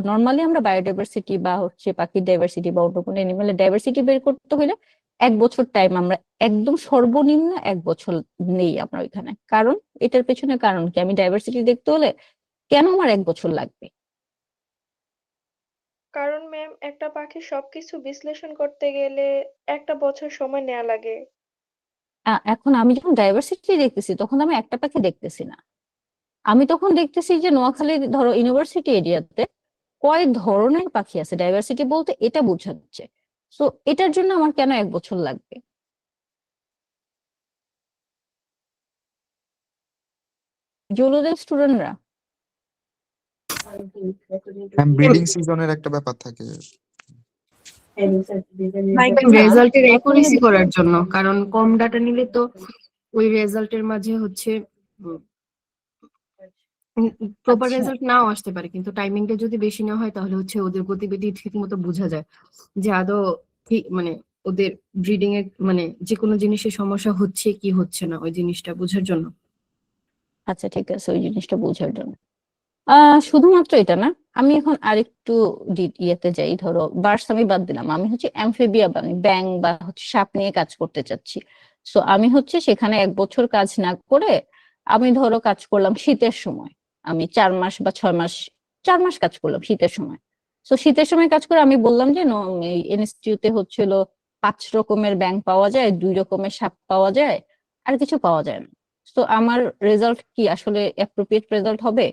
নর্মালি আমরা বায়োডাইভার্সিটি বা হচ্ছে পাখির ডাইভার্সিটি বা অন্য কোনো অ্যানিমালের ডাইভার্সিটি বের করতে হলে 1 বছর টাইম আমরা একদম সর্বনিম্ন 1 বছর নেই আমরা ওইখানে। কারণ এটার পেছনে কারণ কি, আমি ডাইভার্সিটি দেখতে হলে কেন আমার 1 বছর লাগবে? কারণ ম্যাম একটা পাখির সবকিছু বিশ্লেষণ করতে গেলে 1 বছর সময় নেওয়া লাগে। এখন আমি যখন ডাইভার্সিটি দেখতেছি তখন আমি একটা পাখি দেখতেছি না, আমি তখন দেখতেছি যে নোয়াখালী ধরো ইউনিভার্সিটি এরিয়াতে কয় ধরনের পাখি আছে, ডাইভার্সিটি বলতে এটা বোঝাচ্ছে। সো এটার জন্য আমার কেন 1 বছর লাগবে? জুলজির স্টুডেন্টরা ব্রিডিং সিজনের একটা ব্যাপার থাকে। রেজাল্টের অ্যাকুরেসি করার জন্য, কারণ কম ডাটা নিলে তো ওই রেজাল্টের মাঝে হচ্ছে প্রপার আচ্ছা, রেজাল্ট নাও আসতে পারে, কিন্তু টাইমিংটা যদি বেশি না হয় তাহলে হচ্ছে ওদের গতিবিধি ঠিক মতো বোঝা যায় যে আদৌ ঠিক মানে ওদের ব্রিডিং এর মানে যে কোনো জিনিসের সমস্যা হচ্ছে কি হচ্ছে না ওই জিনিসটা বোঝার জন্য। আচ্ছা ঠিক আছে, ওই জিনিসটা বোঝার জন্য। শুধুমাত্র এটা না, আমি এখন আরেকটু ইয়েতে যাই। ধরো বার্ডস আমি বাদ দিলাম, আমি হচ্ছে অ্যামফিবিয়া বা ব্যাং বা হচ্ছে সাপ নিয়ে কাজ করতে চাচ্ছি। সো আমি হচ্ছে সেখানে 1 বছর কাজ না করে আমি ধরো কাজ করলাম শীতের সময়, আমি 4 মাস বা 6 মাস, 4 মাস কাজ করলাম শীতের সময়। তো শীতের সময় কাজ করে আমি বললাম যে ইনস্টিটিউটে হচ্ছিল 5 রকমের ব্যাং পাওয়া যায়, 2 রকমের সাপ পাওয়া যায়, আর কিছু পাওয়া যায় না। তো আমার রেজাল্ট কি আসলে অ্যাপ্রোপ্রিয়েট রেজাল্ট হবে?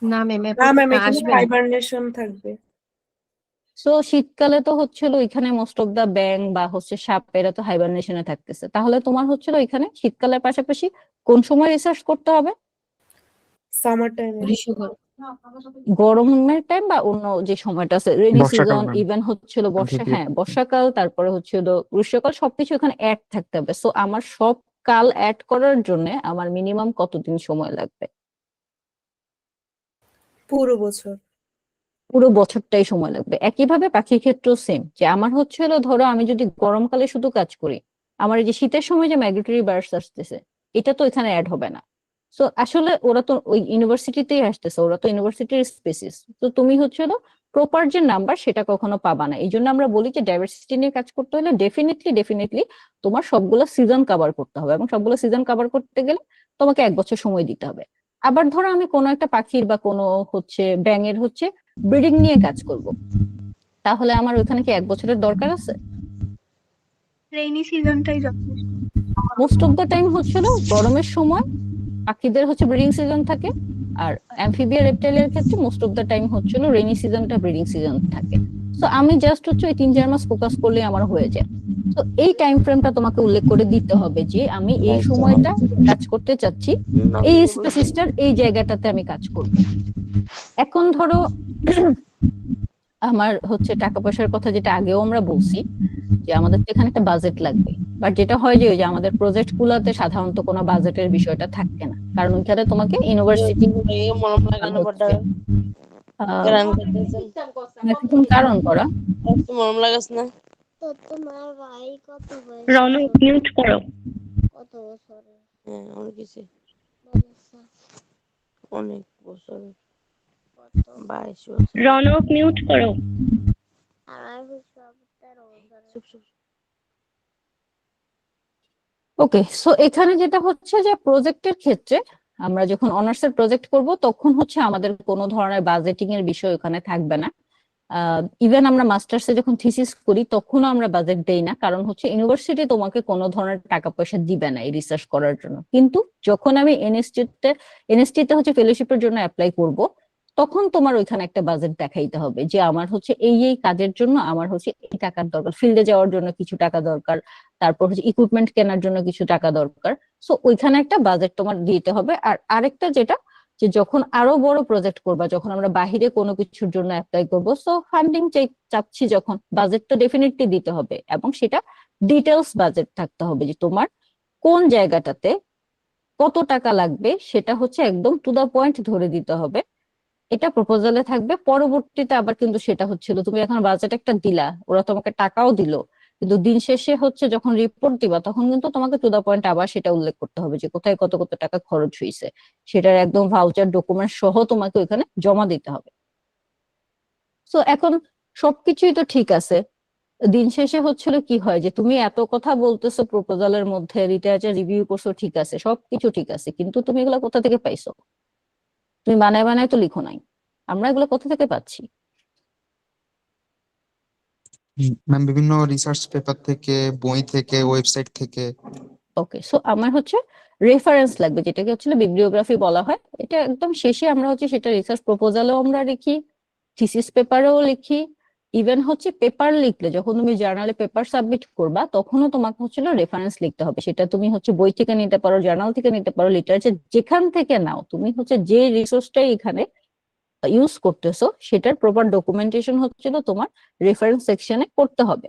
না ম্যাম, না ম্যাম, এখানে আসবে না। হাইবারনেশন থাকবে। সো শীতকালে তো হচ্ছিল ওইখানে মোস্ট অফ দা ব্যাং বা হচ্ছে সাপ এরা তো হাইবারনেশনে থাকতেছে, তাহলে তোমার হচ্ছিল ওইখানে শীতকালের পাশাপাশি কোন সময় রিসার্চ করতে হবে? সামার টাইমে। গ্রীষ্মকাল। গরমের টাইম বা অন্য যে সময়টা আছে, রেনি বর্ষাকাল সিজন, ম্যাম। ইভেন হচ্ছিল হ্যাঁ বর্ষাকাল, তারপরে হচ্ছিল গ্রীষ্মকাল, সবকিছু এখানে অ্যাড থাকতে হবে। সো আমার সব কাল অ্যাড করার জন্য আমার মিনিমাম কতদিন সময় লাগবে? পুরো বছর। পুরো বছরটাই সময় লাগবে। একইভাবে পাখির ক্ষেত্রেও সেম, যে আমার হচ্ছে হলো ধরো আমি যদি গরমকালে শুধু কাজ করি, আমার এই যে শীতের সময় যে মাইগ্রেটরি বার্ডস আসতেছে এটা তো এখানে অ্যাড হবে না। সো আসলে ওরা তো ওই ইউনিভার্সিটিতেই আসতেছে, ওরা তো ইউনিভার্সিটির স্পেসিস, তো তুমি হচ্ছে হলো প্রপার যে নাম্বার সেটা কখনো পাবা না। এই জন্য আমরা বলি যে ডাইভার্সিটি নিয়ে কাজ করতে হলে ডেফিনেটলি তোমার সবগুলো সিজন কভার করতে হবে, এবং সবগুলো সিজন কভার করতে গেলে তোমাকে 1 বছর সময় দিতে হবে। আবার ধরো আমি কোনো একটা পাখির বা কোনো হচ্ছে ব্যাঙের হচ্ছে ব্রিডিং নিয়ে কাজ করব, তাহলে আমার ওইখানে কি 1 বছরের দরকার আছে? রেইনি সিজনটাই যথেষ্ট। মোস্ট অফ দ্য টাইম হচ্ছিল গরমের সময় পাখিদের হচ্ছে ব্রিডিং সিজন থাকে, আর অ্যামফিবিয়া রেপটাইলের ক্ষেত্রে মোস্ট অফ দ্য টাইম হচ্ছিল রেইনি সিজনটা ব্রিডিং সিজন থাকে। তো আমি জাস্ট হচ্ছে ওই 3-4 মাস ফোকাস করলে আমার হয়ে যায়। তো এই টাইম ফ্রেমটা তোমাকে উল্লেখ করে দিতে হবে যে আমি এই সময়টা কাজ করতে চাচ্ছি, এই স্পেসিসটার এই জায়গাটাতে আমি কাজ করব। এখন ধরো আমার হচ্ছে টাকা পয়সার কথা যেটা আগেও আমরা বলছি, যে আমাদের তো এখানে একটা বাজেট লাগবে। বাট যেটা হয় যে ওই যে আমাদের প্রজেক্ট গুলাতে সাধারণত কোনো বাজেটের বিষয়টা থাকে না, কারণ ওইখানে তোমাকে ইউনিভার্সিটি কারণ করা। রনক মিউট করো। রনক মিউট করো। ওকে, সো এখানে যেটা হচ্ছে যে প্রজেক্টের ক্ষেত্রে আমরা যখন অনার্সের প্রজেক্ট করব তখন হচ্ছে আমাদের কোনো ধরনের বাজেটিং এর বিষয় ওখানে থাকবে না। ইভেন আমরা মাস্টার্সে যখন থিসিস করি তখনও আমরা বাজেট দেই না, কারণ হচ্ছে ইউনিভার্সিটি তোমাকে কোনো ধরনের টাকা পয়সা দিবে না এই রিসার্চ করার জন্য। কিন্তু যখন আমি এনএসটিতে হচ্ছে ফেলোশিপের জন্য অ্যাপ্লাই করব, তখন তোমার ওইখানে একটা বাজেট দেখাইতে হবে যে আমার হচ্ছে এই কাজের জন্য আমার হচ্ছে এই টাকার দরকার, ফিল্ডে যাওয়ার জন্য কিছু টাকা দরকার, তারপর হচ্ছে ইকুইপমেন্ট কেনার জন্য কিছু টাকা দরকার। সো ওইখানে একটা বাজেট তোমার দিতে হবে। আর আরেকটা যেটা যে যখন আরো বড় প্রজেক্ট করবা, যখন আমরা বাহিরে কোনো কিছুর জন্য অ্যাপ্লাই করবো, সো ফান্ডিং চাচ্ছি, যখন বাজেট তো ডেফিনেটলি দিতে হবে, এবং সেটা ডিটেলস বাজেট থাকতে হবে যে তোমার কোন জায়গাটাতে কত টাকা লাগবে সেটা হচ্ছে একদম টু দা পয়েন্ট ধরে দিতে হবে। এটা প্রপোজালে থাকবে। পরবর্তীতে আবার কিন্তু সেটা হচ্ছিল তুমি এখন বাজেট একটা দিলা, ওরা তোমাকে টাকাও দিলো, কিন্তু দিন শেষে হচ্ছে যখন রিপোর্ট দিবা তখন কিন্তু তোমাকে টু দা পয়েন্ট আবার সেটা উল্লেখ করতে হবে যে কোথায় কত কত টাকা খরচ হয়েছে, সেটার একদম ভাউচার ডকুমেন্ট সহ তোমাকে ওইখানে জমা দিতে হবে। তো এখন সবকিছুই তো ঠিক আছে, দিন শেষে হচ্ছিল কি হয় যে তুমি এত কথা বলতেছো প্রপোজালের মধ্যে, লিটারেচার রিভিউ করছো, ঠিক আছে, সবকিছু ঠিক আছে, কিন্তু তুমি এগুলো কোথা থেকে পাইছো? তুমি বানায় বানায় তো লিখো নাই, আমরা এগুলো কোথা থেকে পাচ্ছি? ম্যাম বিভিন্ন রিসার্চ পেপার থেকে, বই থেকে, ওয়েবসাইট থেকে। ওকে, সো আমার হচ্ছে রেফারেন্স লাগবে, যেটাকে হচ্ছে বিবলিওগ্রাফি বলা হয়। এটা একদম শেষে আমরা হচ্ছে সেটা রিসার্চ প্রপোজালও আমরা লিখি, থিসিস পেপারেও লিখি, ইভেন হচ্ছে পেপার লিখলে যখন তুমি জার্নালে পেপার সাবমিট করবা তখনও তোমাকে হচ্ছিল রেফারেন্স লিখতে হবে। সেটা তুমি হচ্ছে বই থেকে নিতে পারো, জার্নাল থেকে নিতে পারো, লিটারেচার যেখান থেকে নাও, তুমি হচ্ছে যে রিসোর্সটাই এখানে ইউজ করতেছো সেটার প্রপার ডকুমেন্টেশন হচ্ছিল তোমার রেফারেন্স সেকশনে করতে হবে।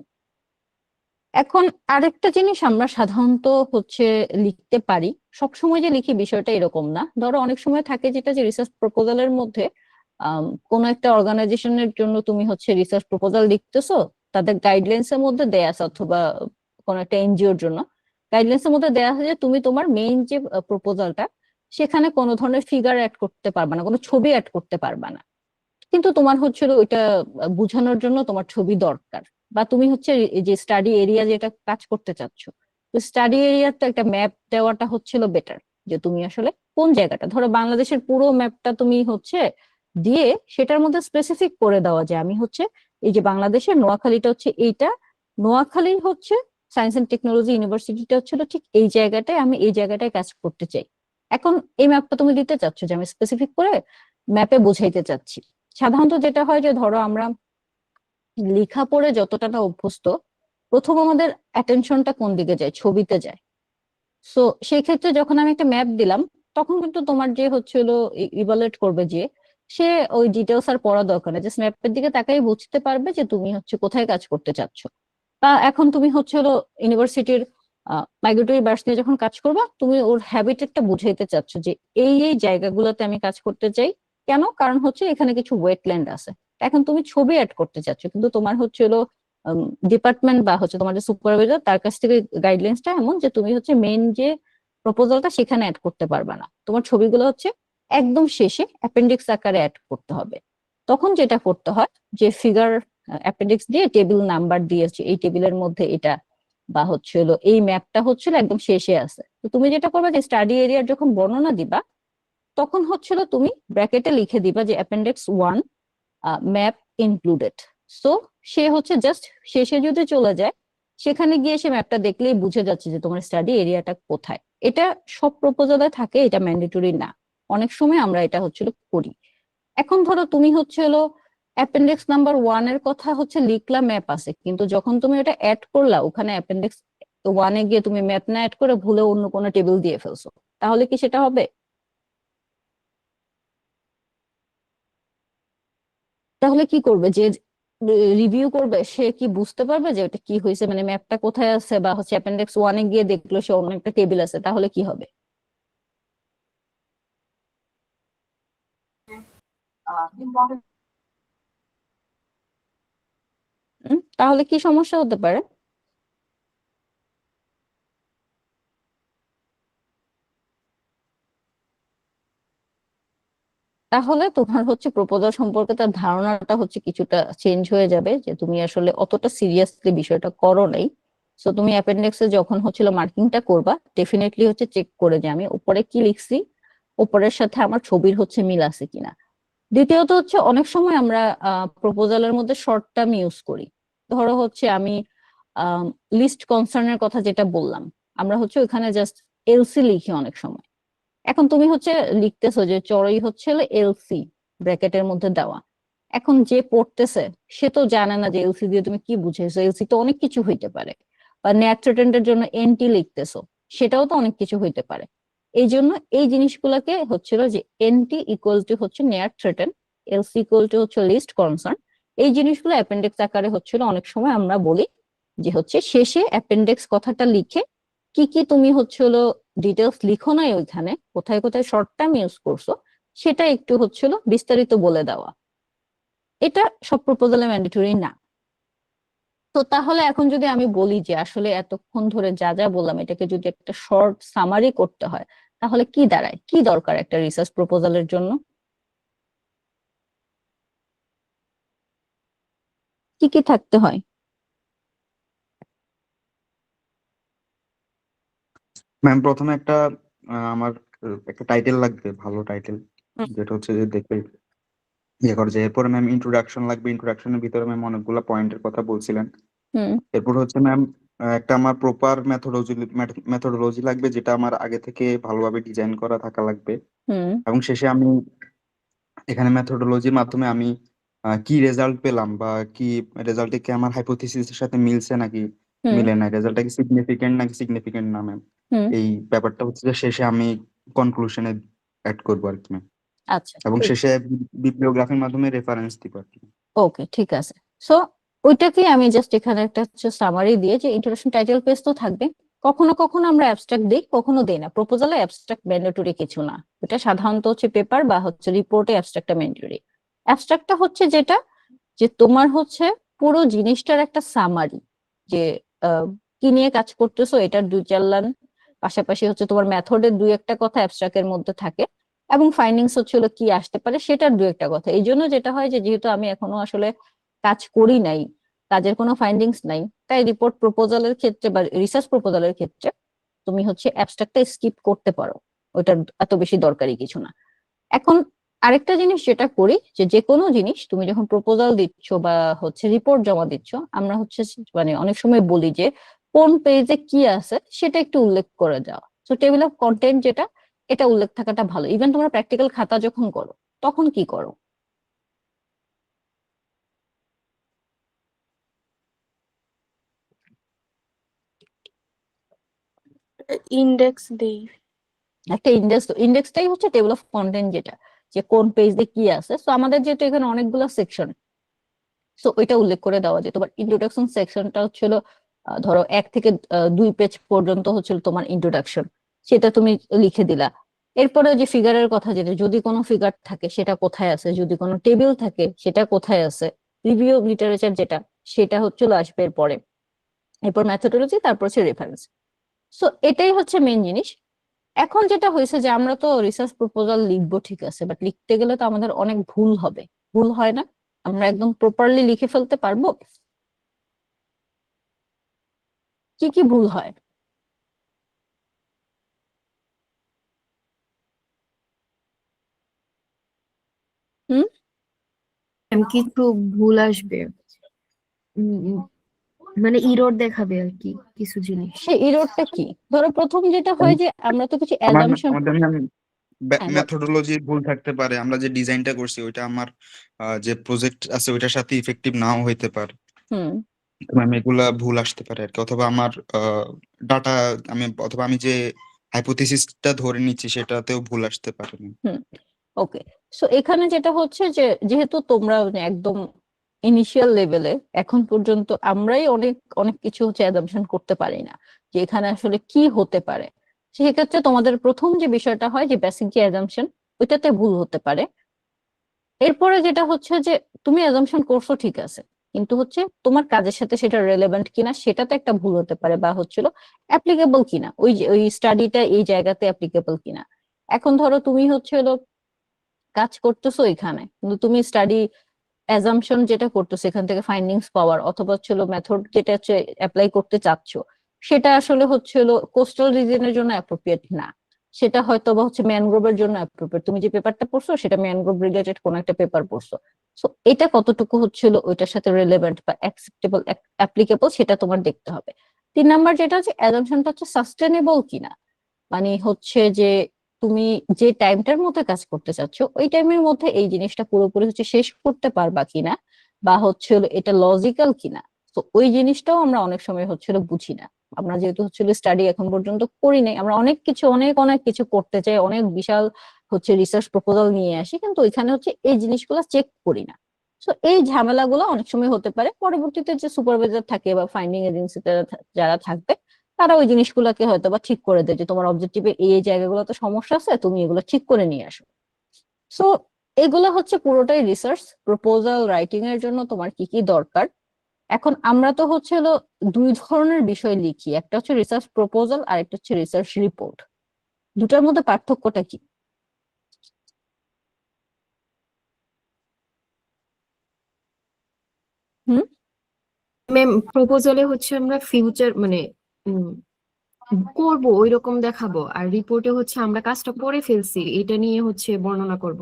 এখন আরেকটা জিনিস আমরা সাধারণত হচ্ছে লিখতে পারি, সবসময় যে লিখি বিষয়টা এরকম না। ধরো অনেক সময় থাকে যেটা যে রিসার্চ প্রপোজালের মধ্যে কোন একটা অর্গানাইজেশনের জন্য তুমি হচ্ছে রিসার্চ প্রপোজাল লিখতেছো, তাদের গাইডলাইন্স এর মধ্যে দেয়া আছে, অথবা কোন একটা এনজিওর জন্য গাইডলাইন্স এর মধ্যে দেয়া আছে যে তুমি তোমার মেইন যে প্রপোজালটা সেখানে কোনো ধরনের ফিগার অ্যাড করতে পারবা না, কোনো ছবি অ্যাড করতে পারবা না, কিন্তু তোমার হচ্ছে ওইটা বোঝানোর জন্য তোমার ছবি দরকার, বা তুমি হচ্ছে এই যে স্টাডি এরিয়া যেটা কাজ করতে চাচ্ছ, তো স্টাডি এরিয়ার তো একটা ম্যাপ দেওয়াটা হচ্ছিল বেটার, যে তুমি আসলে কোন জায়গাটা, ধরো বাংলাদেশের পুরো ম্যাপটা তুমি হচ্ছে দিয়ে সেটার মধ্যে স্পেসিফিক করে দেওয়া যায় আমি হচ্ছে এই যে বাংলাদেশের নোয়াখালীটা হচ্ছে এইটা, নোয়াখালীর হচ্ছে সায়েন্স এন্ড টেকনোলজি ইউনিভার্সিটিটা হচ্ছিল ঠিক এই জায়গাটায়, আমি এই জায়গাটায় কাজ করতে চাই। এখন এই ম্যাপটা তুমি দিতে চাচ্ছ যে আমি স্পেসিফিক করে ম্যাপে বোঝাইতে চাচ্ছি। সাধারণত যেটা হয় যে ধরো আমরা লেখা পড়ে যতটা না অভ্যস্ত, প্রথম আমাদের অ্যাটেনশনটা কোন দিকে যায়, ছবিতে যায়। সো সেই ক্ষেত্রে যখন আমি একটা ম্যাপ দিলাম তখন কিন্তু তোমার যে হচ্ছিল ইভালুয়েট করবে যে সে ওই ডিটেলস আর পড়া দরকার নেই, জাস্ট ম্যাপের দিকে তাকাই বুঝতে পারবে যে তুমি হচ্ছে কোথায় কাজ করতে চাচ্ছ। তা এখন তুমি হচ্ছে হলো ইউনিভার্সিটির মাইগ্রেটরি বার্ডস নিয়ে যখন কাজ করবা, তুমি ওর হ্যাবিটেটটা বুঝাইতে চাচ্ছ যে এই এই জায়গাগুলোতে আমি কাজ করতে চাই, কেন, কারণ হচ্ছে এখানে কিছু ওয়েটল্যান্ড আছে। এখন তুমি ছবি অ্যাড করতে চাচ্ছ, কিন্তু তোমার হচ্ছে হলো ডিপার্টমেন্ট বা হচ্ছে তোমার যে সুপারভাইজার তার কাছ থেকে গাইডলাইন্সটা এমন যে তুমি হচ্ছে মেইন যে প্রপোজালটা সেখানে অ্যাড করতে পারবা না, তোমার ছবিগুলো হচ্ছে একদম শেষে অ্যাপেন্ডিক্স আকারে অ্যাড করতে হবে। তখন যেটা করতে হয় যে ফিগার অ্যাপেন্ডিক্স দিয়ে টেবিল নাম্বার দিয়েছে, এই টেবিলের মধ্যে এটা, বা হচ্ছে হলো এই ম্যাপটা হচ্ছিল একদম শেষে আছে। তো তুমি যেটা করবে যে স্টাডি এরিয়ার যখন বর্ণনা দিবা তখন হচ্ছিল তুমি ব্র্যাকেটে লিখে দিবা যে অ্যাপেন্ডিক্স 1 ম্যাপ ইনক্লুডেড। সো সে হচ্ছে জাস্ট শেষে যদি চলে যায়, সেখানে গিয়ে সে ম্যাপটা দেখলেই বুঝে যাচ্ছে যে তোমার স্টাডি এরিয়াটা কোথায়। এটা সব প্রপোজালে থাকে, এটা ম্যান্ডেটরি না, অনেক সময় আমরা এটা হচ্ছিল করি। এখন ধরো তুমি হচ্ছে হলো অ্যাপেন্ডিক্স নাম্বার 1 এর কথা হচ্ছে লিখলা, ম্যাপ আছে, কিন্তু যখন তুমি ওটা অ্যাড করলা ওখানে অ্যাপেন্ডিক্স 1 এ গিয়ে তুমি ম্যাপ না অ্যাড করে ভুলে অন্য কোনো টেবিল দিয়ে ফেলছো, তাহলে কি সেটা হবে? তাহলে কি করবে যে রিভিউ করবে, সে কি বুঝতে পারবে যে ওটা কি হয়েছে, মানে ম্যাপটা কোথায় আছে, বা হচ্ছে অ্যাপেন্ডিক্স 1 এ গিয়ে দেখলো সে অন্য একটা টেবিল আছে, তাহলে কি হবে? তাহলে কি সমস্যা হতে পারে? তাহলে তোমার হচ্ছে প্রপোজাল সম্পর্কে তার ধারণাটা হচ্ছে কিছুটা চেঞ্জ হয়ে যাবে, যে তুমি আসলে অতটা সিরিয়াসলি বিষয়টা করো নাই। সো তুমি অ্যাপেন্ডিক্সে যখন হচ্ছিল মার্কিংটা করবা, ডেফিনেটলি হচ্ছে চেক করে যে আমি উপরে কি লিখছি, উপরের সাথে আমার ছবির হচ্ছে মিল আছে কিনা। দ্বিতীয়ত হচ্ছে অনেক সময় আমরা প্রপোজালের মধ্যে শর্ট টার্ম ইউজ করি। ধরো হচ্ছে আমি লিস্ট কনসার্নের কথা যেটা বললাম, আমরা হচ্ছে ওখানে জাস্ট এলসি লিখি অনেক সময়। এখন তুমি হচ্ছে লিখতেছো যে চড়ই হচ্ছে এলসি ব্র্যাকেটের মধ্যে দেওয়া, এখন যে পড়তেছে সে তো জানে না যে এলসি দিয়ে তুমি কি বুঝেছো, এলসি তো অনেক কিছু হইতে পারে, বা ন্যাট্রেটেন্টের জন্য এনটি লিখতেছো, সেটাও তো অনেক কিছু হইতে পারে। এই জন্য এই জিনিসগুলোকে হচ্ছিল যে এনটি ইকুয়াল টু হচ্ছে নেয়ার থ্রেটেন, এলসি ইকুয়াল টু হচ্ছে লিস্ট কনসার্ন, এই জিনিসগুলো অ্যাপেন্ডিক্স আকারে হচ্ছিল অনেক সময় আমরা বলি যে হচ্ছে শেষে অ্যাপেন্ডিক্স কথাটা লিখে কি কি তুমি হচ্ছে হলো ডিটেলস লিখো নাই ওইখানে, কোথায় কোথায় শর্ট টার্ম ইউজ করছো সেটা একটু হচ্ছিল বিস্তারিত বলে দেওয়া। এটা সব প্রপোজালে ম্যান্ডেটরি না। তো তাহলে এখন যদি আমি বলি যে আসলে এতক্ষণ ধরে যা যা বললাম এটাকে যদি একটা শর্ট সামারি করতে হয় তাহলে কি দাঁড়ায়, কি দরকার একটা রিসার্চ প্রপোজালের জন্য, কি কি থাকতে হয়? ম্যাম প্রথমে একটা আমার একটা টাইটেল লাগবে, ভালো টাইটেল, হুম। যেটা হচ্ছে যে দেখে ইয়ে করে যে। এরপরে ম্যাম ইন্ট্রোডাকশন লাগবে, ইন্ট্রোডাকশনের ভিতরে ম্যাম অনেকগুলো পয়েন্টের কথা বলছিলেন। হুম এরপর হচ্ছে ম্যাম একটা আমার প্রপার মেথোডোলজি লাগবে, যেটা আমার আগে থেকে ভালোভাবে ডিজাইন করা থাকা লাগবে। হুম এবং শেষে আমি এখানে মেথোডোলজির মাধ্যমে আমি কি রেজাল্ট পেলাম, বা কি রেজাল্টে কি আমার হাইপোথিসিসের সাথে মিলছে নাকি হুম মিলে না, রেজাল্টটা কি সিগনিফিকেন্ট নাকি সিগনিফিকেন্ট না ম্যাম, হুম এই ব্যাপারটা হচ্ছে যে শেষে আমি কনক্লুশনে অ্যাড করবো আর কি ম্যাম। আচ্ছা এবং ঠিক, শেষে বিবলিওগ্রাফির মাধ্যমে রেফারেন্স দিব আর কি। ওকে ঠিক আছে। সো ওইটাকে আমি জাস্ট এখানে একটা হচ্ছে সামারি দিয়ে যে ইন্ট্রোডাকশন টাইটেল পেজ তো থাকবে, কখনো কখনো আমরা অ্যাবস্ট্রাক্ট দিই কখনো দেই না, প্রপোজালে অ্যাবস্ট্রাক্ট ম্যান্ডেটরি কিছু না, এটা সাধারণত হচ্ছে পেপার বা হচ্ছে রিপোর্টে অ্যাবস্ট্রাক্টটা ম্যান্ডেটরি। অ্যাবস্ট্রাক্টটা হচ্ছে যেটা যে তোমার হচ্ছে পুরো জিনিসটার একটা সামারি, যে কি নিয়ে কাজ করতেছো এটার 2-4 লাইন, পাশাপাশি হচ্ছে তোমার মেথডের 2-1টা কথা অ্যাবস্ট্রাক্টের মধ্যে থাকে, এবং ফাইন্ডিংস হচ্ছে হলো কি আসতে পারে সেটার 2-1টা কথা। এই জন্য যেটা হয় যে যেহেতু আমি এখনো আসলে কাজ করি নাই, কাজের কোনো ফাইন্ডিংস নাই, তাই রিপোর্ট প্রপোজালের ক্ষেত্রে বা রিসার্চ প্রপোজালের ক্ষেত্রে তুমি হচ্ছে অ্যাবস্ট্রাক্টটা স্কিপ করতে পারো, ওইটার এত বেশি দরকারি কিছু না। এখন আরেকটা জিনিস যেটা করি যে যে কোনো জিনিস তুমি যখন প্রপোজাল দিচ্ছ বা হচ্ছে রিপোর্ট জমা দিচ্ছ, আমরা হচ্ছে মানে অনেক সময় বলি যে কোন পেজে কি আছে সেটা একটু উল্লেখ করে দেওয়া। তো টেবিল অফ কন্টেন্ট যেটা, এটা উল্লেখ থাকাটা ভালো। ইভেন তোমরা প্র্যাকটিক্যাল খাতা যখন করো তখন কি করো? ইন্ডেক্স দেই। একটা ইন্ডেক্সটাই হচ্ছে টেবিল অফ কন্টেন্ট, যেটা যে কোন পেজে কি আছে। তো আমাদের যেহেতু এখানে অনেকগুলো সেকশন, সো ওইটা উল্লেখ করে দেওয়া যায়। তোমার ইন্ট্রোডাকশন সেকশনটা হচ্ছিল ধরো 1 থেকে 2 পেজ পর্যন্ত হচ্ছিল তোমার ইন্ট্রোডাকশন, সেটা তুমি লিখে দিলা। এরপরে যে ফিগারের কথা, যেটা যদি কোনো ফিগার থাকে সেটা কোথায় আছে, যদি কোনো টেবিল থাকে সেটা কোথায় আছে, রিভিউ অফ লিটারেচার যেটা সেটা হচ্ছিল আসবে এরপরে, এরপর ম্যাথোডোলজি, তারপর হচ্ছে রেফারেন্স। সো এটাই হচ্ছে মেইন জিনিস। এখন যেটা হয়েছে যে আমরা তো রিসার্চ প্রপোজাল লিখবো ঠিক আছে, বাট লিখতে গেলে তো আমাদের অনেক ভুল হবে, ভুল হয় না? আমরা একদম প্রপারলি লিখে ফেলতে পারবো? কি কি ভুল হয়? হুম কিছু ভুল আসবে, উম, উম, মানে ইরর দেখাবে আর কি কিছু জিনিস। সেই ইরোরটা কি? ধরো প্রথম যেটা হয় যে আমরা তো কিছু আমার অ্যাজাম্পশন। আমাদের ম্যাম হ্যাঁ বল। মেথোডোলজি ভুল থাকতে পারে, আমরা যে ডিজাইনটা করছি ওইটা আমার যে প্রজেক্ট আছে ওইটার সাথে ইফেক্টিভ নাও হইতে পারে। হুম তো ম্যাম এগুলা ভুল আসতে পারে আর কি, অথবা আমার ডাটা অথবা আমি যে হাইপোথিসিসটা ধরে নিচ্ছি সেটাতেও ভুল আসতে পারে ma'am। হুম ওকে। সো এখানে যেটা হচ্ছে যে যেহেতু তোমরা মানে একদম ইনিশিয়াল লেভেলে, এখন পর্যন্ত আমরাই অনেক অনেক কিছু হচ্ছে অ্যাজাম্পশন করতে পারি না যে এখানে আসলে কি হতে পারে, সেক্ষেত্রে তোমাদের প্রথম যে বিষয়টা হয় যে বেসিক যে অ্যাজাম্পশন, ওইটাতে ভুল হতে পারে। এরপরে যেটা হচ্ছে যে তুমি অ্যাজাম্পশন করছো ঠিক আছে, কিন্তু হচ্ছে তোমার কাজের সাথে সেটা রেলেভেন্ট কিনা সেটাতে একটা ভুল হতে পারে, বা হচ্ছিল অ্যাপ্লিকেবল কিনা, ওই স্টাডিটা এই জায়গাতে অ্যাপ্লিকেবল কিনা। এখন ধরো তুমি হচ্ছে হলো কাজ করতেছো এখানে, কিন্তু তুমি স্টাডি অ্যাজাম্পশন যেটা করতেছো এখান থেকে ফাইন্ডিংস পাওয়ার, অথবা হচ্ছিল মেথড যেটা হচ্ছে অ্যাপ্লাই করতে চাচ্ছ, সেটা আসলে হচ্ছিল কোস্টাল রিজনের জন্য অ্যাপ্রোপ্রিয়েট না, সেটা হয়তো বা হচ্ছে ম্যানগ্রোভের জন্য অ্যাপ্রোপ্রিয়েট। তুমি যে পেপারটা পড়ছো সেটা ম্যানগ্রোভ রিলেটেড কোন একটা পেপার পড়ছো, সো এটা কতটুকু হচ্ছিল ওইটার সাথে রেলেভেন্ট বা অ্যাকসেপ্টেবল অ্যাপ্লিকেবল সেটা তোমার দেখতে হবে। 3 নাম্বার যেটা হচ্ছে অ্যাজাম্পশনটা হচ্ছে সাস্টেনেবল কিনা, মানে হচ্ছে যে তুমি যে টাইমটার মধ্যে কাজ করতে চাচ্ছ ওই টাইমের মধ্যে এই জিনিসটা পুরোপুরি হচ্ছে শেষ করতে পারবা কিনা, বা হচ্ছে হলো এটা লজিক্যাল কিনা। তো ওই জিনিসটাও আমরা অনেক সময় হচ্ছে হলো বুঝি না। আমরা যেহেতু হচ্ছে স্টাডি এখন পর্যন্ত করি নাই, আমরা অনেক কিছু অনেক অনেক কিছু করতে চাই, অনেক বিশাল হচ্ছে রিসার্চ প্রপোজাল নিয়ে আসি, কিন্তু ওইখানে হচ্ছে এই জিনিসগুলো চেক করি না। সো এই ঝামেলাগুলো অনেক সময় হতে পারে। পরবর্তীতে যে সুপারভাইজার থাকে বা ফাইন্ডিং এজেন্সিতে যারা থাকবে, তারা ওই জিনিসগুলোকে হয়তো বা ঠিক করে দেয় যে তোমার অবজেক্টিভে এই জায়গাগুলোতে সমস্যা আছে, তুমি এগুলো ঠিক করে নিয়ে আসো। সো এগুলো হচ্ছে পুরোটাই রিসার্চ প্রপোজাল রাইটিং এর জন্য তোমার কি কি দরকার। এখন আমরা তো হচ্ছে হলো দুই ধরনের বিষয় লিখি, একটা হচ্ছে রিসার্চ প্রপোজাল আর একটা হচ্ছে রিসার্চ রিপোর্ট। দুটার মধ্যে পার্থক্যটা কি? হুম ম্যাম, প্রপোজালে হচ্ছে আমরা ফিউচার মানে করব ওই রকম দেখাবো, আর রিপোর্টে হচ্ছে আমরা কাজটা করে ফেলছি এটা নিয়ে হচ্ছে বর্ণনা করব।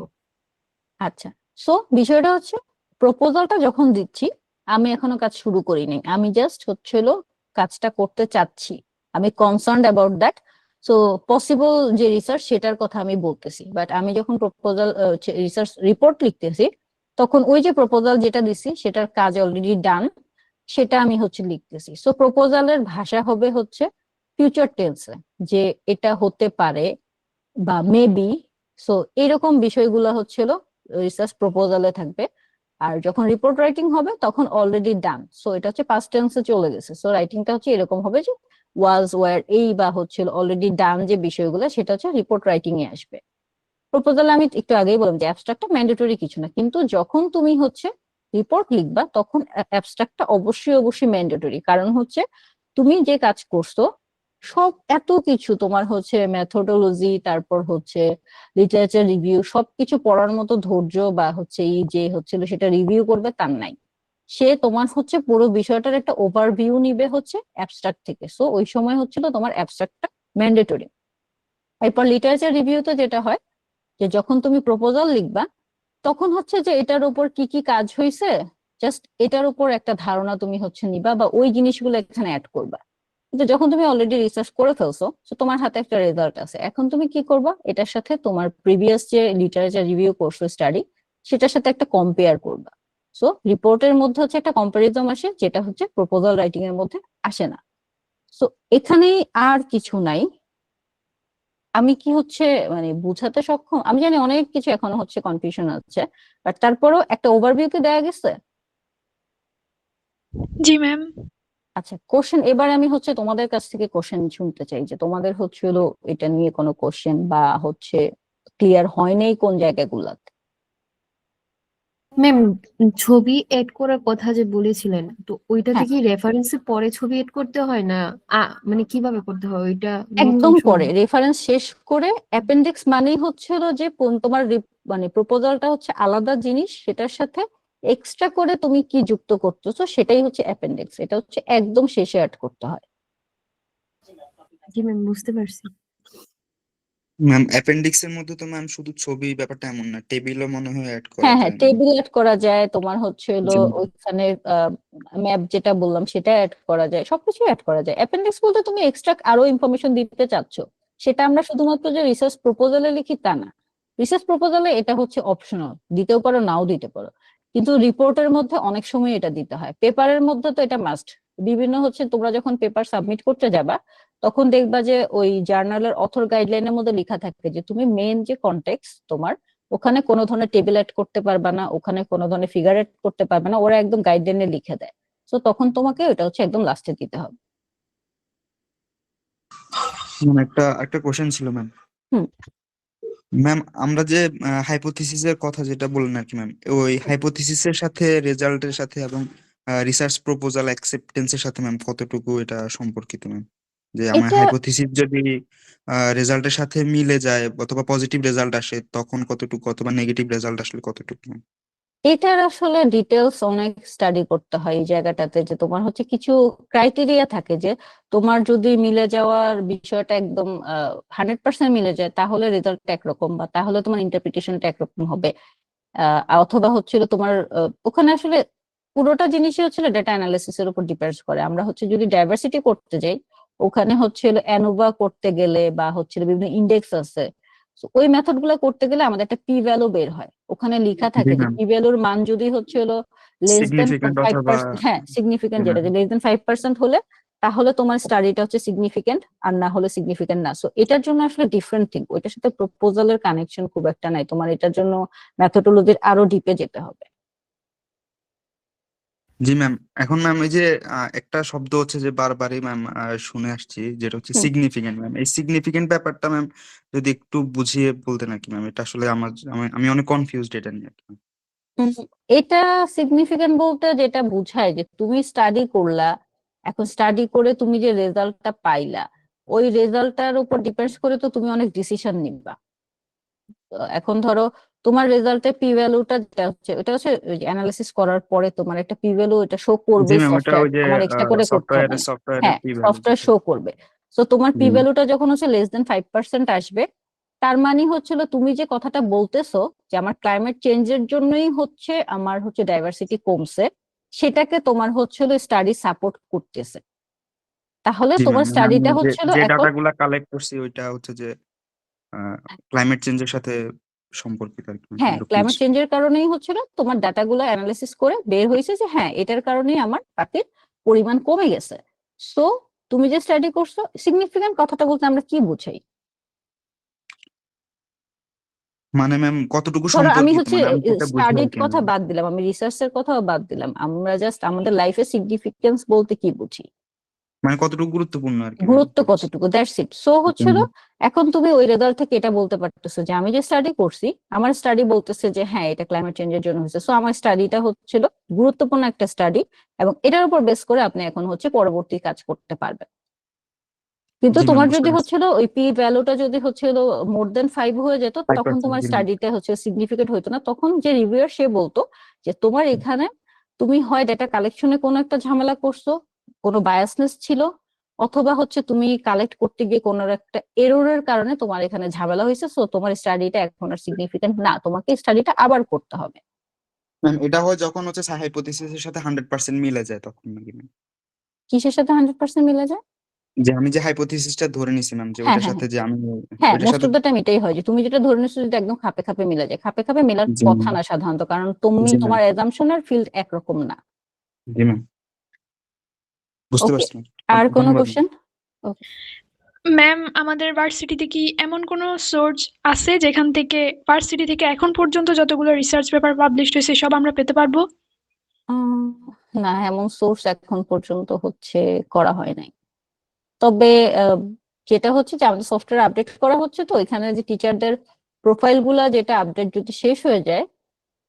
আচ্ছা, সো বিষয়টা হচ্ছে প্রপোজালটা যখন দিচ্ছি, আমি এখনো কাজ শুরু করিনি, আমি জাস্ট হচ্ছে হলো কাজটা করতে চাচ্ছি, আমি concerned about that. So possible যে রিসার্চ সেটার কথা আমি বলতেছি, বাট আমি যখন প্রপোজাল রিসার্চ রিপোর্ট লিখতেছি, তখন ওই যে প্রপোজাল যেটা দিছি সেটার কাজ অলরেডি ডান, সেটা আমি হচ্ছে লিখতেছি। সো প্রপোজালের ভাষা হবে হচ্ছে ফিউচার টেন্সে, যে এটা হতে পারে বা মেবি। সো এরকম বিষয়গুলো হচ্ছিল রিসার্চ প্রপোজালে থাকবে। আর যখন রিপোর্ট রাইটিং হবে তখন অলরেডি ডান, সো এটা হচ্ছে পাস্ট টেন্সে চলে গেছে। সো রাইটিংটা হচ্ছে এরকম হবে যে ওয়াজ, ওয়ার, এই বা হচ্ছিল অলরেডি ডান যে বিষয়গুলো, সেটা হচ্ছে রিপোর্ট রাইটিং এ আসবে। প্রপোজালে আমি একটু আগেই বললাম যে অ্যাবস্ট্রাক্টটা ম্যান্ডেটরি কিছু না, কিন্তু যখন তুমি হচ্ছে রিপোর্ট লিখবা তখন অ্যাবস্ট্রাক্টটা অবশ্যই অবশ্যই ম্যান্ডেটরি। কারণ হচ্ছে তুমি যে কাজ করছো সব এত কিছু তোমার হচ্ছে মেথোডোলজি, তারপর হচ্ছে লিটারেচার রিভিউ, সবকিছু পড়ার মতো ধৈর্য বা হচ্ছে এই যে হচ্ছিল সেটা রিভিউ করবে তার নাই। সে তোমার হচ্ছে পুরো বিষয়টার একটা ওভারভিউ নিবে হচ্ছে অ্যাবস্ট্রাক্ট থেকে। সো ওই সময় হচ্ছিল তোমার অ্যাবস্ট্রাক্টটা ম্যান্ডেটরি। এরপর লিটারেচার রিভিউতে যেটা হয় যে যখন তুমি প্রপোজাল লিখবা তখন হচ্ছে যে এটার উপর কি কি কাজ হয়েছে, জাস্ট এটার উপর একটা ধারণা তুমি হচ্ছে নিবা বা ওই জিনিসগুলো এখানে অ্যাড করবা। কিন্তু যখন তুমি অলরেডি রিসার্চ করে ফেলছো, তো তোমার হাতে একটা রেজাল্ট আছে, এখন তুমি কি করবা, এটার সাথে তোমার প্রিভিয়াস যে লিটারেচার রিভিউ করছো স্টাডি, সেটার সাথে একটা কম্পেয়ার করবা। সো রিপোর্টের মধ্যে হচ্ছে একটা কম্পারিজম আসে, যেটা হচ্ছে প্রপোজাল রাইটিং এর মধ্যে আসে না। সো এখানেই আর কিছু নাই। আমি কি হচ্ছে মানে বুঝাতে সক্ষম? আমি জানি অনেক কিছু এখনো হচ্ছে কনফিউশন আছে, বাট তারপরও একটা ওভারভিউ কি দেয়া গেছে? জি ম্যাম। আচ্ছা, কোশ্চেন এবার আমি হচ্ছে তোমাদের কাছ থেকে কোশ্চেন শুনতে চাই, যে তোমাদের হচ্ছে হলো এটা নিয়ে কোনো কোশ্চেন বা হচ্ছে ক্লিয়ার হয় নাই কোন জায়গাগুলোতে। ম্যাম, ছবি এড করার কথা যে বলেছিলেন, তো ওইটাতে হ্যাঁ, কি রেফারেন্সের পরে ছবি এড করতে হয় না? মানে কিভাবে করতে হয় ওইটা নতুন একদম পরে শুনলাম। রেফারেন্স শেষ করে অ্যাপেন্ডিক্স মানেই হচ্ছে হলো যে তোমার মানে প্রপোজালটা হচ্ছে আলাদা জিনিস, সেটার সাথে এক্সট্রা করে তুমি কি যুক্ত করতেছো সেটাই হচ্ছে অ্যাপেন্ডিক্স। এটা হচ্ছে একদম শেষে অ্যাড করতে হয়। জি ম্যাম, বুঝতে পারছি। ম্যাম অ্যাপেন্ডিক্স এর মধ্যে তো ম্যাম শুধু ছবি ব্যাপারটা এমন না, টেবিলও মনে হয় অ্যাড করা হ্যাঁ হ্যাঁ, যায় ম্যাম। টেবিল অ্যাড করা যায়, তোমার হচ্ছে হলো জি ওইখানে ম্যাপ যেটা বললাম সেটা অ্যাড করা যায়, সবকিছু অ্যাড করা যায়। অ্যাপেন্ডিক্স বলতে তুমি এক্সট্রা আরো ইনফরমেশন দিতে চাচ্ছ, সেটা আমরা শুধুমাত্র যে রিসার্চ প্রপোজালে লিখি তা না। রিসার্চ প্রপোজালে এটা হচ্ছে অপশনাল, দিতেও পারো নাও দিতে পারো, কিন্তু রিপোর্টের মধ্যে অনেক সময় এটা দিতে হয়। পেপারের মধ্যে তো এটা মাস্ট। বিভিন্ন হচ্ছে তোমরা যখন পেপার সাবমিট করতে যাবা, তখন দেখবা যে ওই জার্নালের অথর গাইডলাইনের মধ্যে লেখা থাকে যে তুমি মেন যে কনটেক্সট তোমার, ওখানে কোনো ধরনের টেবিল অ্যাড করতে পারবে না, ওখানে কোনো ধরনের ফিগার অ্যাড করতে পারবে না, ওরা একদম গাইডলাইনে লিখে দেয়। তো তখন তোমাকে ওটা হচ্ছে একদম লাস্টে দিতে হবে। ম্যাম একটা একটা কোশ্চেন ছিল ম্যাম। হুম ম্যাম আমরা যে হাইপোথিসিসের কথা যেটা বললেন আর কি ম্যাম, ওই হাইপোথিসিসের সাথে রেজাল্টের সাথে এবং রিসার্চ প্রপোজাল অ্যাকসেপ্টেন্সের সাথে ম্যাম কতটুকু এটা সম্পর্কিত ম্যাম? যে আমার এটা হাইপোথিসিস যদি রেজাল্টের সাথে মিলে যায় অথবা পজিটিভ রেজাল্ট আসে তখন কতটুকু, অথবা নেগেটিভ রেজাল্ট আসলে কতটুকু ম্যাম? এটার আসলে ডিটেলস অনেক স্টাডি করতে হয় এই জায়গাটাতে, যে তোমার হচ্ছে কিছু ক্রাইটেরিয়া থাকে, যে তোমার যদি মিলে যাওয়ার বিষয়টা একদম 100% মিলে যায় তাহলে রেজাল্টটা একরকম, বা তাহলে তোমার ইন্টারপ্রিটেশনটা একরকম হবে। অথবা হচ্ছিল তোমার ওখানে আসলে পুরোটা জিনিসই হচ্ছিল ডেটা অ্যানালিসিস এর উপর ডিপেন্ডস করে। আমরা হচ্ছে যদি ডাইভার্সিটি করতে যাই, ওখানে হচ্ছিল অ্যানোভা করতে গেলে বা হচ্ছিল বিভিন্ন ইন্ডেক্স আছে, তো ওই মেথড গুলো করতে গেলে আমাদের একটা পি ভ্যালু বের হয়, ওখানে লেখা জি থাকে যে ম্যাম, পি ভ্যালুর মান যদি হচ্ছে হলো লেস দেন সিগনিফিকেন্ট অথবা 5%, হ্যাঁ সিগনিফিকেন্ট, জি যেটা ম্যাম। যে লেস দেন 5% হলে তাহলে তোমার স্টাডিটা হচ্ছে সিগনিফিকেন্ট, আর না হলে সিগনিফিকেন্ট না। সো এটার জন্য আসলে ডিফারেন্ট থিং, ওইটার সাথে প্রপোজালের কানেকশন খুব একটা নাই, তোমার এটার জন্য মেথোডোলজির আরো ডিপে যেতে হবে। জি ম্যাম। এখন ম্যাম এই যে একটা শব্দ হচ্ছে যে বারবারই ম্যাম শুনে আসছি, যেটা হচ্ছে হুম। সিগনিফিকেন্ট। ম্যাম এই সিগনিফিকেন্ট ব্যাপারটা ম্যাম যদি একটু বুঝিয়ে বলতেন আর কি ম্যাম, এটা আসলে আমি অনেক কনফিউজড এটা নিয়ে আর কি। উম, এটা সিগনিফিকেন্ট বলতে যেটা বোঝায় যে তুমি স্টাডি করলা, এখন স্টাডি করে তুমি যে রেজাল্টটা পাইলা, ওই রেজাল্টটার উপর ডিপেন্ডস করে তো তুমি অনেক ডিসিশন নিবা। এখন ধরো তোমার রেজাল্টে পি ভ্যালুটা যেটা হচ্ছে, ওটা হচ্ছে অ্যানালিসিস করার পরে তোমার একটা পি ভ্যালু এটা শো জি করবে ম্যাম, ওটা সফটওয়্যার, ওই যে তোমার এক্সট্রা করে করতে হবে না। সফটওয়্যারের হ্যাঁ, পি ভ্যালু সফটওয়্যার যেটা। শো করবে। তো তোমার পি জি ম্যাম। ভ্যালুটা যখন হচ্ছে লেস দেন 5% আসবে, তার মানে হচ্ছিল তুমি যে কথাটা বলতেছো যে আমার ক্লাইমেট চেঞ্জের জন্যই হচ্ছে আমার হচ্ছে ডাইভার্সিটি কমছে, সেটাকে তোমার হচ্ছিল স্টাডি সাপোর্ট করতেছে। তাহলে জি ম্যাম, তোমার মানে আমি স্টাডিটা যে হচ্ছিল যে এখন, ডাটাগুলা কালেক্ট করছি ওইটা হচ্ছে যে ক্লাইমেট চেঞ্জের সাথে সম্পর্কিত আর কি ma'am, হ্যাঁ, এরকম ক্লাইমেট কিছু। চেঞ্জের কারণেই হচ্ছিল তোমার ডাটাগুলো অ্যানালিসিস করে বের হয়েছে যে হ্যাঁ এটার কারণেই আমার পাখির পরিমাণ কমে গেছে। সো তুমি যে স্টাডি করছো, সিগনিফিকেন্ট কথাটা বলতে আমরা কি বুঝাই? মানে ম্যাম কতটুকু ধরো আমি সম্পর্কিত, হচ্ছে মানে আমি যেটা বুঝি আর স্টাডির কি কথা ma'am। বাদ দিলাম, আমি রিসার্চের কথাও বাদ দিলাম, আমরা জাস্ট আমাদের লাইফে সিগনিফিকেন্স বলতে কি বুঝি, মানে কতটুকু গুরুত্বপূর্ণ আর কি ম্যাম। গুরুত্ব কতটুকু, দ্যাটস ইট। সো হচ্ছিল এখন তুমি ওই রেজাল্ট থেকে এটা বলতে পারতেছো যে আমি যে স্টাডি করছি, আমার স্টাডি বলতেছে যে হ্যাঁ এটা ক্লাইমেট চেঞ্জের জন্য হয়েছে, সো আমার স্টাডিটা হচ্ছিল গুরুত্বপূর্ণ একটা স্টাডি, এবং এটার উপর বেস করে আপনি এখন হচ্ছে পরবর্তী কাজ করতে পারবেন। কিন্তু জি ম্যাম, তোমার বুঝতে যদি পারছি। হচ্ছিল ওই পি ভ্যালুটা যদি হচ্ছিল মোর দেন 5 হয়ে যেত, তখন 5%। তোমার জি ম্যাম। স্টাডিটা হচ্ছে সিগনিফিকেন্ট হইতো না। তখন যে রিভিউয়ার সে বলতো যে তোমার এখানে তুমি হয় ডেটা কালেকশনে কোনো একটা ঝামেলা করছো, কোনো বায়াসনেস ছিল, অথবা হচ্ছে তুমি কালেক্ট করতে গিয়ে কোনো একটা এররের কারণে তোমার এখানে ঝামেলা হয়েছে, সো তোমার স্টাডিটা এখন আর সিগনিফিকেন্ট না, তোমাকে স্টাডিটা আবার করতে হবে। ম্যাম এটা হয় যখন হচ্ছে হাইপোথিসিসের সাথে 100% মিলে যায় তখন নাকি ম্যাম? কিসের সাথে 100% মিলে যায়? যে আমি যে হাইপোথিসিসটা ধরে নিছি ম্যাম, যে হ্যাঁ ওইটার হ্যাঁ সাথে হ্যাঁ যে আমি হ্যাঁ, ওইটার মোস্ট সাথে। অফ দ্য টাইম এটাই হয় যে তুমি যেটা ধরে নিচ্ছো যদি একদম খাপে খাপে মিলে যায়, খাপে খাপে মেলার জি কথা ম্যাম। না সাধারণত, কারণ তুমি জি ম্যাম। তোমার অ্যাজাম্পশনের ফিল্ড একরকম না। জি ম্যাম, বুঝতে ওকে, পারছি ম্যাম। আর কোনো ধন্যবাদ ম্যাম। কোশ্চেন? ওকে। ম্যাম, আমাদের ভার্সিটিতে কি এমন কোনো সোর্স আছে যেখান থেকে ভার্সিটি থেকে এখন পর্যন্ত যতগুলো রিসার্চ পেপার পাবলিশড হয়েছে সব আমরা পেতে পারবো? না, এমন সোর্স এখন পর্যন্ত হচ্ছে করা হয় নাই। তবে আহ, যেটা হচ্ছে যে আমাদের সফটওয়্যার আপডেট করা হচ্ছে, তো এখানে যে টিচারদের প্রোফাইল গুলা যেটা আপডেট যদি শেষ হয়ে যায়,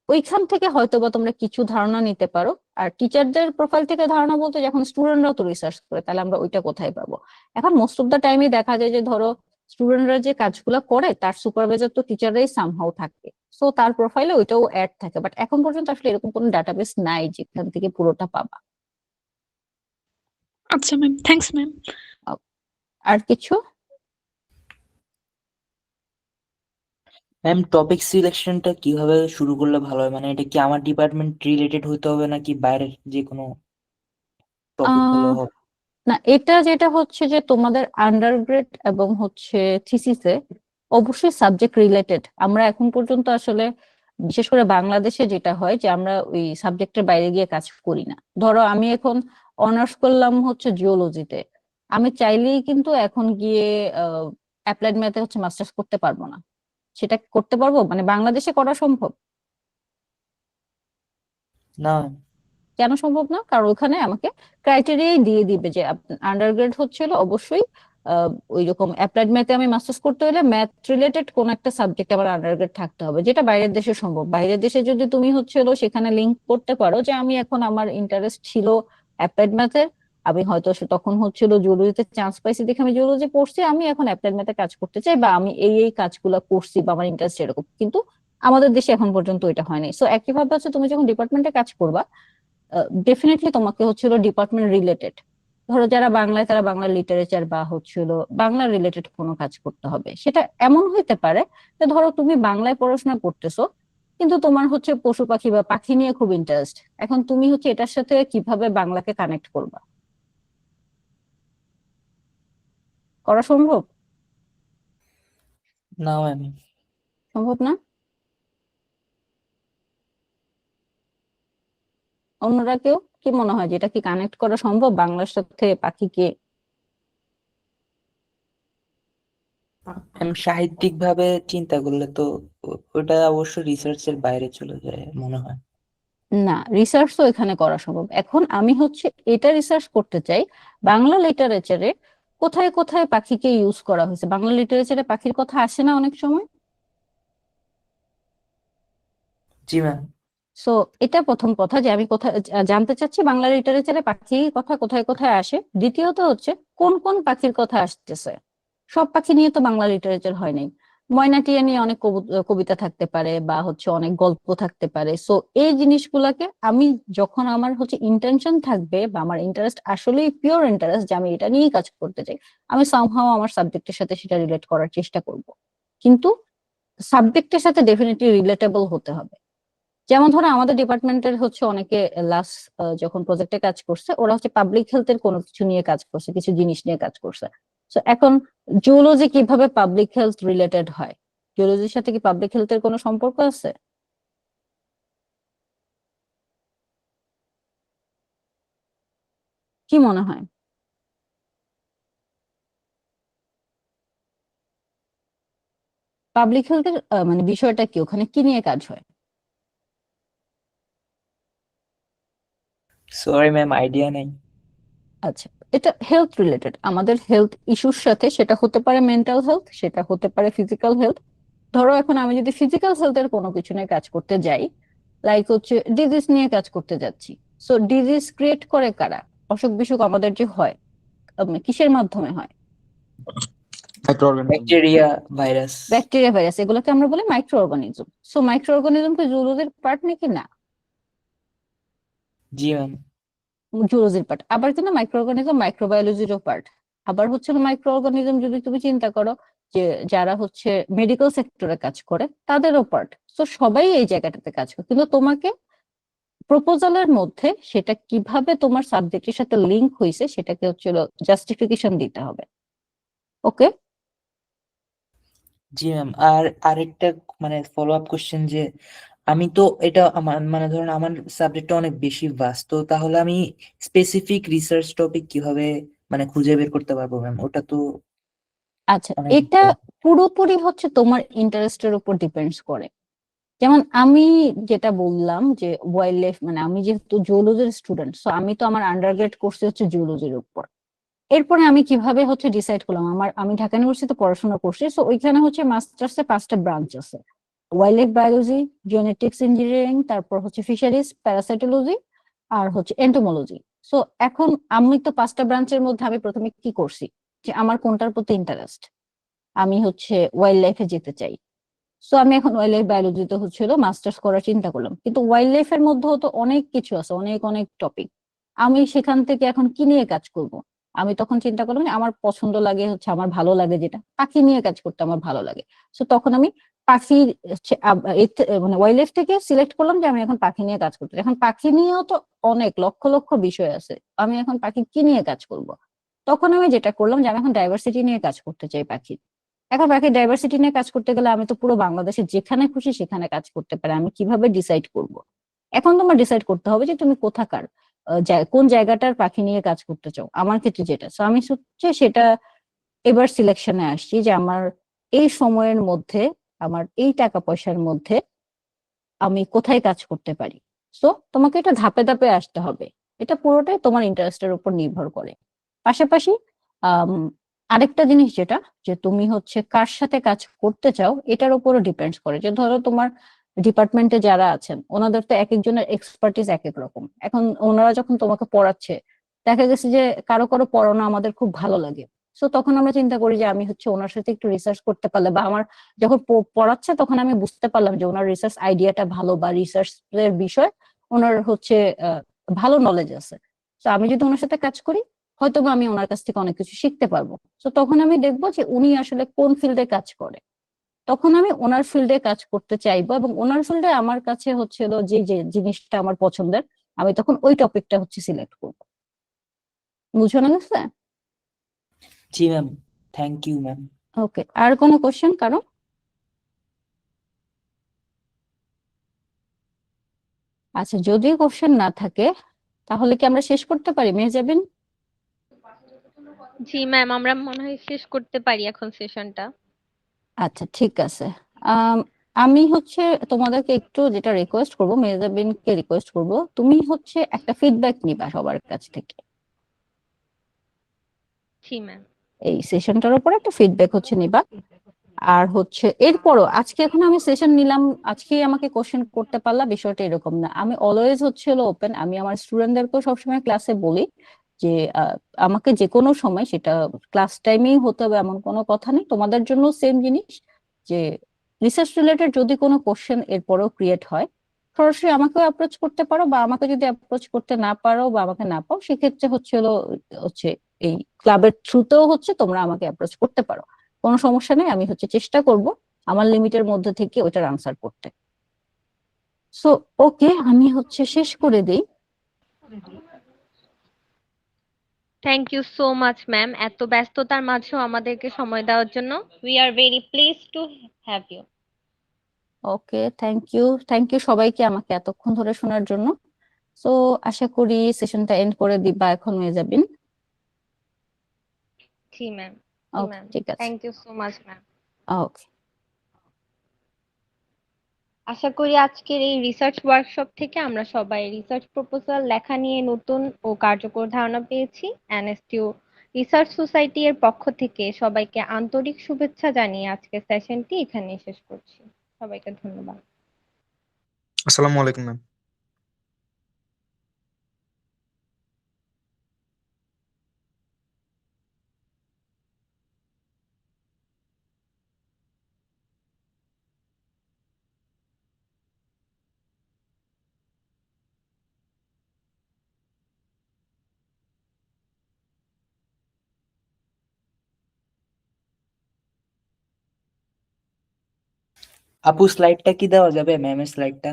ওইখান থেকে হয়তো বা তোমরা কিছু ধারণা নিতে পারো। আর টিচারদের প্রোফাইল থেকে ধারণা বলতে যখন স্টুডেন্টরাও তো রিসার্চ করে, তাহলে আমরা ওইটা কোথায় পাবো? এখন মোস্ট অফ দ্য টাইমই দেখা যায় যে ধরো স্টুডেন্টরা যে কাজগুলো করে তার সুপারভাইজার তো টিচাররাই সামহাও থাকে, সো তার প্রোফাইলে ওইটাও অ্যাড থাকে, বাট এখন পর্যন্ত আসলে এরকম কোনো ডাটাবেস নাই যেখান থেকে পুরোটা পাবা। আচ্ছা ম্যাম, থ্যাঙ্কস ম্যাম। আর কিছু? ম্যাম, টপিক সিলেকশনটা কিভাবে শুরু করলে ভালো হয়? মানে এটা কি আমার ডিপার্টমেন্ট রিলেটেড হইতে হবে নাকি বাইরের যে কোনো টপিক হলেও আহ হবে? না, এটা যেটা হচ্ছে যে তোমাদের আন্ডারগ্রেড এবং হচ্ছে থিসিসে অবশ্যই সাবজেক্ট রিলেটেড। আমরা এখন পর্যন্ত আসলে বিশেষ করে বাংলাদেশে যেটা হয় যে আমরা ওই সাবজেক্টের বাইরে গিয়ে কাজ করি না। ধরো আমি এখন অনার্স করলাম হচ্ছে জিওলজিতে, আমি চাইলেই কিন্তু এখন গিয়ে অ্যাপ্লাইড ম্যাথে হচ্ছে মাস্টার্স করতে পারবো না। সেটা করতে পারবো মানে বাংলাদেশে করা সম্ভব? না। কেন সম্ভব না? কারণ ওখানে আমাকে ক্রাইটেরিয়াই দিয়ে দিবে যে আন্ডারগ্রেড হচ্ছিল অবশ্যই ওই রকম অ্যাপ্লাইড ম্যাথে আমি মাস্টার্স করতে হলে ম্যাথ রিলেটেড কোন একটা সাবজেক্ট আমার আন্ডারগ্রেড থাকতে হবে, যেটা বাইরের দেশে সম্ভব। বাইরের দেশে যদি তুমি হচ্ছিল সেখানে লিঙ্ক করতে পারো যে আমি এখন আমার ইন্টারেস্ট ছিল অ্যাপ্লাইড ম্যাথের, আমি হয়তো তখন হচ্ছিল জিওলজিতে চান্স পাইছি দেখে আমি জিওলজি পড়ছি, আমি এখন অ্যাপ্লাইড ম্যাথে কাজ করতে চাই, বা আমি এই কাজগুলো করছি বা আমার ইন্টারেস্ট এরকম, কিন্তু আমাদের দেশে এখন পর্যন্ত এটা হয়নি। সো একইভাবে হচ্ছে তুমি যখন ডিপার্টমেন্টে কাজ করবা, ডেফিনেটলি তোমাকে হচ্ছিল ডিপার্টমেন্ট রিলেটেড, ধরো যারা বাংলায় তারা বাংলা লিটারেচার বা হচ্ছিল বাংলা রিলেটেড কোনো কাজ করতে হবে। সেটা এমন হইতে পারে যে ধরো তুমি বাংলায় পড়াশোনা করতেছো, কিন্তু তোমার হচ্ছে পশু পাখি বা পাখি নিয়ে খুব ইন্টারেস্ট, এখন তুমি হচ্ছে এটার সাথে কিভাবে বাংলাকে কানেক্ট করবা? করা সম্ভব? না ম্যাম। সম্ভব না? অন্যরা কেউ? কি মনে হয় যে এটা কি কানেক্ট করা সম্ভব বাংলার সাথে পাখিকে? সাহিত্যিক ভাবে চিন্তা করলে তো ওটা অবশ্য রিসার্চের বাইরে চলে যায় মনে হয়। না, রিসার্চ তো এখানে করা সম্ভব। এখন আমি হচ্ছে এটা রিসার্চ করতে চাই বাংলা লিটারেচারে কোথায় কোথায় পাখিকে ইউজ করা হয়েছে। বাংলা লিটারেচারে পাখির কথা আসে না অনেক সময়? জি ম্যাম। সো এটা প্রথম কথা যে আমি কোথায় জানতে চাচ্ছি বাংলা লিটারেচারে পাখির কথা কোথায় কোথায় আসে। দ্বিতীয়ত হচ্ছে কোন কোন পাখির কথা আসতেছে। সব পাখি নিয়ে তো বাংলা লিটারেচার হয় নাই। ময়নাটিয়া নিয়ে অনেক কবিতা থাকতে পারে বা হচ্ছে অনেক গল্প থাকতে পারে। সো এই জিনিসগুলাকে আমি যখন আমার হচ্ছে ইন্টেনশন থাকবে বা আমার ইন্টারেস্ট আসলেই পিওর ইন্টারেস্ট যে আমি এটা নিয়েই কাজ করতে চাই, আমি সামহাও আমার সাবজেক্টের সাথে সেটা রিলেট করার চেষ্টা করব। কিন্তু সাবজেক্টের সাথে ডেফিনেটলি রিলেটেবল হতে হবে। যেমন ধরো আমাদের ডিপার্টমেন্টের হচ্ছে অনেকে লাস্ট যখন প্রজেক্টে কাজ করছে ওরা হচ্ছে পাবলিক হেলথের কোনো কিছু নিয়ে কাজ করছে, কিছু জিনিস নিয়ে কাজ করছে। তো এখন জুলজি কিভাবে পাবলিক হেলথ রিলেটেড হয়? জুলজির সাথে কি পাবলিক হেলথের কোনো সম্পর্ক আছে? কি মনে হয়? পাবলিক হেলথের মানে বিষয়টা কি, ওখানে কি নিয়ে কাজ হয়? সরি ম্যাম, আইডিয়া নেই। আচ্ছা, এটা হেলথ রিলেটেড, আমাদের হেলথ ইস্যুর সাথে, সেটা হতে পারে মেন্টাল হেলথ, সেটা হতে পারে ফিজিক্যাল হেলথ। ধরো এখন আমি যদি ফিজিক্যাল হেলথের কোনো কিছু নিয়ে কাজ করতে যাই, লাইক হচ্ছে ডিজিজ নিয়ে কাজ করতে যাচ্ছি, সো ডিজিজ ক্রিয়েট করে কারা? অসুখ বিসুখ আমাদের যে হয় কিসের মাধ্যমে হয়? Bacteria, virus. ব্যাকটেরিয়া, ভাইরাস, এগুলোকে আমরা বলি micro organism. So micro organism কি জুলজির পার্ট নাকি না? জি ম্যাম। জুলজির পার্ট। আবার কিন্তু মাইক্রো অর্গানিজম মাইক্রোবায়োলজিরও পার্ট। আবার হচ্ছে মাইক্রো অর্গানিজম যদি তুমি চিন্তা করো যে যারা হচ্ছে মেডিকেল সেক্টরে কাজ করে তাদেরও পার্ট। তো সবাই এই জায়গাটাতে কাজ করে, কিন্তু তোমাকে প্রপোজালের মধ্যে সেটা কিভাবে তোমার সাবজেক্টের সাথে লিংক হয়েছে সেটাকে হচ্ছে জাস্টিফিকেশন দিতে হবে। ওকে? জি ম্যাম। আর আরেকটা মানে ফলো আপ কোশ্চেন যে আমি তো এটা আমার মানে ধরুন আমার সাবজেক্টটা অনেক বেশি ভাস্ট, তো তাহলে আমি স্পেসিফিক রিসার্চ টপিক কিভাবে মানে খুঁজে বের করতে পারবো ম্যাম? ওটা তো আচ্ছা, অনেক এটা পুরোপুরি হচ্ছে তোমার ইন্টারেস্টের উপর ডিপেন্ডস করে। যেমন আমি যেটা বললাম যে ওয়াইল্ড লাইফ, মানে আমি যেহেতু জুলজির স্টুডেন্ট, সো আমি তো আমার আন্ডারগ্রেড কোর্স হচ্ছে জুলজির উপর। এরপরে আমি কিভাবে হচ্ছে ডিসাইড করলাম, আমি ঢাকা ইউনিভার্সিটিতে পড়াশোনা করছি, সো ওইখানে হচ্ছে মাস্টার্সে 5টা ব্রাঞ্চ আছে। Wild life biology, genetics engineering, তারপর হচ্ছে ফিশারিজ, প্যারাসাইটোলজি, আর হচ্ছে এন্টোমোলজি। সো এখন আমি তো 5টা ব্রাঞ্চের মধ্যে আমি প্রথমে কি করছি যে আমার কোনটার প্রতি ইন্টারেস্ট, আমি হচ্ছে ওয়াইল্ড লাইফে যেতে চাই। সো আমি এখন ওয়াইল্ড লাইফ বায়োলজিতে হচ্ছিল মাস্টার্স করার চিন্তা করলাম, কিন্তু ওয়াইল্ড লাইফের মধ্যেও তো অনেক কিছু আছে, অনেক অনেক টপিক। আমি সেখান থেকে এখন কি নিয়ে কাজ করব? আমি তখন চিন্তা করলাম যে আমার পছন্দ লাগে হচ্ছে, আমার ভালো লাগে যেটা পাখি নিয়ে কাজ করতে আমার ভালো লাগে। সো তখন আমি পাখির হচ্ছে মানে ওয়াইল্ড লাইফ থেকে সিলেক্ট করলাম যে আমি এখন পাখি নিয়ে কাজ করতে চাই। এখন পাখি নিয়েও তো অনেক লক্ষ লক্ষ বিষয় আছে, আমি এখন পাখি কি নিয়ে কাজ করব? তখন আমি যেটা করলাম যে আমি এখন ডাইভার্সিটি নিয়ে কাজ করতে চাই পাখির। এখন পাখির ডাইভার্সিটি নিয়ে কাজ করতে গেলে আমি তো পুরো বাংলাদেশে যেখানে খুশি সেখানে কাজ করতে পারি, আমি কিভাবে ডিসাইড করব? এখন তোমার ডিসাইড করতে হবে যে তুমি কোথাকার কোন জায়গাটার পাখি নিয়ে কাজ করতে চাও। আমার ক্ষেত্রে যেটা, সো আমি হচ্ছে সেটা এবার সিলেকশনে আসছি যে আমার এই সময়ের মধ্যে, আমার এই টাকা পয়সার মধ্যে আমি কোথায় কাজ করতে পারি। সো তোমাকে এটা ধাপে ধাপে আসতে হবে, এটা পুরোটাই তোমার ইন্টারেস্টের উপর নির্ভর করে। পাশাপাশি আম, আরেকটা জিনিস যেটা, যে তুমি হচ্ছে কার সাথে কাজ করতে চাও এটার উপরও ডিপেন্ডস করে। যে ধরো তোমার ডিপার্টমেন্টে যারা আছেন ওনাদের তো এক একজনের এক্সপার্টিস এক এক রকম। এখন ওনারা যখন তোমাকে পড়াচ্ছে, দেখা গেছে যে কারো কারো পড়ানো আমাদের খুব ভালো লাগে, সো তখন আমরা চিন্তা করি যে আমি হচ্ছে ওনার সাথে একটু রিসার্চ করতে পারলে, বা আমার যখন পড়াচ্ছে তখন আমি বুঝতে পারলাম যে ওনার রিসার্চ আইডিয়াটা ভালো, বা রিসার্চ এর বিষয় ওনার হচ্ছে ভালো নলেজ আছে। তো আমি যদি ওনার সাথে কাজ করি হয়তো বা আমি ওনার কাছ থেকে অনেক কিছু শিখতে পারবো। তো তখন আমি দেখবো যে উনি আসলে কোন ফিল্ডে কাজ করে, তখন আমি ওনার ফিল্ডে কাজ করতে চাইবো, এবং ওনার ফিল্ডে আমার কাছে হচ্ছে যে যে জিনিসটা আমার পছন্দের, আমি তখন ওই টপিকটা হচ্ছে সিলেক্ট করবো। বুঝছো না গেছে? জি ম্যাম, থ্যাংক ইউ ম্যাম। ওকে, আর কোনো কোশ্চেন কারো? আচ্ছা, যদি কোশ্চেন না থাকে তাহলে কি আমরা শেষ করতে পারি মেহজাবিন? জি ম্যাম, আমরা মনে হয় শেষ করতে পারি এখন সেশনটা। আচ্ছা ঠিক আছে। আম, আমি হচ্ছে তোমাদেরকে একটু যেটা রিকোয়েস্ট করবো, মেহজাবিনকে রিকোয়েস্ট করব, তুমি হচ্ছে একটা ফিডব্যাক নিবা সবার কাছ থেকে জি ম্যাম। এই সেশনটার উপর একটা ফিডব্যাক হচ্ছে নিবা। আর হচ্ছে এরপরও আজকে এখন আমি সেশন নিলাম, আজকে আমাকে কোশ্চেন করতে পারলা, বিষয়টা এরকম না। আমি অলওয়েজ হচ্ছে হলো ওপেন, আমি আমার স্টুডেন্টদেরকেও সবসময় ক্লাসে বলি যে আমাকে যে কোনো সময়, সেটা ক্লাস টাইমেই হতে হবে এমন কোনো কথা নেই, তোমাদের জন্য সেম জিনিস, যে রিসার্চ রিলেটেড যদি কোনো কোশ্চেন এরপরেও ক্রিয়েট হয় সরাসরি আমাকেও অ্যাপ্রোচ করতে পারো, বা আমাকে যদি অ্যাপ্রোচ করতে না পারো বা আমাকে না পাও, সেক্ষেত্রে হচ্ছে হলো হচ্ছে এই ক্লাবের থ্রুতেও হচ্ছে তোমরা আমাকে অ্যাপ্রোচ করতে পারো, কোনো সমস্যা নেই। আমি হচ্ছে চেষ্টা করব আমার লিমিটের মধ্যে থেকে ওইটার আনসার করতে। সো ওকে, আমি হচ্ছে শেষ করে দিই। Thank you so much ma'am, এত ব্যস্ততার মাঝেও আমাদেরকে সময় দেওয়ার জন্য। We are very pleased to have you. Okay, thank you সবাইকে আমাকে এতক্ষণ ধরে শোনার জন্য। সো আশা করি সেশনটা এন্ড করে দিবা এখন হয়ে যাবেন। জি ম্যাম। জি ওকে ম্যাম, ঠিক আছে। Thank you so much ma'am. Okay. আশা করি আজকের এই রিসার্চ ওয়ার্কশপ থেকে আমরা সবাই রিসার্চ প্রপোজাল লেখা নিয়ে নতুন ও কার্যকর ধারণা পেয়েছি। এনএসটিউ রিসার্চ সোসাইটি এর পক্ষ থেকে সবাইকে আন্তরিক শুভেচ্ছা জানিয়ে আজকের সেশনটি এখানে শেষ করছি। সবাইকে ধন্যবাদ। আসসালামু আলাইকুম ম্যাম। আপু স্লাইডটা কি দেওয়া যাবে, ম্যামের স্লাইডটা?